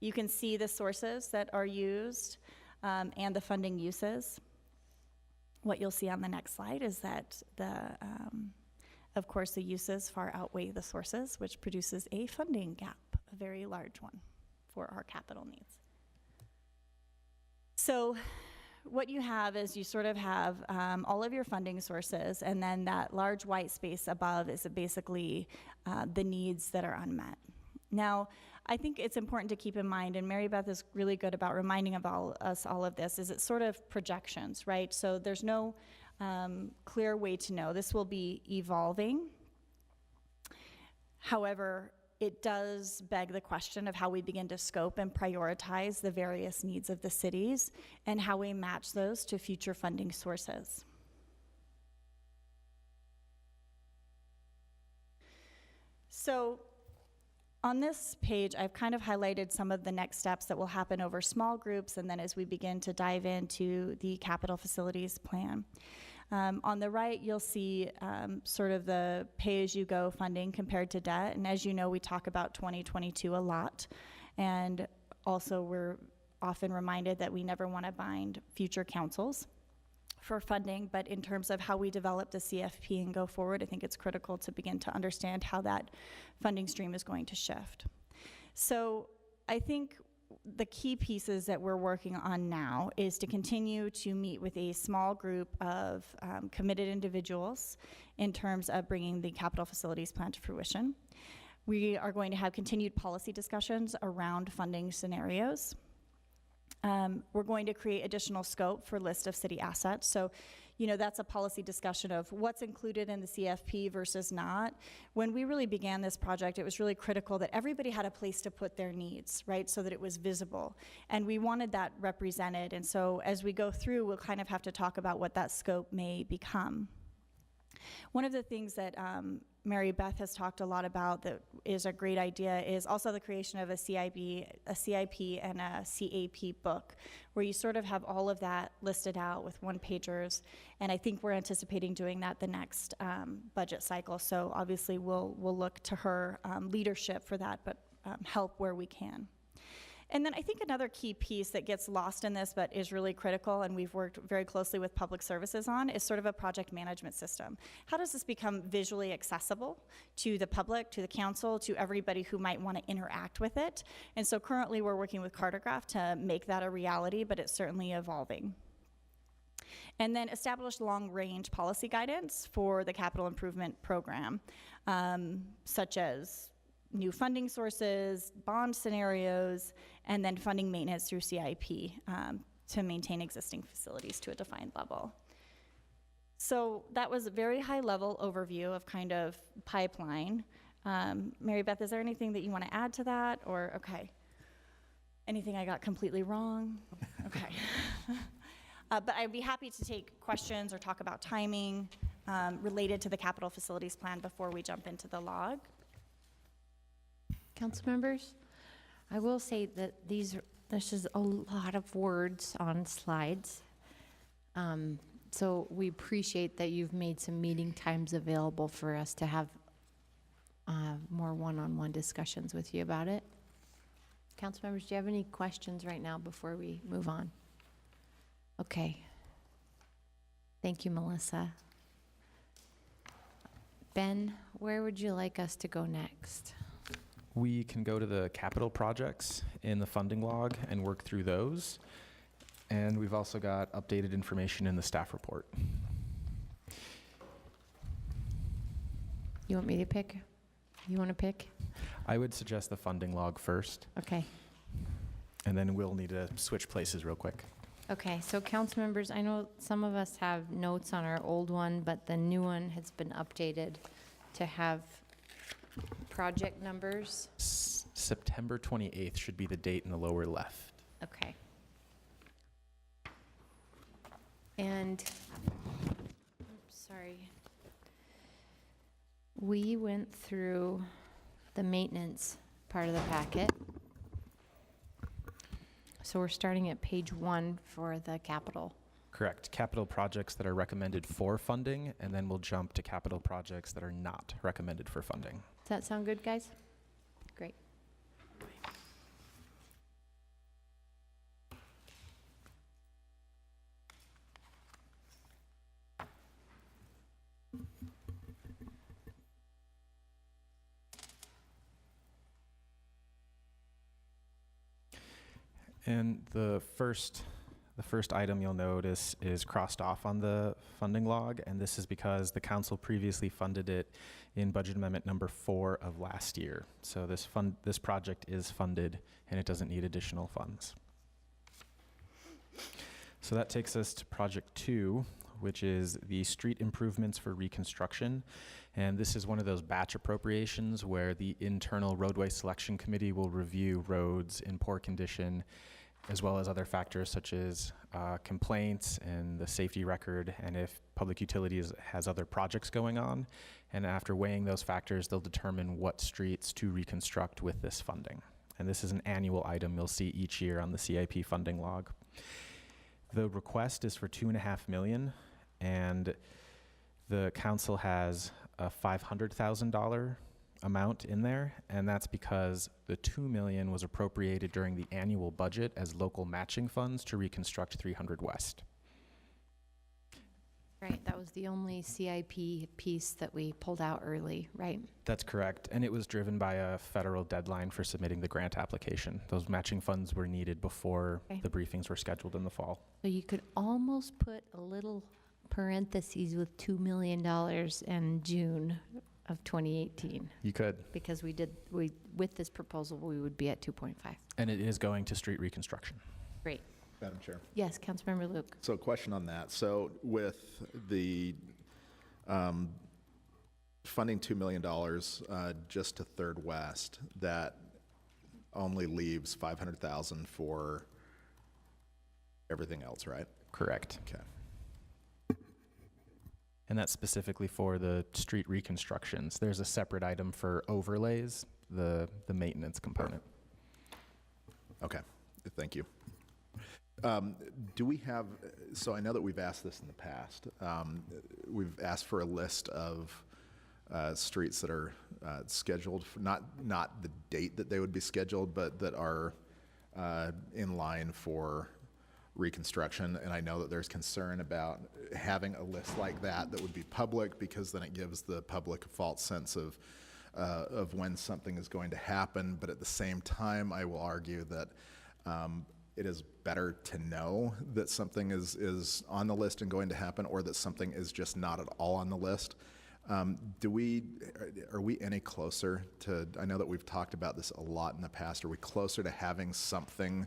You can see the sources that are used and the funding uses. What you'll see on the next slide is that of course, the uses far outweigh the sources, which produces a funding gap, a very large one for our capital needs. So what you have is you sort of have all of your funding sources, and then that large white space above is basically the needs that are unmet. Now, I think it's important to keep in mind, and Mary Beth is really good about reminding us all of this, is it's sort of projections, right? So there's no clear way to know. This will be evolving. However, it does beg the question of how we begin to scope and prioritize the various needs of the cities and how we match those to future funding sources. So, on this page, I've kind of highlighted some of the next steps that will happen over small groups, and then as we begin to dive into the capital facilities plan. On the right, you'll see sort of the pay-as-you-go funding compared to debt, and as you know, we talk about 2022 a lot, and also we're often reminded that we never want to bind future councils for funding, but in terms of how we develop the CFP and go forward, I think it's critical to begin to understand how that funding stream is going to shift. So I think the key pieces that we're working on now is to continue to meet with a small group of committed individuals in terms of bringing the capital facilities plan to fruition. We are going to have continued policy discussions around funding scenarios. We're going to create additional scope for list of city assets. So, you know, that's a policy discussion of what's included in the CFP versus not. When we really began this project, it was really critical that everybody had a place to put their needs, right, so that it was visible. And we wanted that represented. And so as we go through, we'll kind of have to talk about what that scope may become. One of the things that Mary Beth has talked a lot about that is a great idea is also the creation of a CIP and a CAP book, where you sort of have all of that listed out with one-pagers. And I think we're anticipating doing that the next budget cycle. So obviously we'll look to her leadership for that, but help where we can. And then I think another key piece that gets lost in this but is really critical, and we've worked very closely with public services on, is sort of a project management system. How does this become visually accessible to the public, to the council, to everybody who might want to interact with it? And so currently we're working with Cartograph to make that a reality, but it's certainly evolving. And then establish long-range policy guidance for the capital improvement program, such as new funding sources, bond scenarios, and then funding maintenance through CIP to maintain existing facilities to a defined level. So that was a very high-level overview of kind of pipeline. Mary Beth, is there anything that you want to add to that? Or, okay. Anything I got completely wrong? Okay. But I'd be happy to take questions or talk about timing related to the capital facilities plan before we jump into the log. Council members, I will say that this is a lot of words on slides. So we appreciate that you've made some meeting times available for us to have more one-on-one discussions with you about it. Council members, do you have any questions right now before we move on? Okay. Thank you, Melissa. Ben, where would you like us to go next? We can go to the capital projects in the funding log and work through those. And we've also got updated information in the staff report. You want me to pick? You want to pick? I would suggest the funding log first, Okay. and then we'll need to switch places real quick. Okay, so council members, I know some of us have notes on our old one, but the new one has been updated to have project numbers. September 28th should be the date in the lower left. Okay. And, sorry. We went through the maintenance part of the packet. So we're starting at page 1 for the capital. Correct. Capital projects that are recommended for funding, and then we'll jump to capital projects that are not recommended for funding. Does that sound good, guys? Great. And the first item you'll notice is crossed off on the funding log, and this is because the council previously funded it in budget amendment number 4 of last year. So this project is funded and it doesn't need additional funds. So that takes us to project 2, which is the street improvements for reconstruction. And this is one of those batch appropriations where the internal roadway selection committee will review roads in poor condition, as well as other factors such as complaints and the safety record, and if Public Utilities has other projects going on. And after weighing those factors, they'll determine what streets to reconstruct with this funding. And this is an annual item you'll see each year on the CIP funding log. The request is for $2.5 million, and the council has a $500,000 amount in there, and that's because the $2 million was appropriated during the annual budget as local matching funds to reconstruct 300 West. Right, that was the only CIP piece that we pulled out early, right? That's correct. And it was driven by a federal deadline for submitting the grant application. Those matching funds were needed before Okay. the briefings were scheduled in the fall. So you could almost put a little parentheses with $2 million in June of 2018. You could. Because with this proposal, we would be at 2.5. And it is going to street reconstruction. Great. Madam Chair. Yes, Councilmember Luke. So a question on that. So with the funding $2 million just to Third West, that only leaves $500,000 for everything else, right? Correct. Okay. And that's specifically for the street reconstructions. There's a separate item for overlays, the maintenance component. Okay, thank you. Do we have, so I know that we've asked this in the past. We've asked for a list of streets that are scheduled, not the date that they would be scheduled, but that are in line for reconstruction. And I know that there's concern about having a list like that would be public, because then it gives the public a false sense of when something is going to happen. But at the same time, I will argue that it is better to know that something is on the list and going to happen, or that something is just not at all on the list. Are we any closer to, I know that we've talked about this a lot in the past, are we closer to having something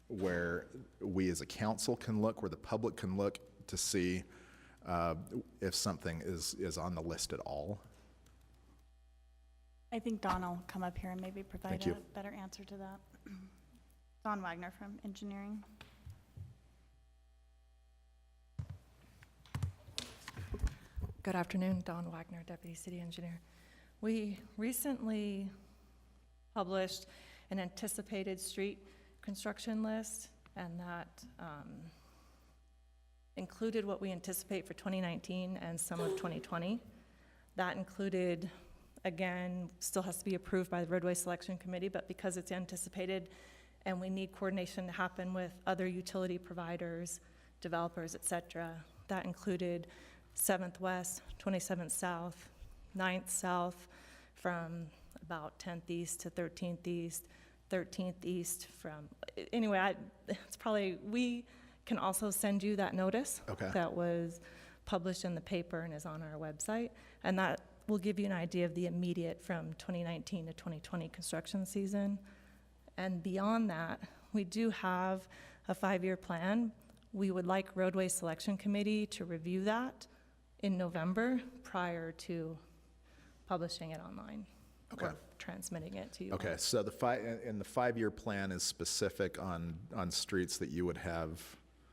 where we as a council can look, where the public can look to see if something is on the list at all? I think Don will come up here and maybe provide Thank you. a better answer to that. Don Wagner from Engineering. Good afternoon, Don Wagner, Deputy City Engineer. We recently published an anticipated street construction list, and that included what we anticipate for 2019 and some of 2020. That included, again, still has to be approved by the Roadway Selection Committee, but because it's anticipated and we need coordination to happen with other utility providers, developers, et cetera, that included 7th West, 27th South, 9th South, from about 10th East to 13th East, 13th East from, anyway, it's probably, we can also send you that notice. Okay. That was published in the paper and is on our website. And that will give you an idea of the immediate from 2019 to 2020 construction season. And beyond that, we do have a 5-year plan. We would like Roadway Selection Committee to review that in November prior to publishing it online. Okay. Or transmitting it to you. Okay, so the 5-year plan is specific on streets that you would have.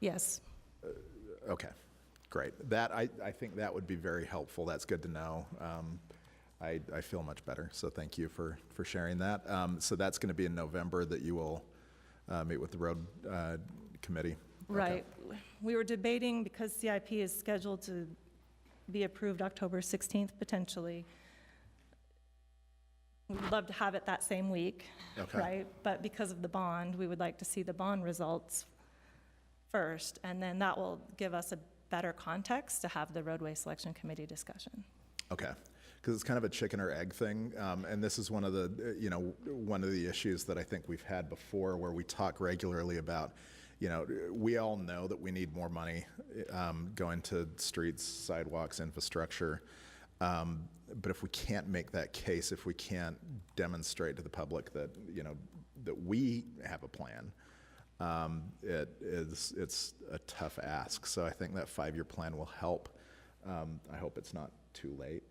Yes. Okay, great. That, I think that would be very helpful. That's good to know. I feel much better, so thank you for sharing that. So that's going to be in November that you will meet with the road committee? Right. We were debating, because CIP is scheduled to be approved October 16th potentially. We'd love to have it that same week, right? But because of the bond, we would like to see the bond results first, and then that will give us a better context to have the Roadway Selection Committee discussion. Okay, because it's kind of a chicken or egg thing, and this is one of the, one of the issues that I think we've had before, where we talk regularly about, we all know that we need more money going to streets, sidewalks, infrastructure. But if we can't make that case, if we can't demonstrate to the public that, that we have a plan, it's a tough ask. So I think that 5-year plan will help. I hope it's not too late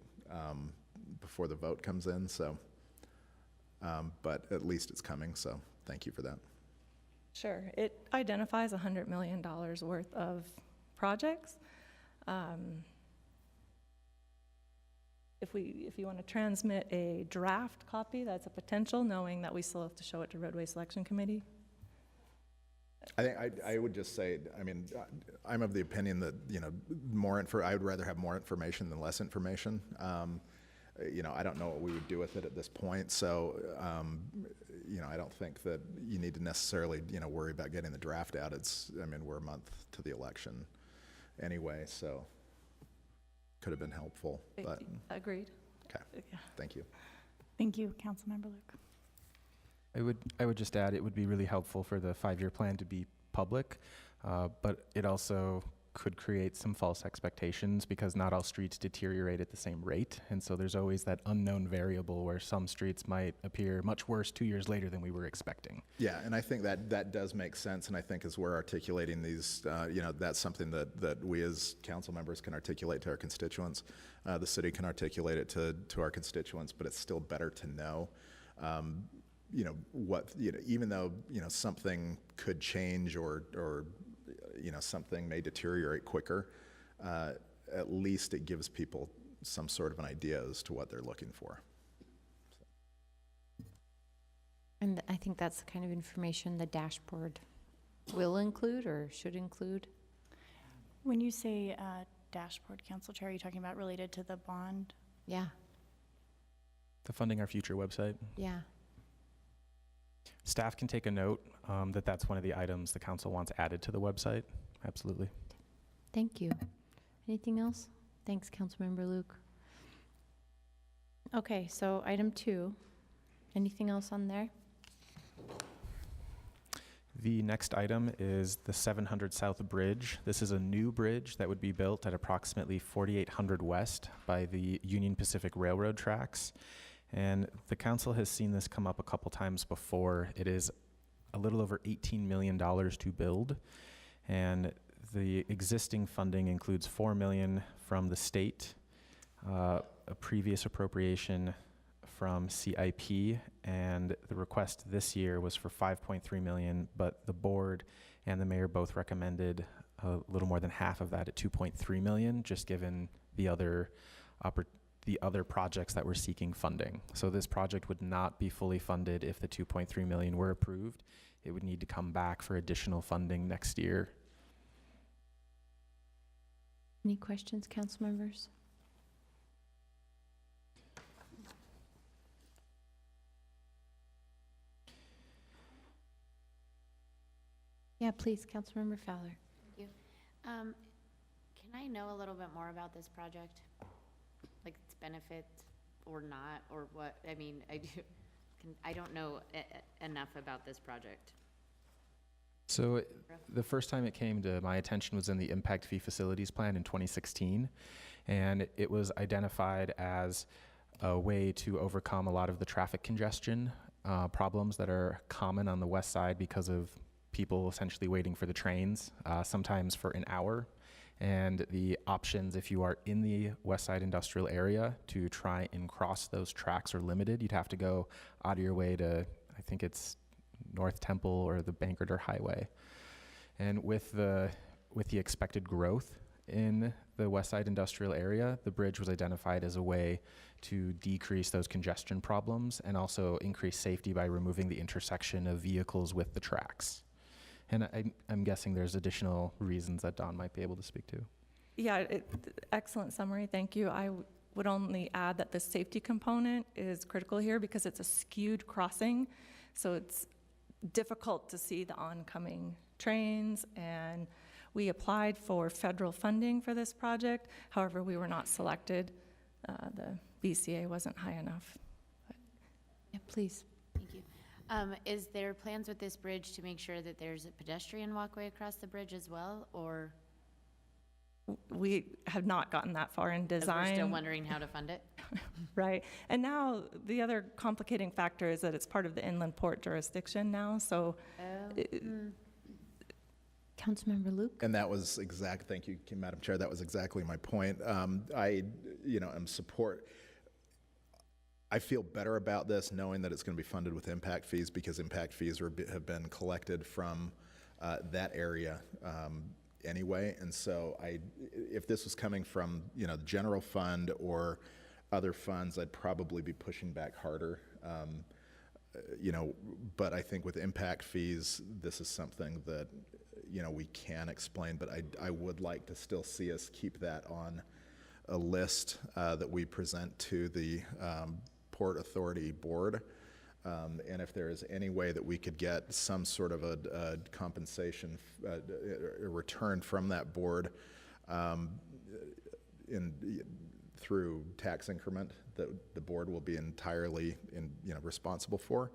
before the vote comes in. So, but at least it's coming. So thank you for that. Sure. It identifies $100 million worth of projects. If you want to transmit a draft copy, that's a potential, knowing that we still have to show it to Roadway Selection Committee. I think I would just say, I mean, I'm of the opinion that, I would rather have more information than less information. I don't know what we would do with it at this point. So, I don't think that you need to necessarily, worry about getting the draft out. We're a month to the election. anyway, so could have been helpful, but, Agreed. okay, thank you. Thank you, Councilmember Luke. I would just add, it would be really helpful for the 5-year plan to be public, but it also could create some false expectations because not all streets deteriorate at the same rate. And so there's always that unknown variable where some streets might appear much worse 2 years later than we were expecting. Yeah, and I think that does make sense, and I think as we're articulating these, that's something that we as council members can articulate to our constituents. The city can articulate it to our constituents, but it's still better to know, even though, something could change or something may deteriorate quicker, at least it gives people some sort of an idea as to what they're looking for. And I think that's the kind of information the dashboard will include or should include. When you say dashboard, Council Chair, are you talking about related to the bond? Yeah. The Funding Our Future website. Yeah. Staff can take a note that's one of the items the council wants added to the website. Absolutely. Thank you. Anything else? Thanks, Councilmember Luke. Okay, so item 2. Anything else on there? The next item is the 700 South Bridge. This is a new bridge that would be built at approximately 4800 West by the Union Pacific Railroad tracks. And the council has seen this come up a couple times before. It is a little over $18 million to build. And the existing funding includes $4 million from the state, a previous appropriation from CIP, and the request this year was for $5.3 million, but the board and the mayor both recommended a little more than half of that at $2.3 million, just given the other projects that were seeking funding. So this project would not be fully funded if the $2.3 million were approved. It would need to come back for additional funding next year. Any questions, council members? Yeah, please, Councilmember Fowler. Thank you. Can I know a little bit more about this project? Like its benefits or not, or what? I mean, I don't know enough about this project. So the first time it came to my attention was in the Impact Fee Facilities Plan in 2016, and it was identified as a way to overcome a lot of the traffic congestion problems that are common on the west side because of people essentially waiting for the trains, sometimes for an hour. And the options, if you are in the West Side Industrial Area, to try and cross those tracks are limited. You'd have to go out of your way to, I think it's North Temple or the Bangerter Highway. And with the expected growth in the West Side Industrial Area, the bridge was identified as a way to decrease those congestion problems and also increase safety by removing the intersection of vehicles with the tracks. And I'm guessing there's additional reasons that Dawn might be able to speak to. Yeah, excellent summary, thank you. I would only add that the safety component is critical here because it's a skewed crossing, so it's difficult to see the oncoming trains, and we applied for federal funding for this project. However, we were not selected. The BCA wasn't high enough. Yeah, please. Thank you. Is there plans with this bridge to make sure that there's a pedestrian walkway across the bridge as well, or? We have not gotten that far in design. We're still wondering how to fund it? Right. And now the other complicating factor is that it's part of the inland port jurisdiction now, so. Councilmember Luke? And that was thank you, Madam Chair, that was exactly my point. I feel better about this knowing that it's going to be funded with impact fees because impact fees have been collected from that area anyway. And so if this was coming from, the general fund or other funds, I'd probably be pushing back harder. But I think with impact fees, this is something that, we can explain, but I would like to still see us keep that on a list that we present to the Port Authority Board. And if there is any way that we could get some sort of a compensation, a return from that board through tax increment that the board will be entirely responsible for.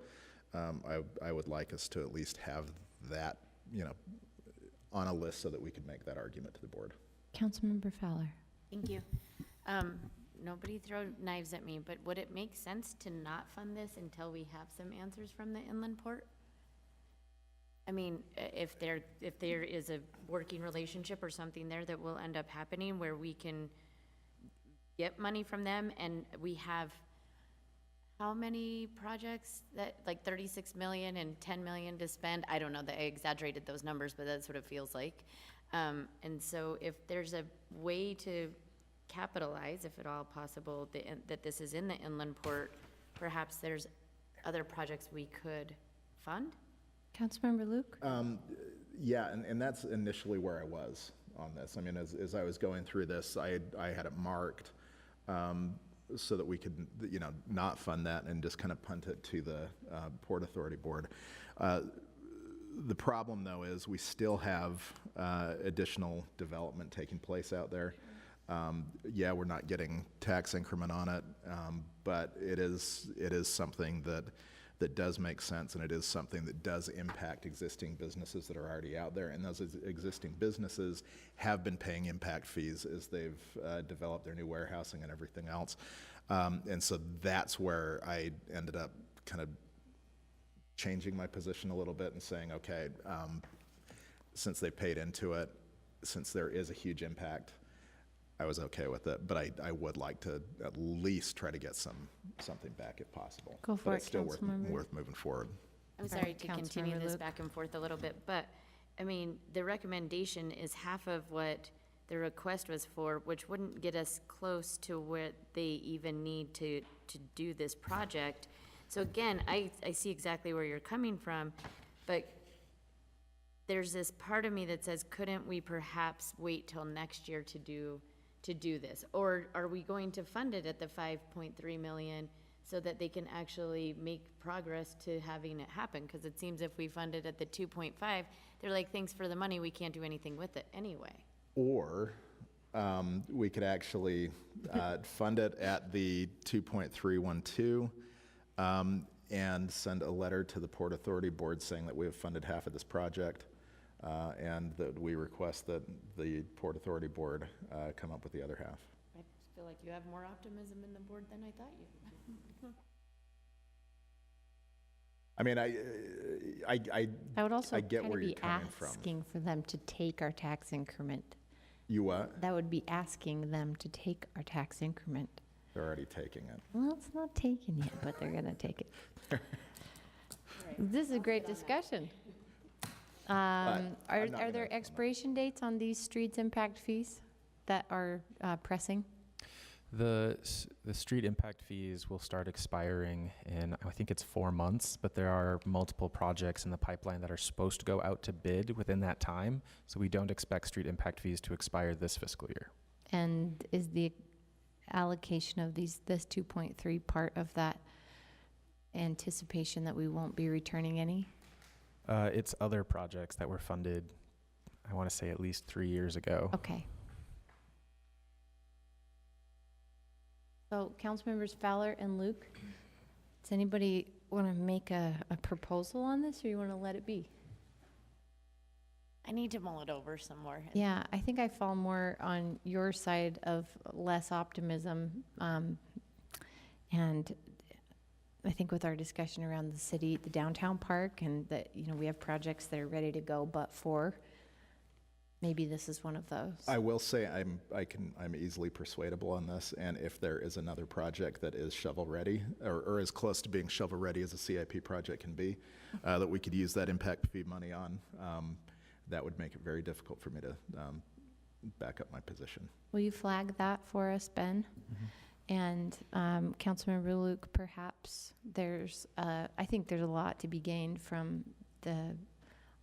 I would like us to at least have that, on a list so that we could make that argument to the board. Councilmember Fowler. Thank you. Nobody throw knives at me, but would it make sense to not fund this until we have some answers from the inland port? I mean, if there is a working relationship or something there that will end up happening where we can get money from them, and we have how many projects that, like 36 million and 10 million to spend? I don't know, I exaggerated those numbers, but that's what it feels like. And so if there's a way to capitalize, if at all possible, that this is in the inland port, perhaps there's other projects we could fund? Councilmember Luke? Yeah, and that's initially where I was on this. I mean, as I was going through this, I had it marked so that we could, not fund that and just kind of punt it to the Port Authority Board. The problem, though, is we still have additional development taking place out there. Yeah, we're not getting tax increment on it, but it is something that does make sense, and it is something that does impact existing businesses that are already out there. And those existing businesses have been paying impact fees as they've developed their new warehousing and everything else. And so that's where I ended up kind of changing my position a little bit and saying, okay, since they paid into it, since there is a huge impact, I was okay with it, but I would like to at least try to get something back if possible. Go for but it, it's still worth Councilmember. moving forward. I'm sorry to continue Councilmember this Luke. back and forth a little bit, but, I mean, the recommendation is half of what the request was for, which wouldn't get us close to what they even need to do this project. So again, I see exactly where you're coming from, but there's this part of me that says, couldn't we perhaps wait till next year to do this? Or are we going to fund it at the 5.3 million so that they can actually make progress to having it happen? Because it seems if we fund it at the 2.5, they're like, thanks for the money, we can't do anything with it anyway. Or we could actually fund it at the 2.312 and send a letter to the Port Authority Board saying that we have funded half of this project. And that we request that the Port Authority Board come up with the other half. I just feel like you have more optimism in the board than I thought you did. I mean, I would also get kind where of you're be coming from. asking for them to take our tax increment. You what? That would be asking them to take our tax increment. They're already taking it. Well, it's not taken yet, but they're gonna take it. This is a great discussion. Are I'm not there gonna- expiration dates on these streets impact fees that are pressing? The street impact fees will start expiring in, I think it's 4 months, but there are multiple projects in the pipeline that are supposed to go out to bid within that time. So we don't expect street impact fees to expire this fiscal year. And is the allocation of this 2.3 part of that anticipation that we won't be returning any? It's other projects that were funded, I want to say at least 3 years ago. Okay. So Councilmembers Fowler and Luke, does anybody want to make a proposal on this, or you want to let it be? I need to mull it over some more. Yeah, I think I fall more on your side of less optimism. And I think with our discussion around the city, the downtown park, and that, we have projects that are ready to go, but maybe this is one of those. I will say I'm easily persuadable on this, and if there is another project that is shovel-ready, or as close to being shovel-ready as a CIP project can be, that we could use that impact fee money on, that would make it very difficult for me to back up my position. Will you flag that for us, Ben? Mm-hmm. And Councilmember Luke, perhaps I think there's a lot to be gained from the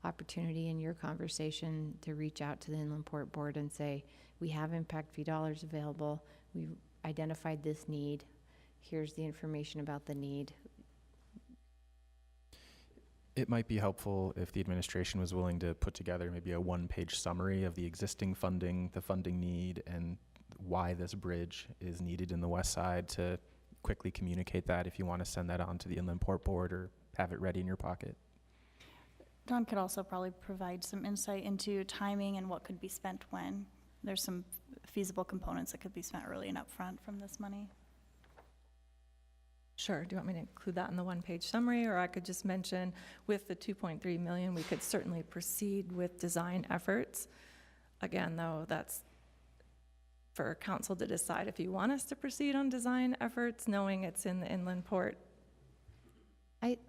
opportunity in your conversation to reach out to the Inland Port Board and say, we have impact fee dollars available. We've identified this need. Here's the information about the need. It might be helpful if the administration was willing to put together maybe a one-page summary of the existing funding, the funding need, and why this bridge is needed in the west side, to quickly communicate that if you want to send that on to the Inland Port Board or have it ready in your pocket. Don could also probably provide some insight into timing and what could be spent when. There's some feasible components that could be spent early and upfront from this money. Sure. Do you want me to include that in the one-page summary, or I could just mention with the 2.3 million, we could certainly proceed with design efforts. Again, though, that's for council to decide if you want us to proceed on design efforts, knowing it's in the Inland Port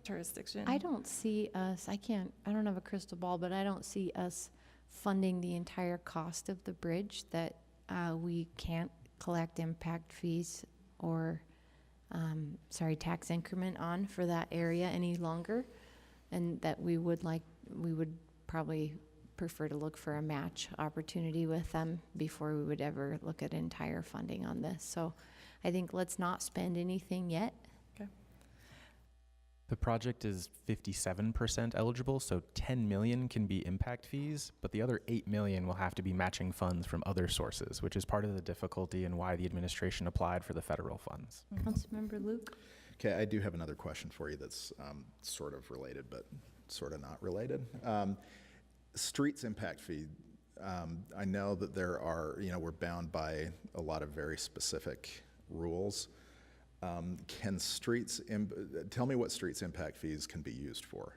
jurisdiction. I don't see us, I don't have a crystal ball, but I don't see us funding the entire cost of the bridge, that we can't collect impact fees or, tax increment on for that area any longer. And that we would probably prefer to look for a match opportunity with them before we would ever look at entire funding on this. So I think let's not spend anything yet. The project is 57% eligible, so 10 million can be impact fees, but the other 8 million will have to be matching funds from other sources, which is part of the difficulty and why the administration applied for the federal funds. Councilmember Luke? Okay, I do have another question for you that's sort of related, but sort of not related. Streets impact fee. I know that there are, we're bound by a lot of very specific rules. Can tell me what streets impact fees can be used for?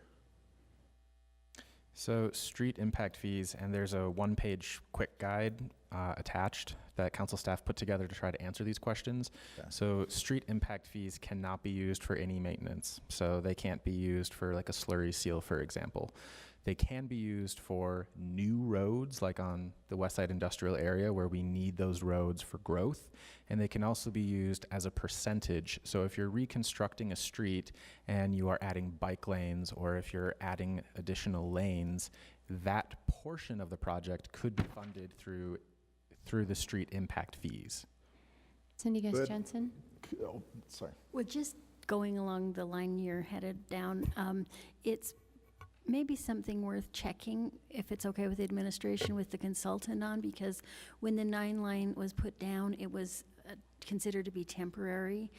So street impact fees, and there's a one-page quick guide attached that council staff put together to try to answer these questions. Okay. So street impact fees cannot be used for any maintenance. So they can't be used for like a slurry seal, for example. They can be used for new roads, like on the West Side Industrial Area where we need those roads for growth. And they can also be used as a percentage. So if you're reconstructing a street and you are adding bike lanes, or if you're adding additional lanes, that portion of the project could be funded through the street impact fees. Cindy Guest Good. Jensen? Oh, sorry. Well, just going along the line you're headed down, it's maybe something worth checking, if it's okay with the administration, with the consultant on, because when the 9 line was put down, it was considered to be temporary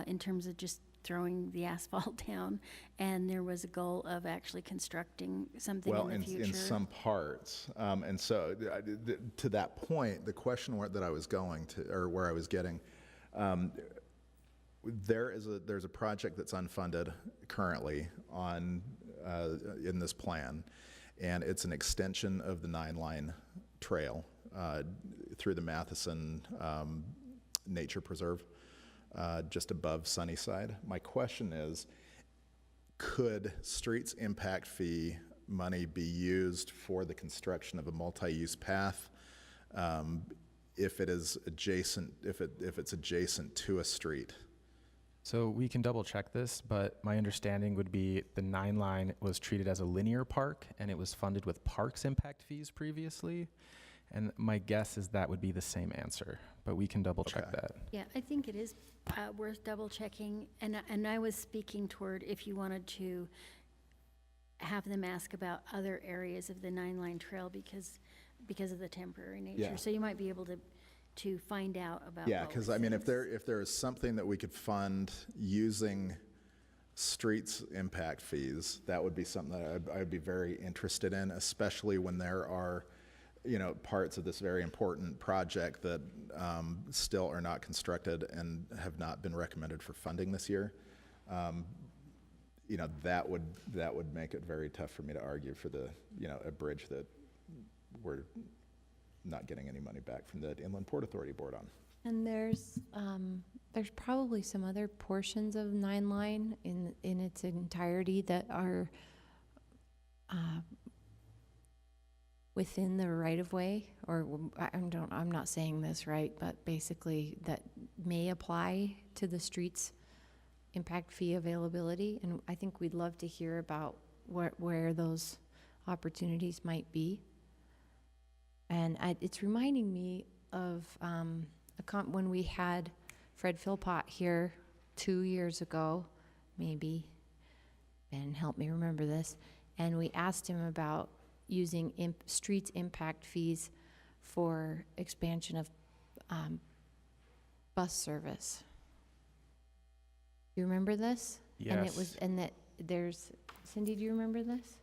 in terms of just throwing the asphalt down, and there was a goal of actually constructing something in the future. In some parts. And so to that point, the question that I was going to, or where I was getting, there's a project that's unfunded currently in this plan, and it's an extension of the 9 line trail through the Matheson Nature Preserve, just above Sunnyside. My question is, could streets impact fee money be used for the construction of a multi-use path if it's adjacent to a street? So we can double check this, but my understanding would be the 9 line was treated as a linear park, and it was funded with parks impact fees previously. And my guess is that would be the same answer, but we can double check that. Yeah, I think it is worth double checking, and I was speaking toward if you wanted to have them ask about other areas of the 9 line trail because of the temporary nature. Yeah. So you might be able to find out about. Yeah, because I mean, if there is something that we could fund using streets impact fees, that would be something that I'd be very interested in, especially when there are, parts of this very important project that still are not constructed and have not been recommended for funding this year. That would make it very tough for me to argue for a bridge that we're not getting any money back from the Inland Port Authority Board on. And there's probably some other portions of 9 line in its entirety that are within the right of way, or I'm not saying this right, but basically that may apply to the streets impact fee availability. And I think we'd love to hear about where those opportunities might be. And it's reminding me of when we had Fred Philpott here 2 years ago, maybe, Ben, help me remember this, and we asked him about using streets impact fees for expansion of bus service. You remember this? And it was, Yes. and that there's, Cindy, do you remember this?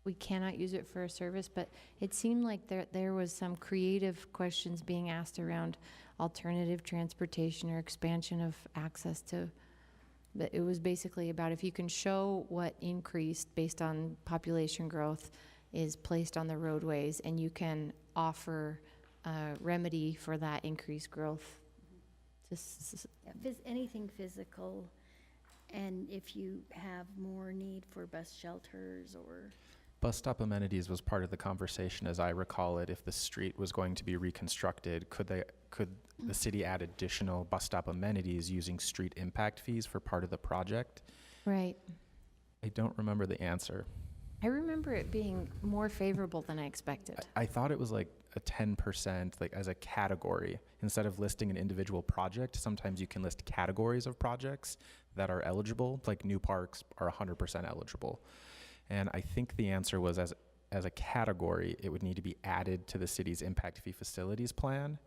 We cannot use it for a service, but it seemed like there was some creative questions being asked around alternative transportation or expansion of access to, but it was basically about if you can show what increased based on population growth is placed on the roadways, and you can offer a remedy for that increased growth. Just Anything physical, and if you have more need for bus shelters or. Bus stop amenities was part of the conversation, as I recall it. If the street was going to be reconstructed, could the city add additional bus stop amenities using street impact fees for part of the project? Right. I don't remember the answer. I remember it being more favorable than I expected. I thought it was like a 10%, like as a category. Instead of listing an individual project, sometimes you can list categories of projects that are eligible, like new parks are 100% eligible. And I think the answer was as a category, it would need to be added to the city's impact fee facilities plan.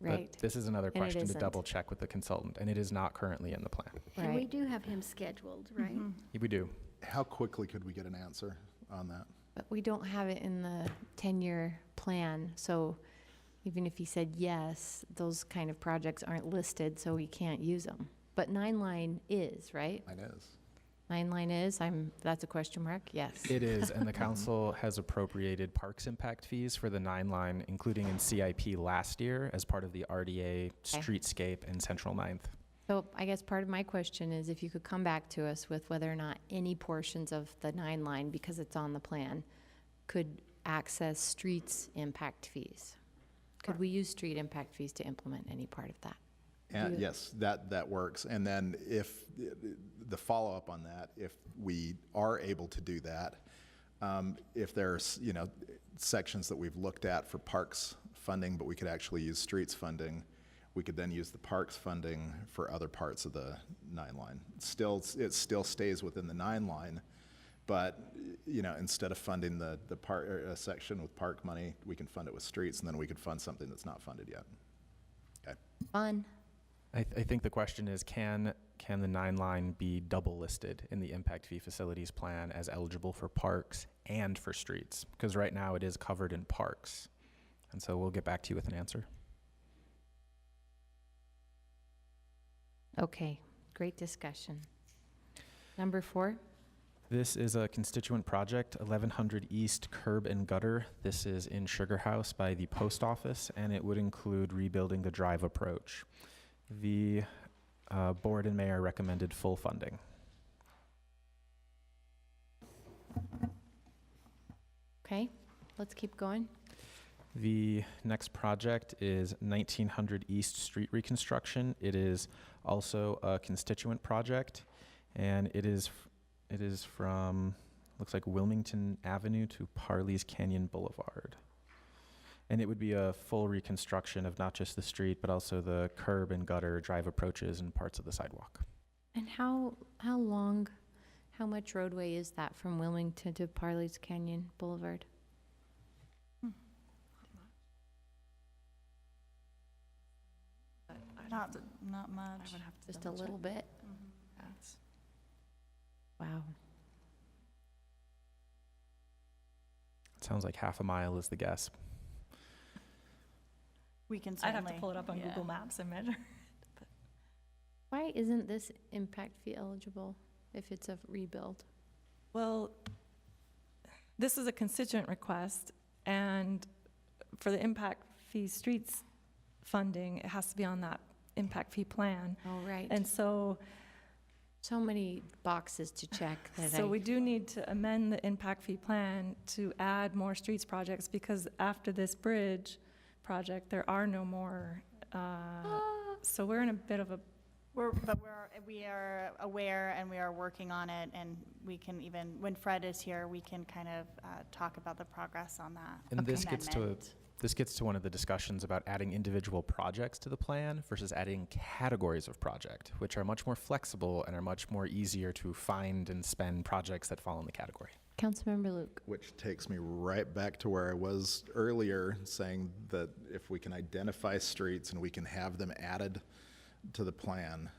Right. But this is another And it question to isn't. double check with the consultant, and it is not currently in the plan. And we Right. do have him scheduled, right? We do. How quickly could we get an answer on that? But we don't have it in the 10-year plan, so even if he said yes, those kind of projects aren't listed, so we can't use them. But 9-line is, right? Mine is. 9-line is, that's a question mark, yes. It is, and the council has appropriated parks impact fees for the 9-line, including in CIP last year as part of the RDA Streetscape and Central 9th. So I guess part of my question is if you could come back to us with whether or not any portions of the 9-line, because it's on the plan, could access streets impact fees. Could we use street impact fees to implement any part of that? And yes, that works. And then if the follow-up on that, if we are able to do that, if there's, sections that we've looked at for parks funding, but we could actually use streets funding, we could then use the parks funding for other parts of the 9-line. It still stays within the 9-line, but, instead of funding the park section with park money, we can fund it with streets, and then we could fund something that's not funded yet. Okay. Fun. I think the question is, can the 9-line be double listed in the impact fee facilities plan as eligible for parks and for streets? Because right now it is covered in parks. And so we'll get back to you with an answer. Okay, great discussion. Number 4? This is a constituent project, 1100 East Curb and Gutter. This is in Sugar House by the post office, and it would include rebuilding the drive approach. The board and mayor recommended full funding. Okay, let's keep going. The next project is 1900 East Street reconstruction. It is also a constituent project, and it is from, looks like Wilmington Avenue to Parley's Canyon Boulevard. And it would be a full reconstruction of not just the street, but also the curb and gutter, drive approaches, and parts of the sidewalk. And how much roadway is that from Wilmington to Parley's Canyon Boulevard? Not much. Just a little bit? Wow. It sounds like half a mile is the guess. We can I'd have certainly. to pull it up on yeah. Google Maps and measure. Why isn't this impact fee eligible if it's a rebuild? Well, this is a constituent request, and for the impact fee streets funding, it has to be on that impact fee plan. Oh, right. And so many boxes to check that we do need to amend the impact fee plan to add more streets projects, because after this bridge project, there are no more. So we're in a bit of a We are aware and we are working on it, and we can even, when Fred is here, we can kind of talk about the progress on that. And this gets amendment. to one of the discussions about adding individual projects to the plan versus adding categories of project, which are much more flexible and are much more easier to find and spend projects that fall in the category. Councilmember Luke. Which takes me right back to where I was earlier, saying that if we can identify streets and we can have them added to the plan,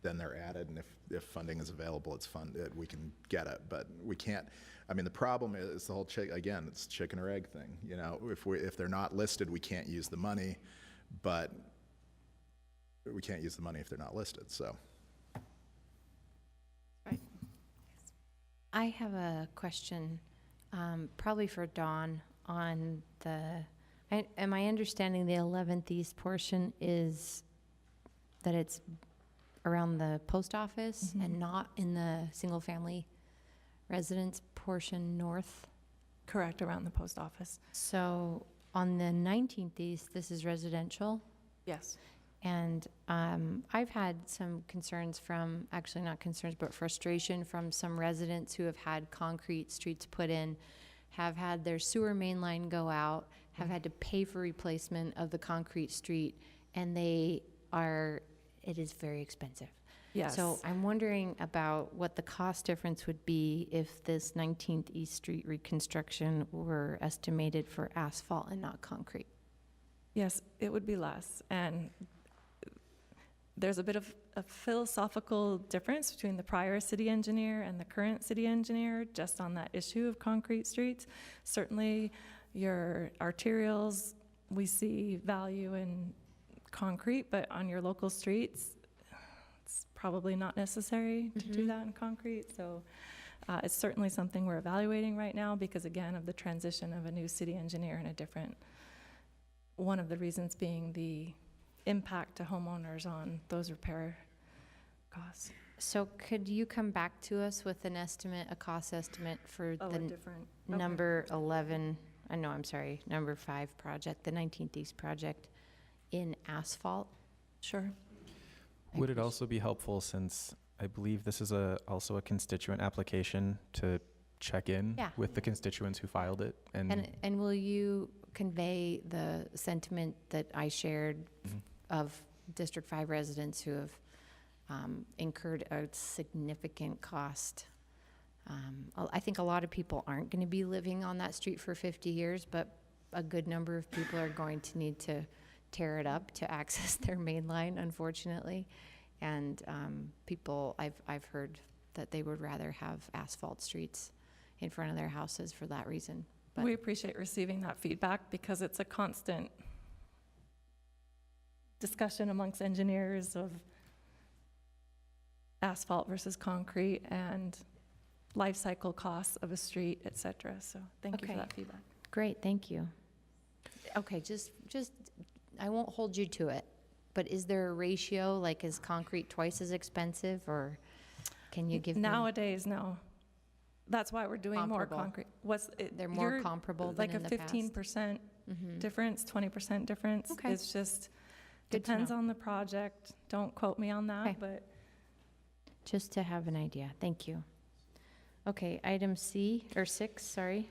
then they're added, and if funding is available, it's funded, we can get it, but we can't. I mean, the problem is the whole again, it's chicken or egg thing. You know, if they're not listed, we can't use the money, but we can't use the money if they're not listed, so. I have a question, probably for Dawn, on am I understanding the 11th East portion is that it's around the post office and not in the single-family residence portion north? Correct, around the post office. So on the 19th East, this is residential? Yes. And I've had some concerns from, actually not concerns, but frustration from some residents who have had concrete streets put in, have had their sewer main line go out, have had to pay for replacement of the concrete street, and it is very expensive. Yes. So I'm wondering about what the cost difference would be if this 19th East Street reconstruction were estimated for asphalt and not concrete. Yes, it would be less. And there's a bit of a philosophical difference between the prior city engineer and the current city engineer just on that issue of concrete streets. Certainly your arterials, we see value in concrete, but on your local streets, it's probably not necessary to do that in concrete. So it's certainly something we're evaluating right now because, again, of the transition of a new city engineer and a different, one of the reasons being the impact to homeowners on those repair costs. So could you come back to us with an estimate, a cost estimate for Oh, the a different, number 11, number 5 project, the 19th East project in asphalt? Sure. Would it also be helpful, since I believe this is also a constituent application, to check in Yeah. with the constituents who filed it? And will you convey the sentiment that I shared of District 5 residents who have incurred a significant cost? I think a lot of people aren't going to be living on that street for 50 years, but a good number of people are going to need to tear it up to access their main line, unfortunately. And people, I've heard that they would rather have asphalt streets in front of their houses for that reason. But We appreciate receiving that feedback because it's a constant discussion amongst engineers of asphalt versus concrete and life cycle costs of a street, et cetera. So thank you for Okay. that feedback. Great, thank you. Okay, just I won't hold you to it, but is there a ratio, like is concrete twice as expensive, or can you give me? Nowadays, no. That's why we're doing more Comparable. concrete. They're more comparable than in the Like a past? 15% difference, 20% difference. Okay. It's just, Good to depends know. on the project. Don't quote me on that, Okay. but Just to have an idea, thank you. Okay, item 6, sorry.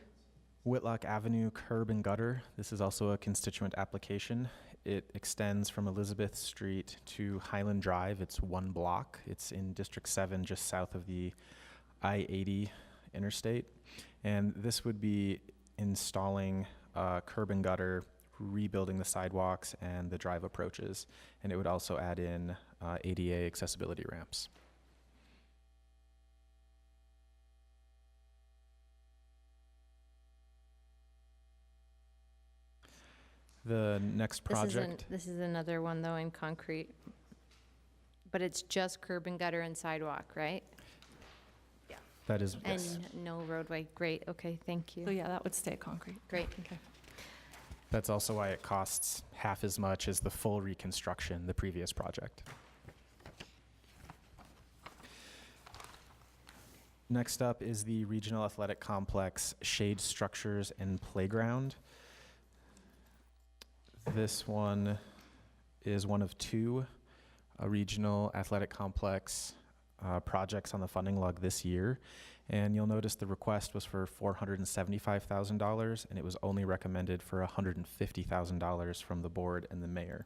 Whitlock Avenue curb and gutter. This is also a constituent application. It extends from Elizabeth Street to Highland Drive. It's one block. It's in District 7, just south of the I-80 interstate. And this would be installing curb and gutter, rebuilding the sidewalks and the drive approaches. And it would also add in ADA accessibility ramps. The next project. This is another one, though, in concrete. But it's just curb and gutter and sidewalk, right? That is, And yes. no roadway. Great, okay, thank you. so yeah, that would stay concrete. Great, okay. That's also why it costs half as much as the full reconstruction, the previous project. Next up is the Regional Athletic Complex Shade Structures and Playground. This one is one of two regional athletic complex projects on the funding log this year. And you'll notice the request was for $475,000, and it was only recommended for $150,000 from the board and the mayor.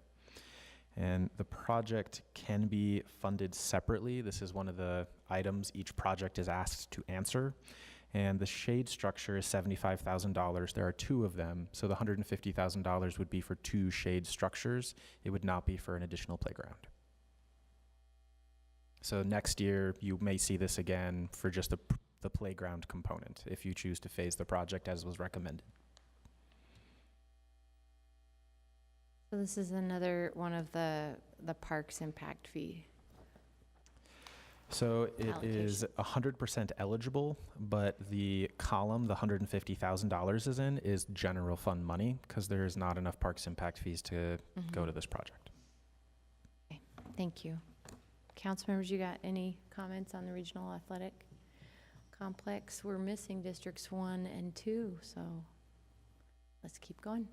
And the project can be funded separately. This is one of the items each project is asked to answer. And the shade structure is $75,000. There are two of them, so the $150,000 would be for two shade structures. It would not be for an additional playground. So next year, you may see this again for just the playground component, if you choose to phase the project as was recommended. So this is another one of the parks impact fee. So it is 100% eligible, but the column the $150,000 is in is general fund money because there is not enough parks impact fees to go to this project. Okay, thank you. Council members, you got any comments on the regional athletic complex? We're missing districts 1 and 2, so let's keep going.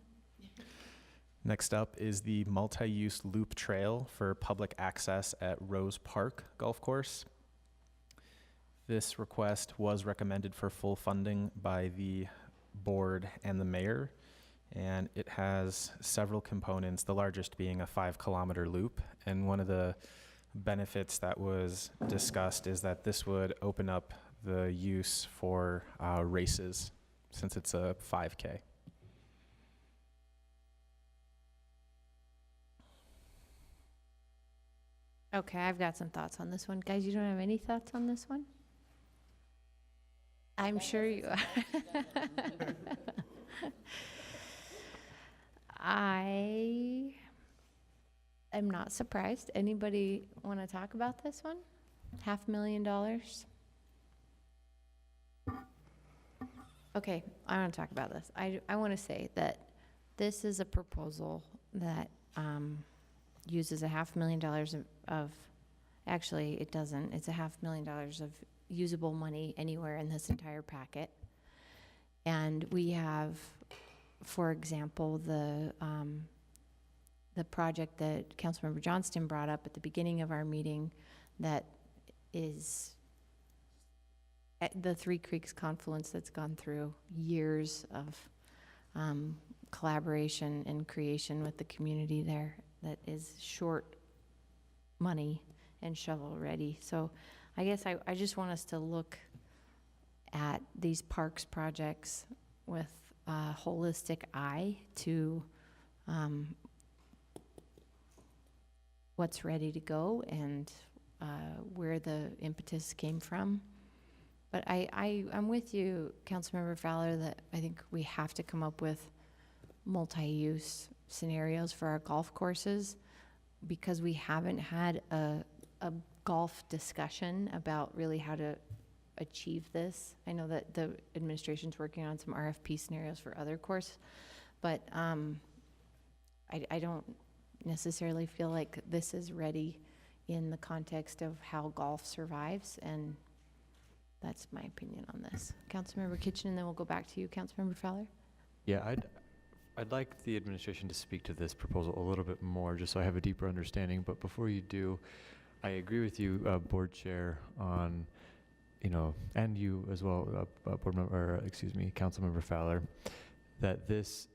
Next up is the multi-use loop trail for public access at Rose Park Golf Course. This request was recommended for full funding by the board and the mayor, and it has several components, the largest being a 5-kilometer loop. And one of the benefits that was discussed is that this would open up the use for races since it's a 5K. Okay, I've got some thoughts on this one. Guys, you don't have any thoughts on this one? I'm sure you I am not surprised. Anybody want to talk about this one? $500,000? Okay, I want to talk about this. I want to say that this is a proposal that uses $500,000 of, actually it doesn't, it's $500,000 of usable money anywhere in this entire packet. And we have, for example, the project that Councilmember Johnston brought up at the beginning of our meeting that is at the Three Creeks Confluence that's gone through years of collaboration and creation with the community there that is short money and shovel ready. So I guess I just want us to look at these parks projects with a holistic eye to what's ready to go and where the impetus came from. But I'm with you, Councilmember Fowler, that I think we have to come up with multi-use scenarios for our golf courses because we haven't had a golf discussion about really how to achieve this. I know that the administration's working on some RFP scenarios for other courses, but I don't necessarily feel like this is ready in the context of how golf survives, and that's my opinion on this. Councilmember Kitchen, and then we'll go back to you, Councilmember Fowler. Yeah, I'd like the administration to speak to this proposal a little bit more, just so I have a deeper understanding. But before you do, I agree with you, Board Chair, on, and you as well, Councilmember Fowler, that this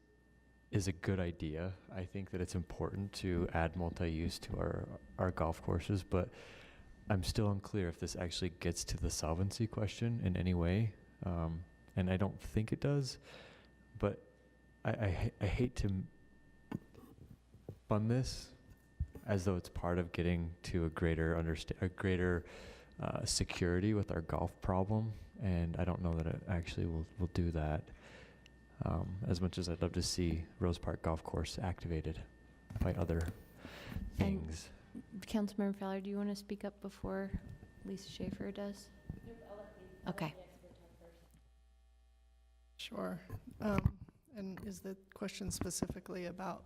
is a good idea. I think that it's important to add multi-use to our golf courses, but I'm still unclear if this actually gets to the solvency question in any way, and I don't think it does, but I hate to fund this as though it's part of getting to a greater security with our golf problem, and I don't know that it actually will do that. As much as I'd love to see Rose Park Golf Course activated by other things. And Councilmember Fowler, do you want to speak up before Lisa Schaefer does? Okay. Sure. And is the question specifically about?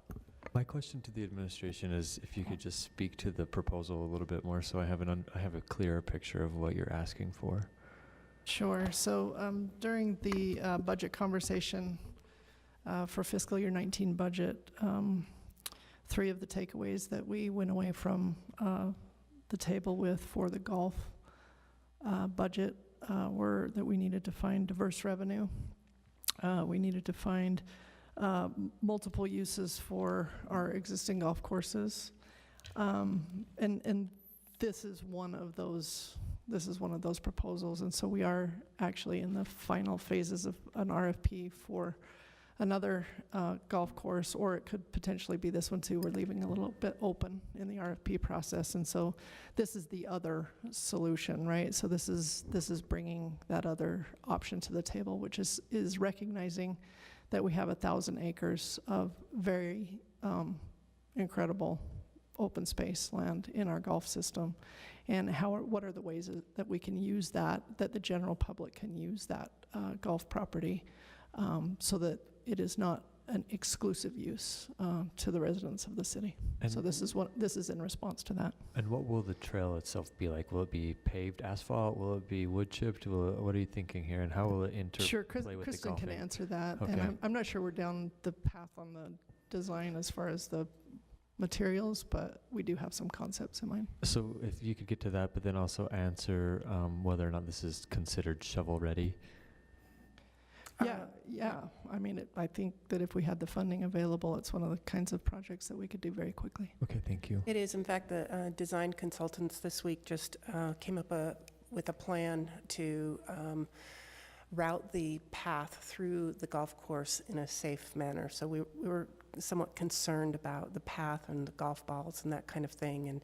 My question to the administration is if you could just speak to the proposal a little bit more so I have a clearer picture of what you're asking for. Sure. So during the budget conversation for fiscal year 19 budget, three of the takeaways that we went away from the table with for the golf budget were that we needed to find diverse revenue. We needed to find multiple uses for our existing golf courses. And this is one of those. This is one of those proposals, and so we are actually in the final phases of an RFP for another golf course, or it could potentially be this one too. We're leaving a little bit open in the RFP process, and so this is the other solution, right? So this is bringing that other option to the table, which is recognizing that we have 1,000 acres of very incredible open space land in our golf system, and what are the ways that we can use that the general public can use that golf property so that it is not an exclusive use to the residents of the city. And so this is in response to that. And what will the trail itself be like? Will it be paved asphalt? Will it be wood chipped? What are you thinking here, and how will it interplay Sure, with the Kristen golfing? can answer that. Okay. And I'm not sure we're down the path on the design as far as the materials, but we do have some concepts in mind. So if you could get to that, but then also answer whether or not this is considered shovel-ready. Yeah. I mean, I think that if we had the funding available, it's one of the kinds of projects that we could do very quickly. Okay, thank you. It is. In fact, the design consultants this week just came up with a plan to route the path through the golf course in a safe manner. So we were somewhat concerned about the path and the golf balls and that kind of thing. And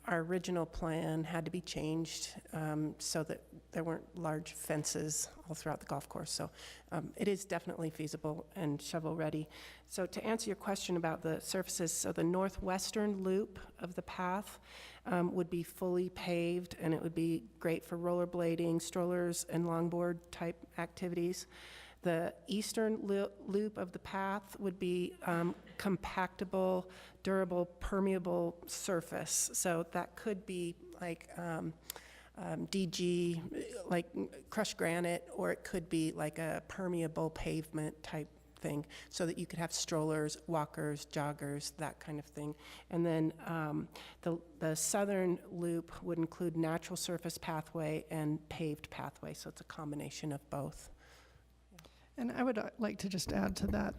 our original plan had to be changed so that there weren't large fences all throughout the golf course. So it is definitely feasible and shovel-ready. So to answer your question about the surfaces, so the northwestern loop of the path would be fully paved, and it would be great for rollerblading, strollers, and longboard type activities. The eastern loop of the path would be compactable, durable, permeable surface. So that could be like DG, like crushed granite, or it could be like a permeable pavement type thing, so that you could have strollers, walkers, joggers, that kind of thing. And then the southern loop would include natural surface pathway and paved pathway, so it's a combination of both. And I would like to just add to that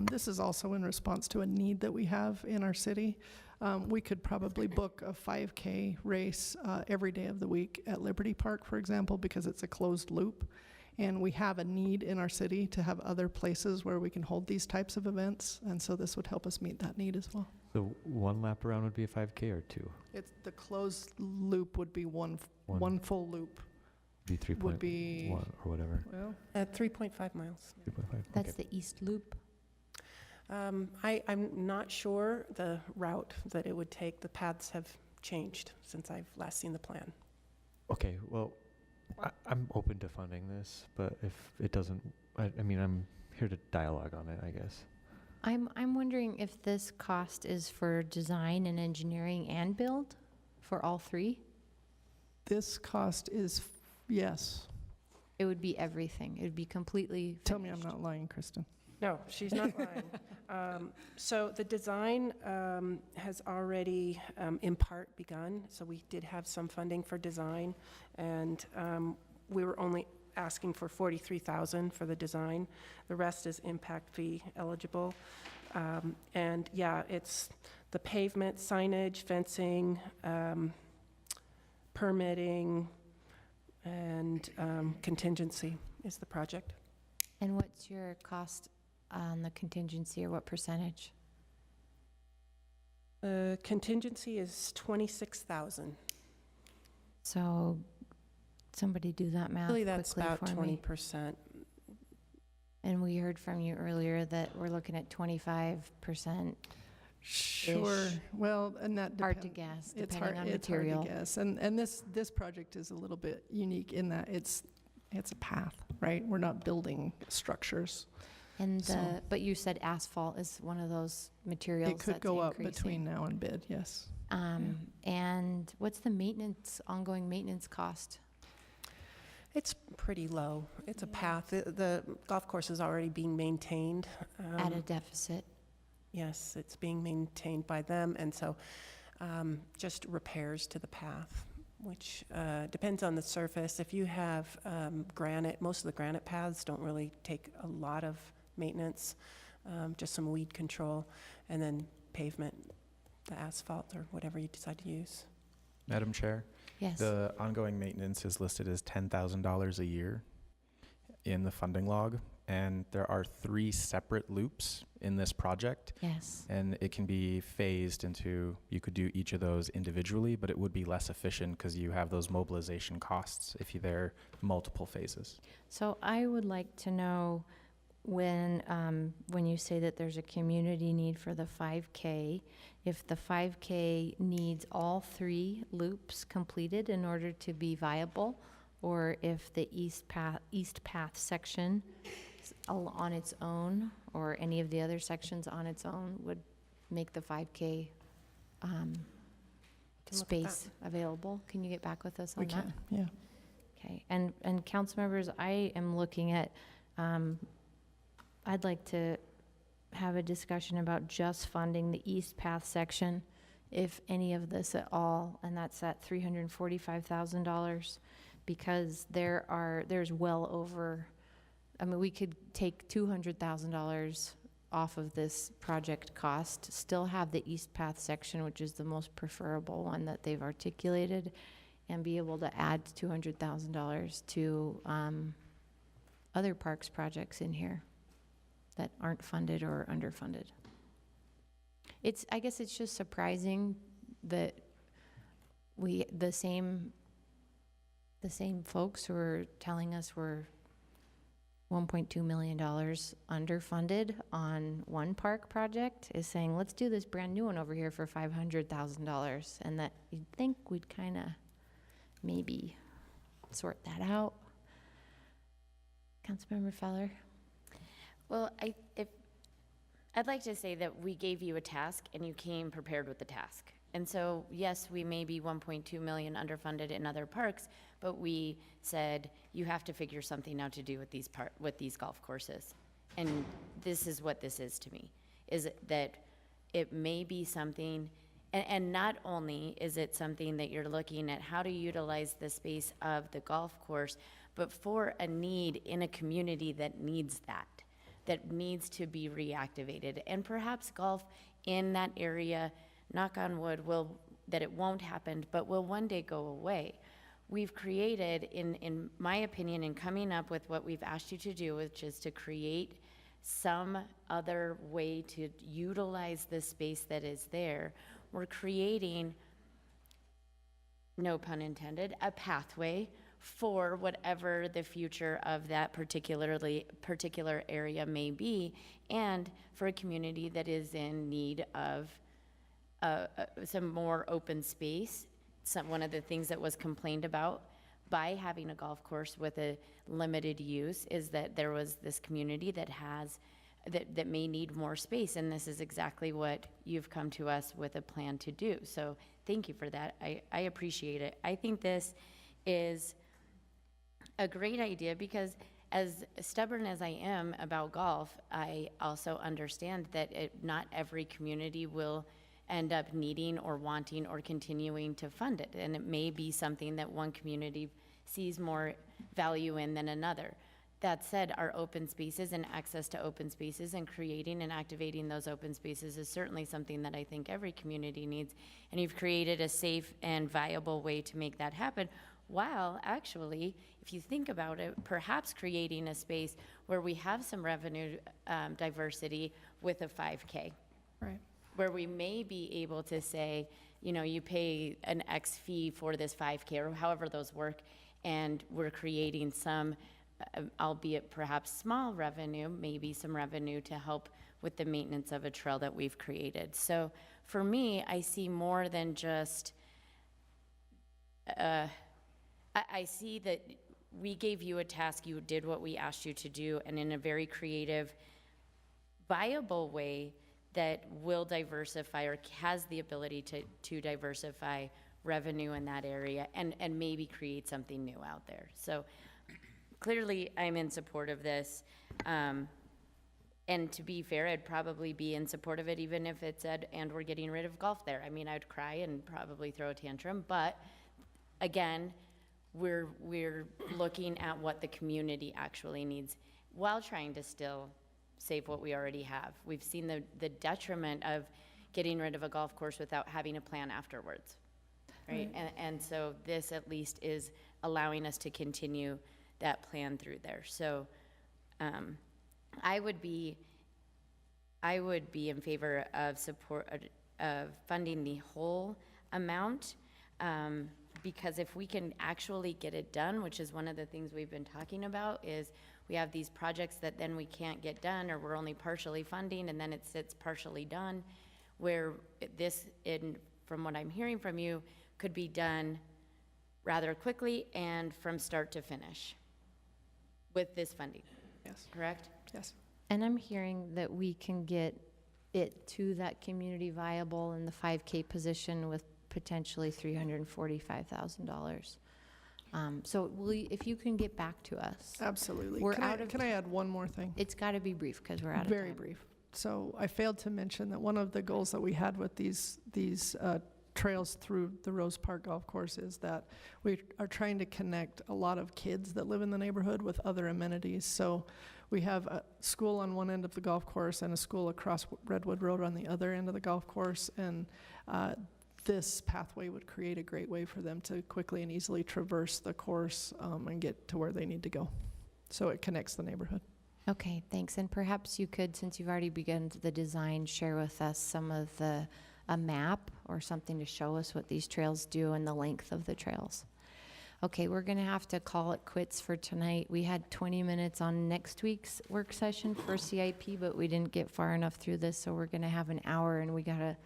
this is also in response to a need that we have in our city. We could probably book a 5K race every day of the week at Liberty Park, for example, because it's a closed loop. And we have a need in our city to have other places where we can hold these types of events. And so this would help us meet that need as well. So one lap around would be a 5K or two? It's the closed loop would be one full loop. Be 3.1 or whatever. Well, 3.5 miles. 3.5. That's okay. the east loop. I'm not sure the route that it would take. The paths have changed since I've last seen the plan. Okay, well, I'm open to funding this, but if it doesn't, I mean, I'm here to dialogue on it, I guess. I'm wondering if this cost is for design and engineering and build for all three? This cost is, yes. It would be everything. It would be completely Tell me I'm not lying, Kristen. No, she's not lying. So the design has already in part begun. So we did have some funding for design, and we were only asking for $43,000 for the design. The rest is impact fee eligible. And yeah, it's the pavement, signage, fencing, permitting, and contingency is the project. And what's your cost on the contingency, or what percentage? Contingency is $26,000. So somebody do that math Really, that's quickly about for me. 20%. And we heard from you earlier that we're looking at 25%. Sure. Well, and that hard to guess, it's depending on it's material. hard to guess. And this project is a little bit unique in that it's a path, right? We're not building structures. And So- but you said asphalt is one of those materials It could that's go up increasing. between now and bid, yes. And what's the ongoing maintenance cost? It's pretty low. It's a path. The golf course is already being maintained. At a deficit? Yes, it's being maintained by them, and so just repairs to the path, which depends on the surface. If you have granite, most of the granite paths don't really take a lot of maintenance, just some weed control, and then pavement, the asphalt, or whatever you decide to use. Madam Chair? Yes. The ongoing maintenance is listed as $10,000 a year in the funding log, and there are 3 separate loops in this project. Yes. And it can be phased into, you could do each of those individually, but it would be less efficient because you have those mobilization costs if there multiple phases. So I would like to know when you say that there's a community need for the 5K, if the 5K needs all 3 loops completed in order to be viable, or if the East Path section on its own, or any of the other sections on its own, would make the 5K space available. Can you get back with us on We that? can, yeah. Okay, and council members, I am looking at, I'd like to have a discussion about just funding the East Path section, if any of this at all, and that's at $345,000, because there's well over, I mean, we could take $200,000 off of this project cost, still have the East Path section, which is the most preferable one that they've articulated, and be able to add $200,000 to other parks projects in here that aren't funded or underfunded. I guess it's just surprising that the same folks who are telling us we're $1.2 million underfunded on one park project is saying, let's do this brand new one over here for $500,000, and that you'd think we'd kind of maybe sort that out. Councilmember Feller? Well, I'd like to say that we gave you a task and you came prepared with the task. And so, yes, we may be 1.2 million underfunded in other parks, but we said you have to figure something out to do with these golf courses. And this is what this is to me, is that it may be something, and not only is it something that you're looking at how to utilize the space of the golf course, but for a need in a community that needs that needs to be reactivated. And perhaps golf in that area, knock on wood, that it won't happen, but will one day go away. We've created, in my opinion, in coming up with what we've asked you to do, which is to create some other way to utilize the space that is there, we're creating, no pun intended, a pathway for whatever the future of that particular area may be, and for a community that is in need of some more open space. One of the things that was complained about by having a golf course with a limited use is that there was this community that may need more space, and this is exactly what you've come to us with a plan to do. So thank you for that. I appreciate it. I think this is a great idea because, as stubborn as I am about golf, I also understand that not every community will end up needing or wanting or continuing to fund it. And it may be something that one community sees more value in than another. That said, our open spaces and access to open spaces and creating and activating those open spaces is certainly something that I think every community needs. And you've created a safe and viable way to make that happen, while actually, if you think about it, perhaps creating a space where we have some revenue diversity with a 5K. Right. Where we may be able to say, you pay an X fee for this 5K, or however those work, and we're creating some, albeit perhaps small revenue, maybe some revenue to help with the maintenance of a trail that we've created. So for me, I see more than just, I see that we gave you a task, you did what we asked you to do, and in a very creative, viable way that will diversify or has the ability to diversify revenue in that area and maybe create something new out there. So clearly I'm in support of this. And to be fair, I'd probably be in support of it, even if it said, and we're getting rid of golf there. I mean, I'd cry and probably throw a tantrum, but again, we're looking at what the community actually needs while trying to still save what we already have. We've seen the detriment of getting rid of a golf course without having a plan afterwards, right? And so this at least is allowing us to continue that plan through there. So I would be in favor of funding the whole amount, because if we can actually get it done, which is one of the things we've been talking about, is we have these projects that then we can't get done, or we're only partially funding, and then it sits partially done, where this, from what I'm hearing from you, could be done rather quickly and from start to finish with this funding. Yes. Correct? Yes. And I'm hearing that we can get it to that community viable in the 5K position with potentially $345,000. So if you can get back to us. Absolutely. We're Can out I, of can I add one more thing? It's got to be brief because we're out of Very time. brief. So I failed to mention that one of the goals that we had with these trails through the Rose Park Golf Course is that we are trying to connect a lot of kids that live in the neighborhood with other amenities. So we have a school on one end of the golf course and a school across Redwood Road on the other end of the golf course. And this pathway would create a great way for them to quickly and easily traverse the course and get to where they need to go. So it connects the neighborhood. Okay, thanks. And perhaps you could, since you've already begun the design, share with us some of a map or something to show us what these trails do and the length of the trails. Okay, we're going to have to call it quits for tonight. We had 20 minutes on next week's work session for CIP, but we didn't get far enough through this, so we're going to have an hour, and we got to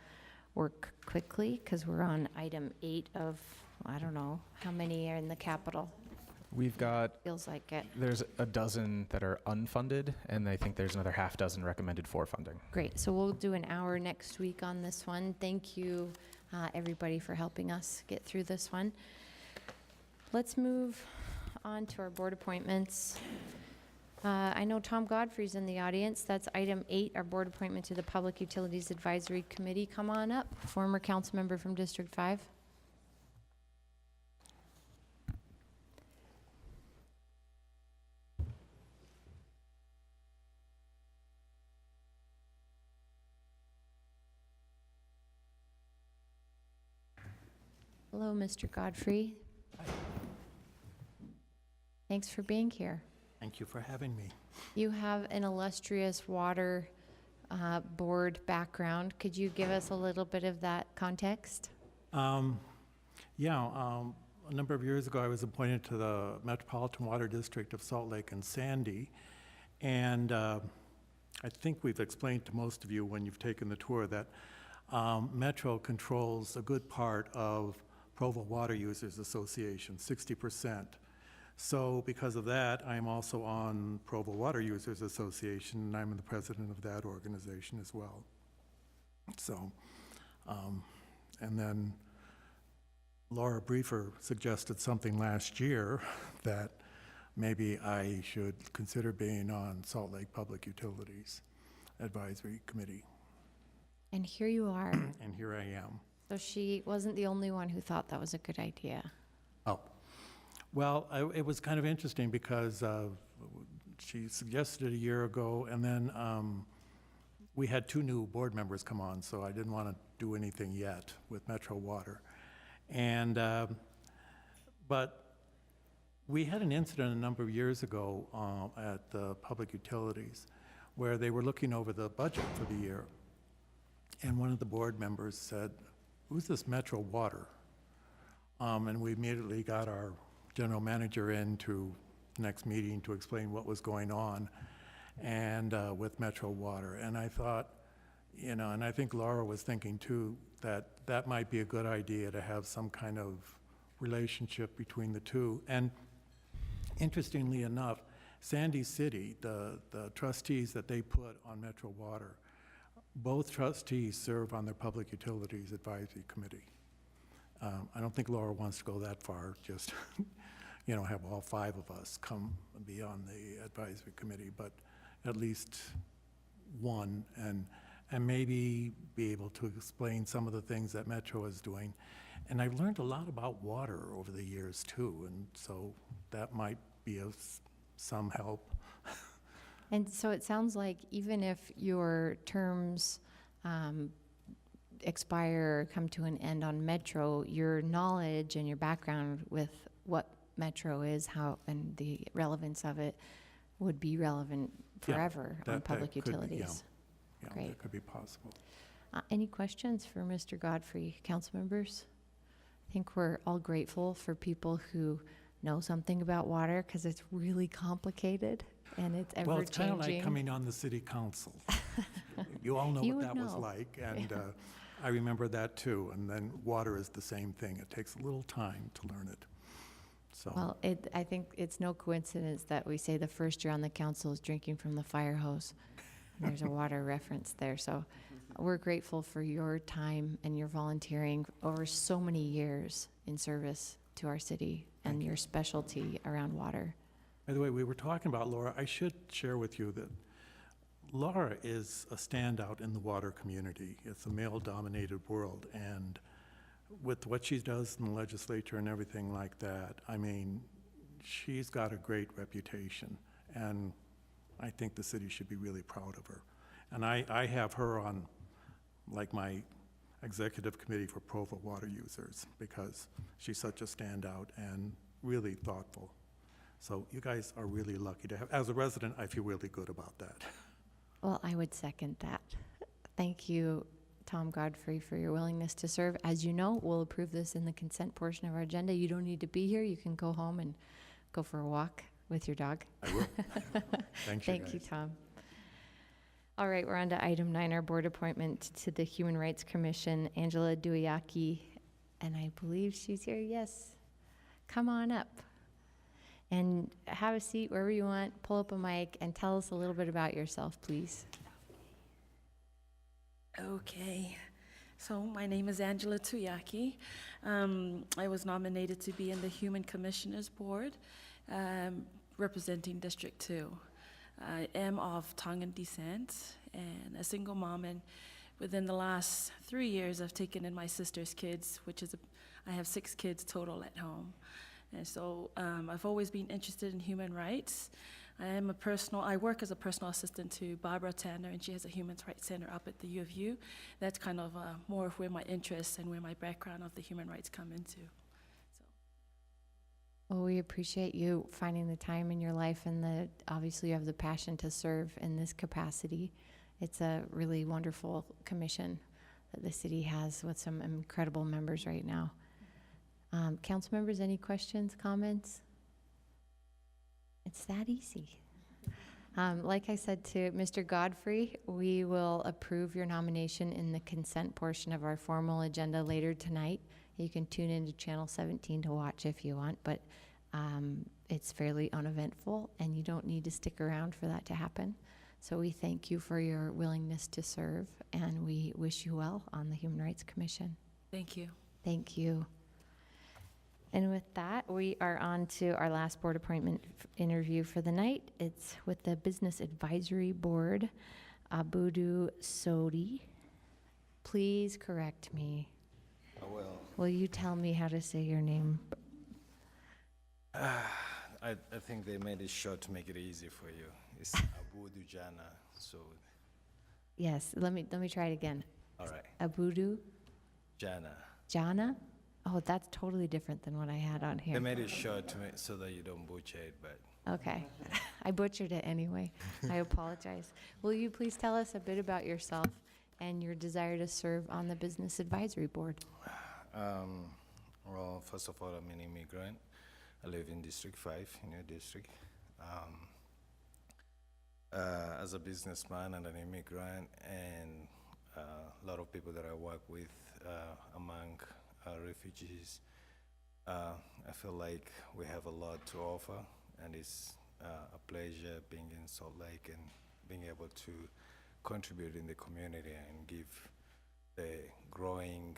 work quickly because we're on item 8 of, I don't know, how many are in the capital? We've got, Feels like it. there's a dozen that are unfunded, and I think there's another half dozen recommended for funding. Great, so we'll do an hour next week on this one. Thank you, everybody, for helping us get through this one. Let's move on to our board appointments. I know Tom Godfrey's in the audience. That's item 8, our board appointment to the Public Utilities Advisory Committee. Come on up, former council member from District 5. Hello, Mr. Godfrey. Thanks for being here. Thank you for having me. You have an illustrious water board background. Could you give us a little bit of that context? A number of years ago, I was appointed to the Metropolitan Water District of Salt Lake and Sandy, and I think we've explained to most of you when you've taken the tour that Metro controls a good part of Provo Water Users Association, 60%. So because of that, I'm also on Provo Water Users Association, and I'm the president of that organization as well. So, and then Laura Briefer suggested something last year that maybe I should consider being on Salt Lake Public Utilities Advisory Committee. And here you are. And here I am. So she wasn't the only one who thought that was a good idea. Oh. Well, it was kind of interesting because she suggested it a year ago, and then we had 2 new board members come on, so I didn't want to do anything yet with Metro Water. And, but we had an incident a number of years ago at the Public Utilities where they were looking over the budget for the year. And one of the board members said, "Who's this Metro Water?" And we immediately got our general manager into the next meeting to explain what was going on and with Metro Water. And I thought, you know, and I think Laura was thinking too, that that might be a good idea to have some kind of relationship between the two. And interestingly enough, Sandy City, the trustees that they put on Metro Water, both trustees serve on their Public Utilities Advisory Committee. I don't think Laura wants to go that far, just, you know, have all 5 of us come and be on the advisory committee, but at least one and maybe be able to explain some of the things that Metro is doing. And I've learned a lot about water over the years too, and so that might be of some help. And so it sounds like even if your terms expire or come to an end on Metro, your knowledge and your background with what Metro is, how, and the relevance of it would be relevant Yeah, forever on that public could be, utilities. Yeah, Great. that could be possible. Any questions for Mr. Godfrey, council members? I think we're all grateful for people who know something about water because it's really complicated and it's ever-changing. Well, it's kind of like coming on the city council. You all know You what would that was know. like, and I remember that too. And then water is the same thing. It takes a little time to learn it. So. Well, I think it's no coincidence that we say the first year on the council is drinking from the fire hose. There's a water reference there. So we're grateful for your time and your volunteering over so many years in service to our city and your specialty around water. By the way, we were talking about Laura. I should share with you that Laura is a standout in the water community. It's a male-dominated world, and with what she does in the legislature and everything like that, I mean, she's got a great reputation, and I think the city should be really proud of her. And I have her on, like, my executive committee for Provo water users because she's such a standout and really thoughtful. So you guys are really lucky to have, as a resident, I feel really good about that. Well, I would second that. Thank you, Tom Godfrey, for your willingness to serve. As you know, we'll approve this in the consent portion of our agenda. You don't need to be here. You can go home and go for a walk with your dog. I will. Thank you, Thank you, guys. Tom. All right, we're on to item 9, our board appointment to the Human Rights Commission. Angela Duyaki, and I believe she's here. Yes. Come on up and have a seat wherever you want. Pull up a mic and tell us a little bit about yourself, please. Okay, so my name is Angela Tuyaki. I was nominated to be in the Human Commissioners Board, representing District 2. I am of Tongan descent and a single mom, and within the last 3 years I've taken in my sister's kids, I have 6 kids total at home. And so I've always been interested in human rights. I work as a personal assistant to Barbara Tanner, and she has a human rights center up at the U of U. That's kind of more of where my interests and where my background of the human rights come into. Well, we appreciate you finding the time in your life, and obviously you have the passion to serve in this capacity. It's a really wonderful commission that the city has with some incredible members right now. Council members, any questions, comments? It's that easy. Like I said to Mr. Godfrey, we will approve your nomination in the consent portion of our formal agenda later tonight. You can tune into Channel 17 to watch if you want, but it's fairly uneventful, and you don't need to stick around for that to happen. So we thank you for your willingness to serve, and we wish you well on the Human Rights Commission. Thank you. Thank you. And with that, we are on to our last board appointment interview for the night. It's with the Business Advisory Board, Abudu Sodi. Please correct me. I will. Will you tell me how to say your name? I think they made it short to make it easy for you. It's Abudu Jana. So, Yes, let me try it again. all right, Abudu Jana. Jana? Oh, that's totally different than what I had on here. They made it short to make, so that you don't butcher it, but Okay. I butchered it anyway. I apologize. Will you please tell us a bit about yourself and your desire to serve on the Business Advisory Board? well, first of all, I'm an immigrant. I live in District 5, in your district. As a businessman and an immigrant, and a lot of people that I work with among refugees, I feel like we have a lot to offer, and it's a pleasure being in Salt Lake and being able to contribute in the community and give the growing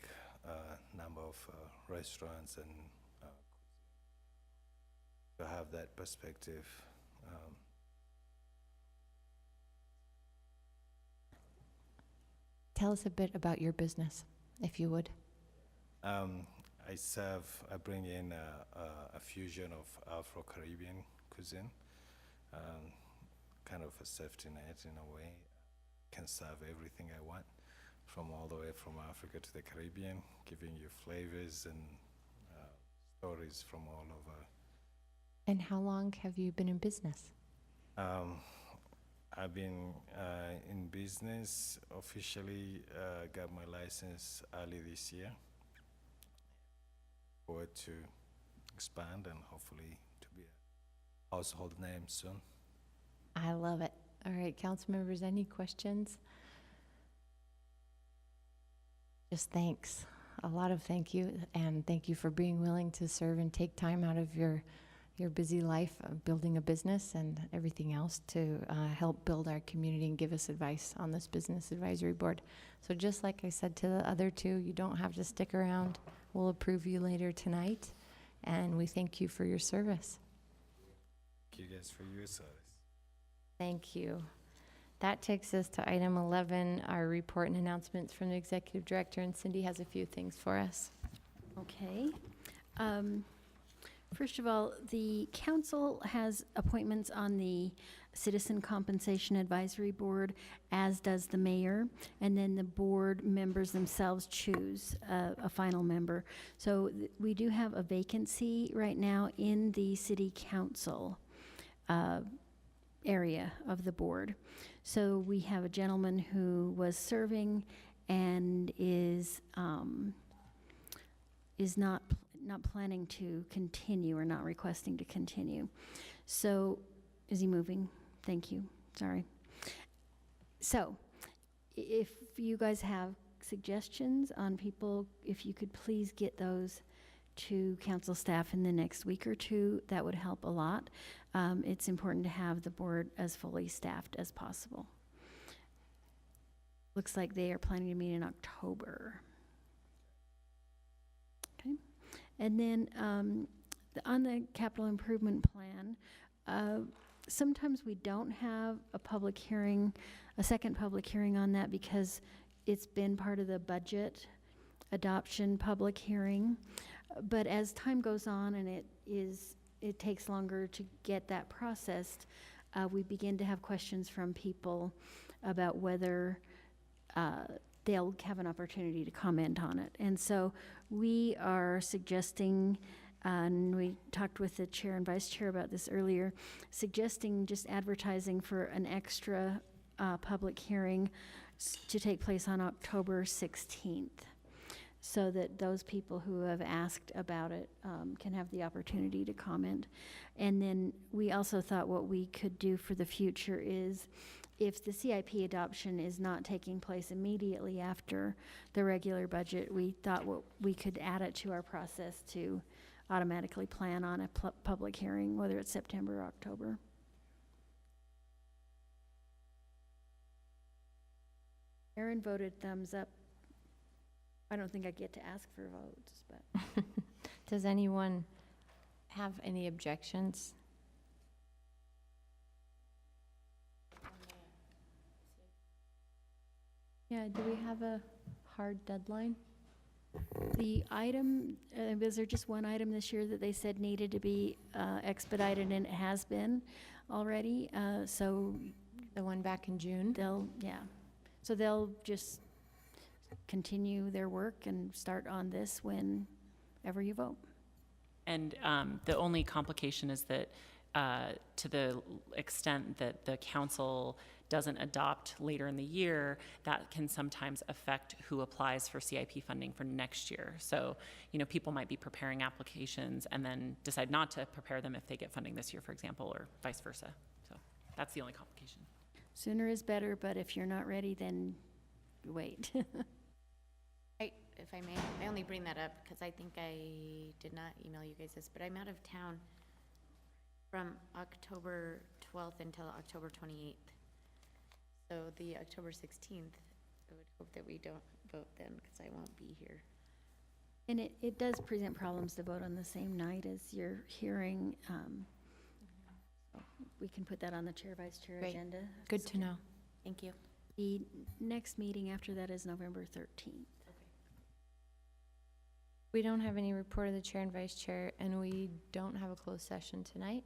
number of restaurants and to have that perspective. Tell us a bit about your business, if you would. I bring in a fusion of Afro-Caribbean cuisine, kind of a safety net in a way. Can serve everything I want, from all the way from Africa to the Caribbean, giving you flavors and stories from all over. And how long have you been in business? I've been in business, officially got my license early this year. Forward to expand and hopefully to be a household name soon. I love it. All right, council members, any questions? Just thanks. A lot of thank you, and thank you for being willing to serve and take time out of your busy life of building a business and everything else to help build our community and give us advice on this business advisory board. So just like I said to the other two, you don't have to stick around. We'll approve you later tonight, and we thank you for your service. Thank you guys for your service. Thank you. That takes us to item 11, our report and announcements from the executive director, and Cindy has a few things for us. Okay. First of all, the council has appointments on the Citizen Compensation Advisory Board, as does the mayor, and then the board members themselves choose a final member. So we do have a vacancy right now in the city council area of the board. So we have a gentleman who was serving and is not planning to continue or not requesting to continue. So, is he moving? Thank you. Sorry. So, if you guys have suggestions on people, if you could please get those to council staff in the next week or two, that would help a lot. It's important to have the board as fully staffed as possible. Looks like they are planning to meet in October. Okay. And then on the capital improvement plan, sometimes we don't have a public hearing, a second public hearing on that because it's been part of the budget adoption public hearing. But as time goes on and it takes longer to get that processed, we begin to have questions from people about whether they'll have an opportunity to comment on it. And so we are suggesting, and we talked with the chair and vice chair about this earlier, suggesting just advertising for an extra public hearing to take place on October 16th, so that those people who have asked about it can have the opportunity to comment. And then we also thought what we could do for the future is, if the CIP adoption is not taking place immediately after the regular budget, we thought we could add it to our process to automatically plan on a public hearing, whether it's September or October. Aaron voted thumbs up. I don't think I get to ask for votes, but. Does anyone have any objections? Yeah, do we have a hard deadline? The item, was there just one item this year that they said needed to be expedited, and it has been already? So the one back in June? So they'll just continue their work and start on this whenever you vote. And the only complication is that to the extent that the council doesn't adopt later in the year, that can sometimes affect who applies for CIP funding for next year. So, people might be preparing applications and then decide not to prepare them if they get funding this year, for example, or vice versa. So that's the only complication. Sooner is better, but if you're not ready, then wait. If I may, I only bring that up because I think I did not email you guys this, but I'm out of town from October 12th until October 28th. So the October 16th, I would hope that we don't vote then because I won't be here. And it does present problems to vote on the same night as your hearing. So we can put that on the chair, vice chair Great. agenda. Good to know. Thank you. The next meeting after that is November 13th. We don't have any report of the chair and vice chair, and we don't have a closed session tonight.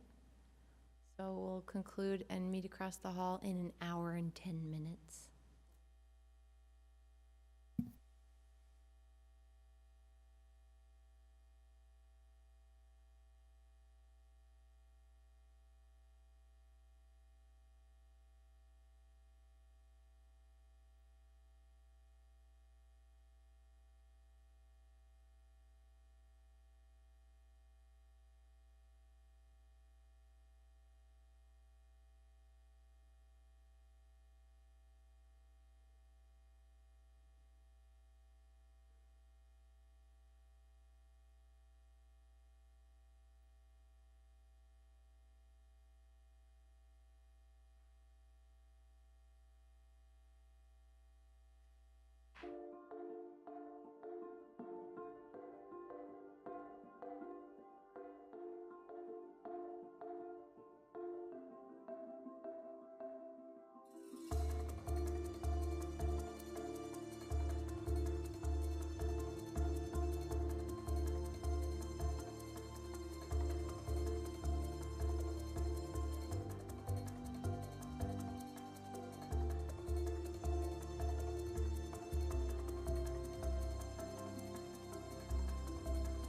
So we'll conclude and meet across the hall in an hour and 10 minutes.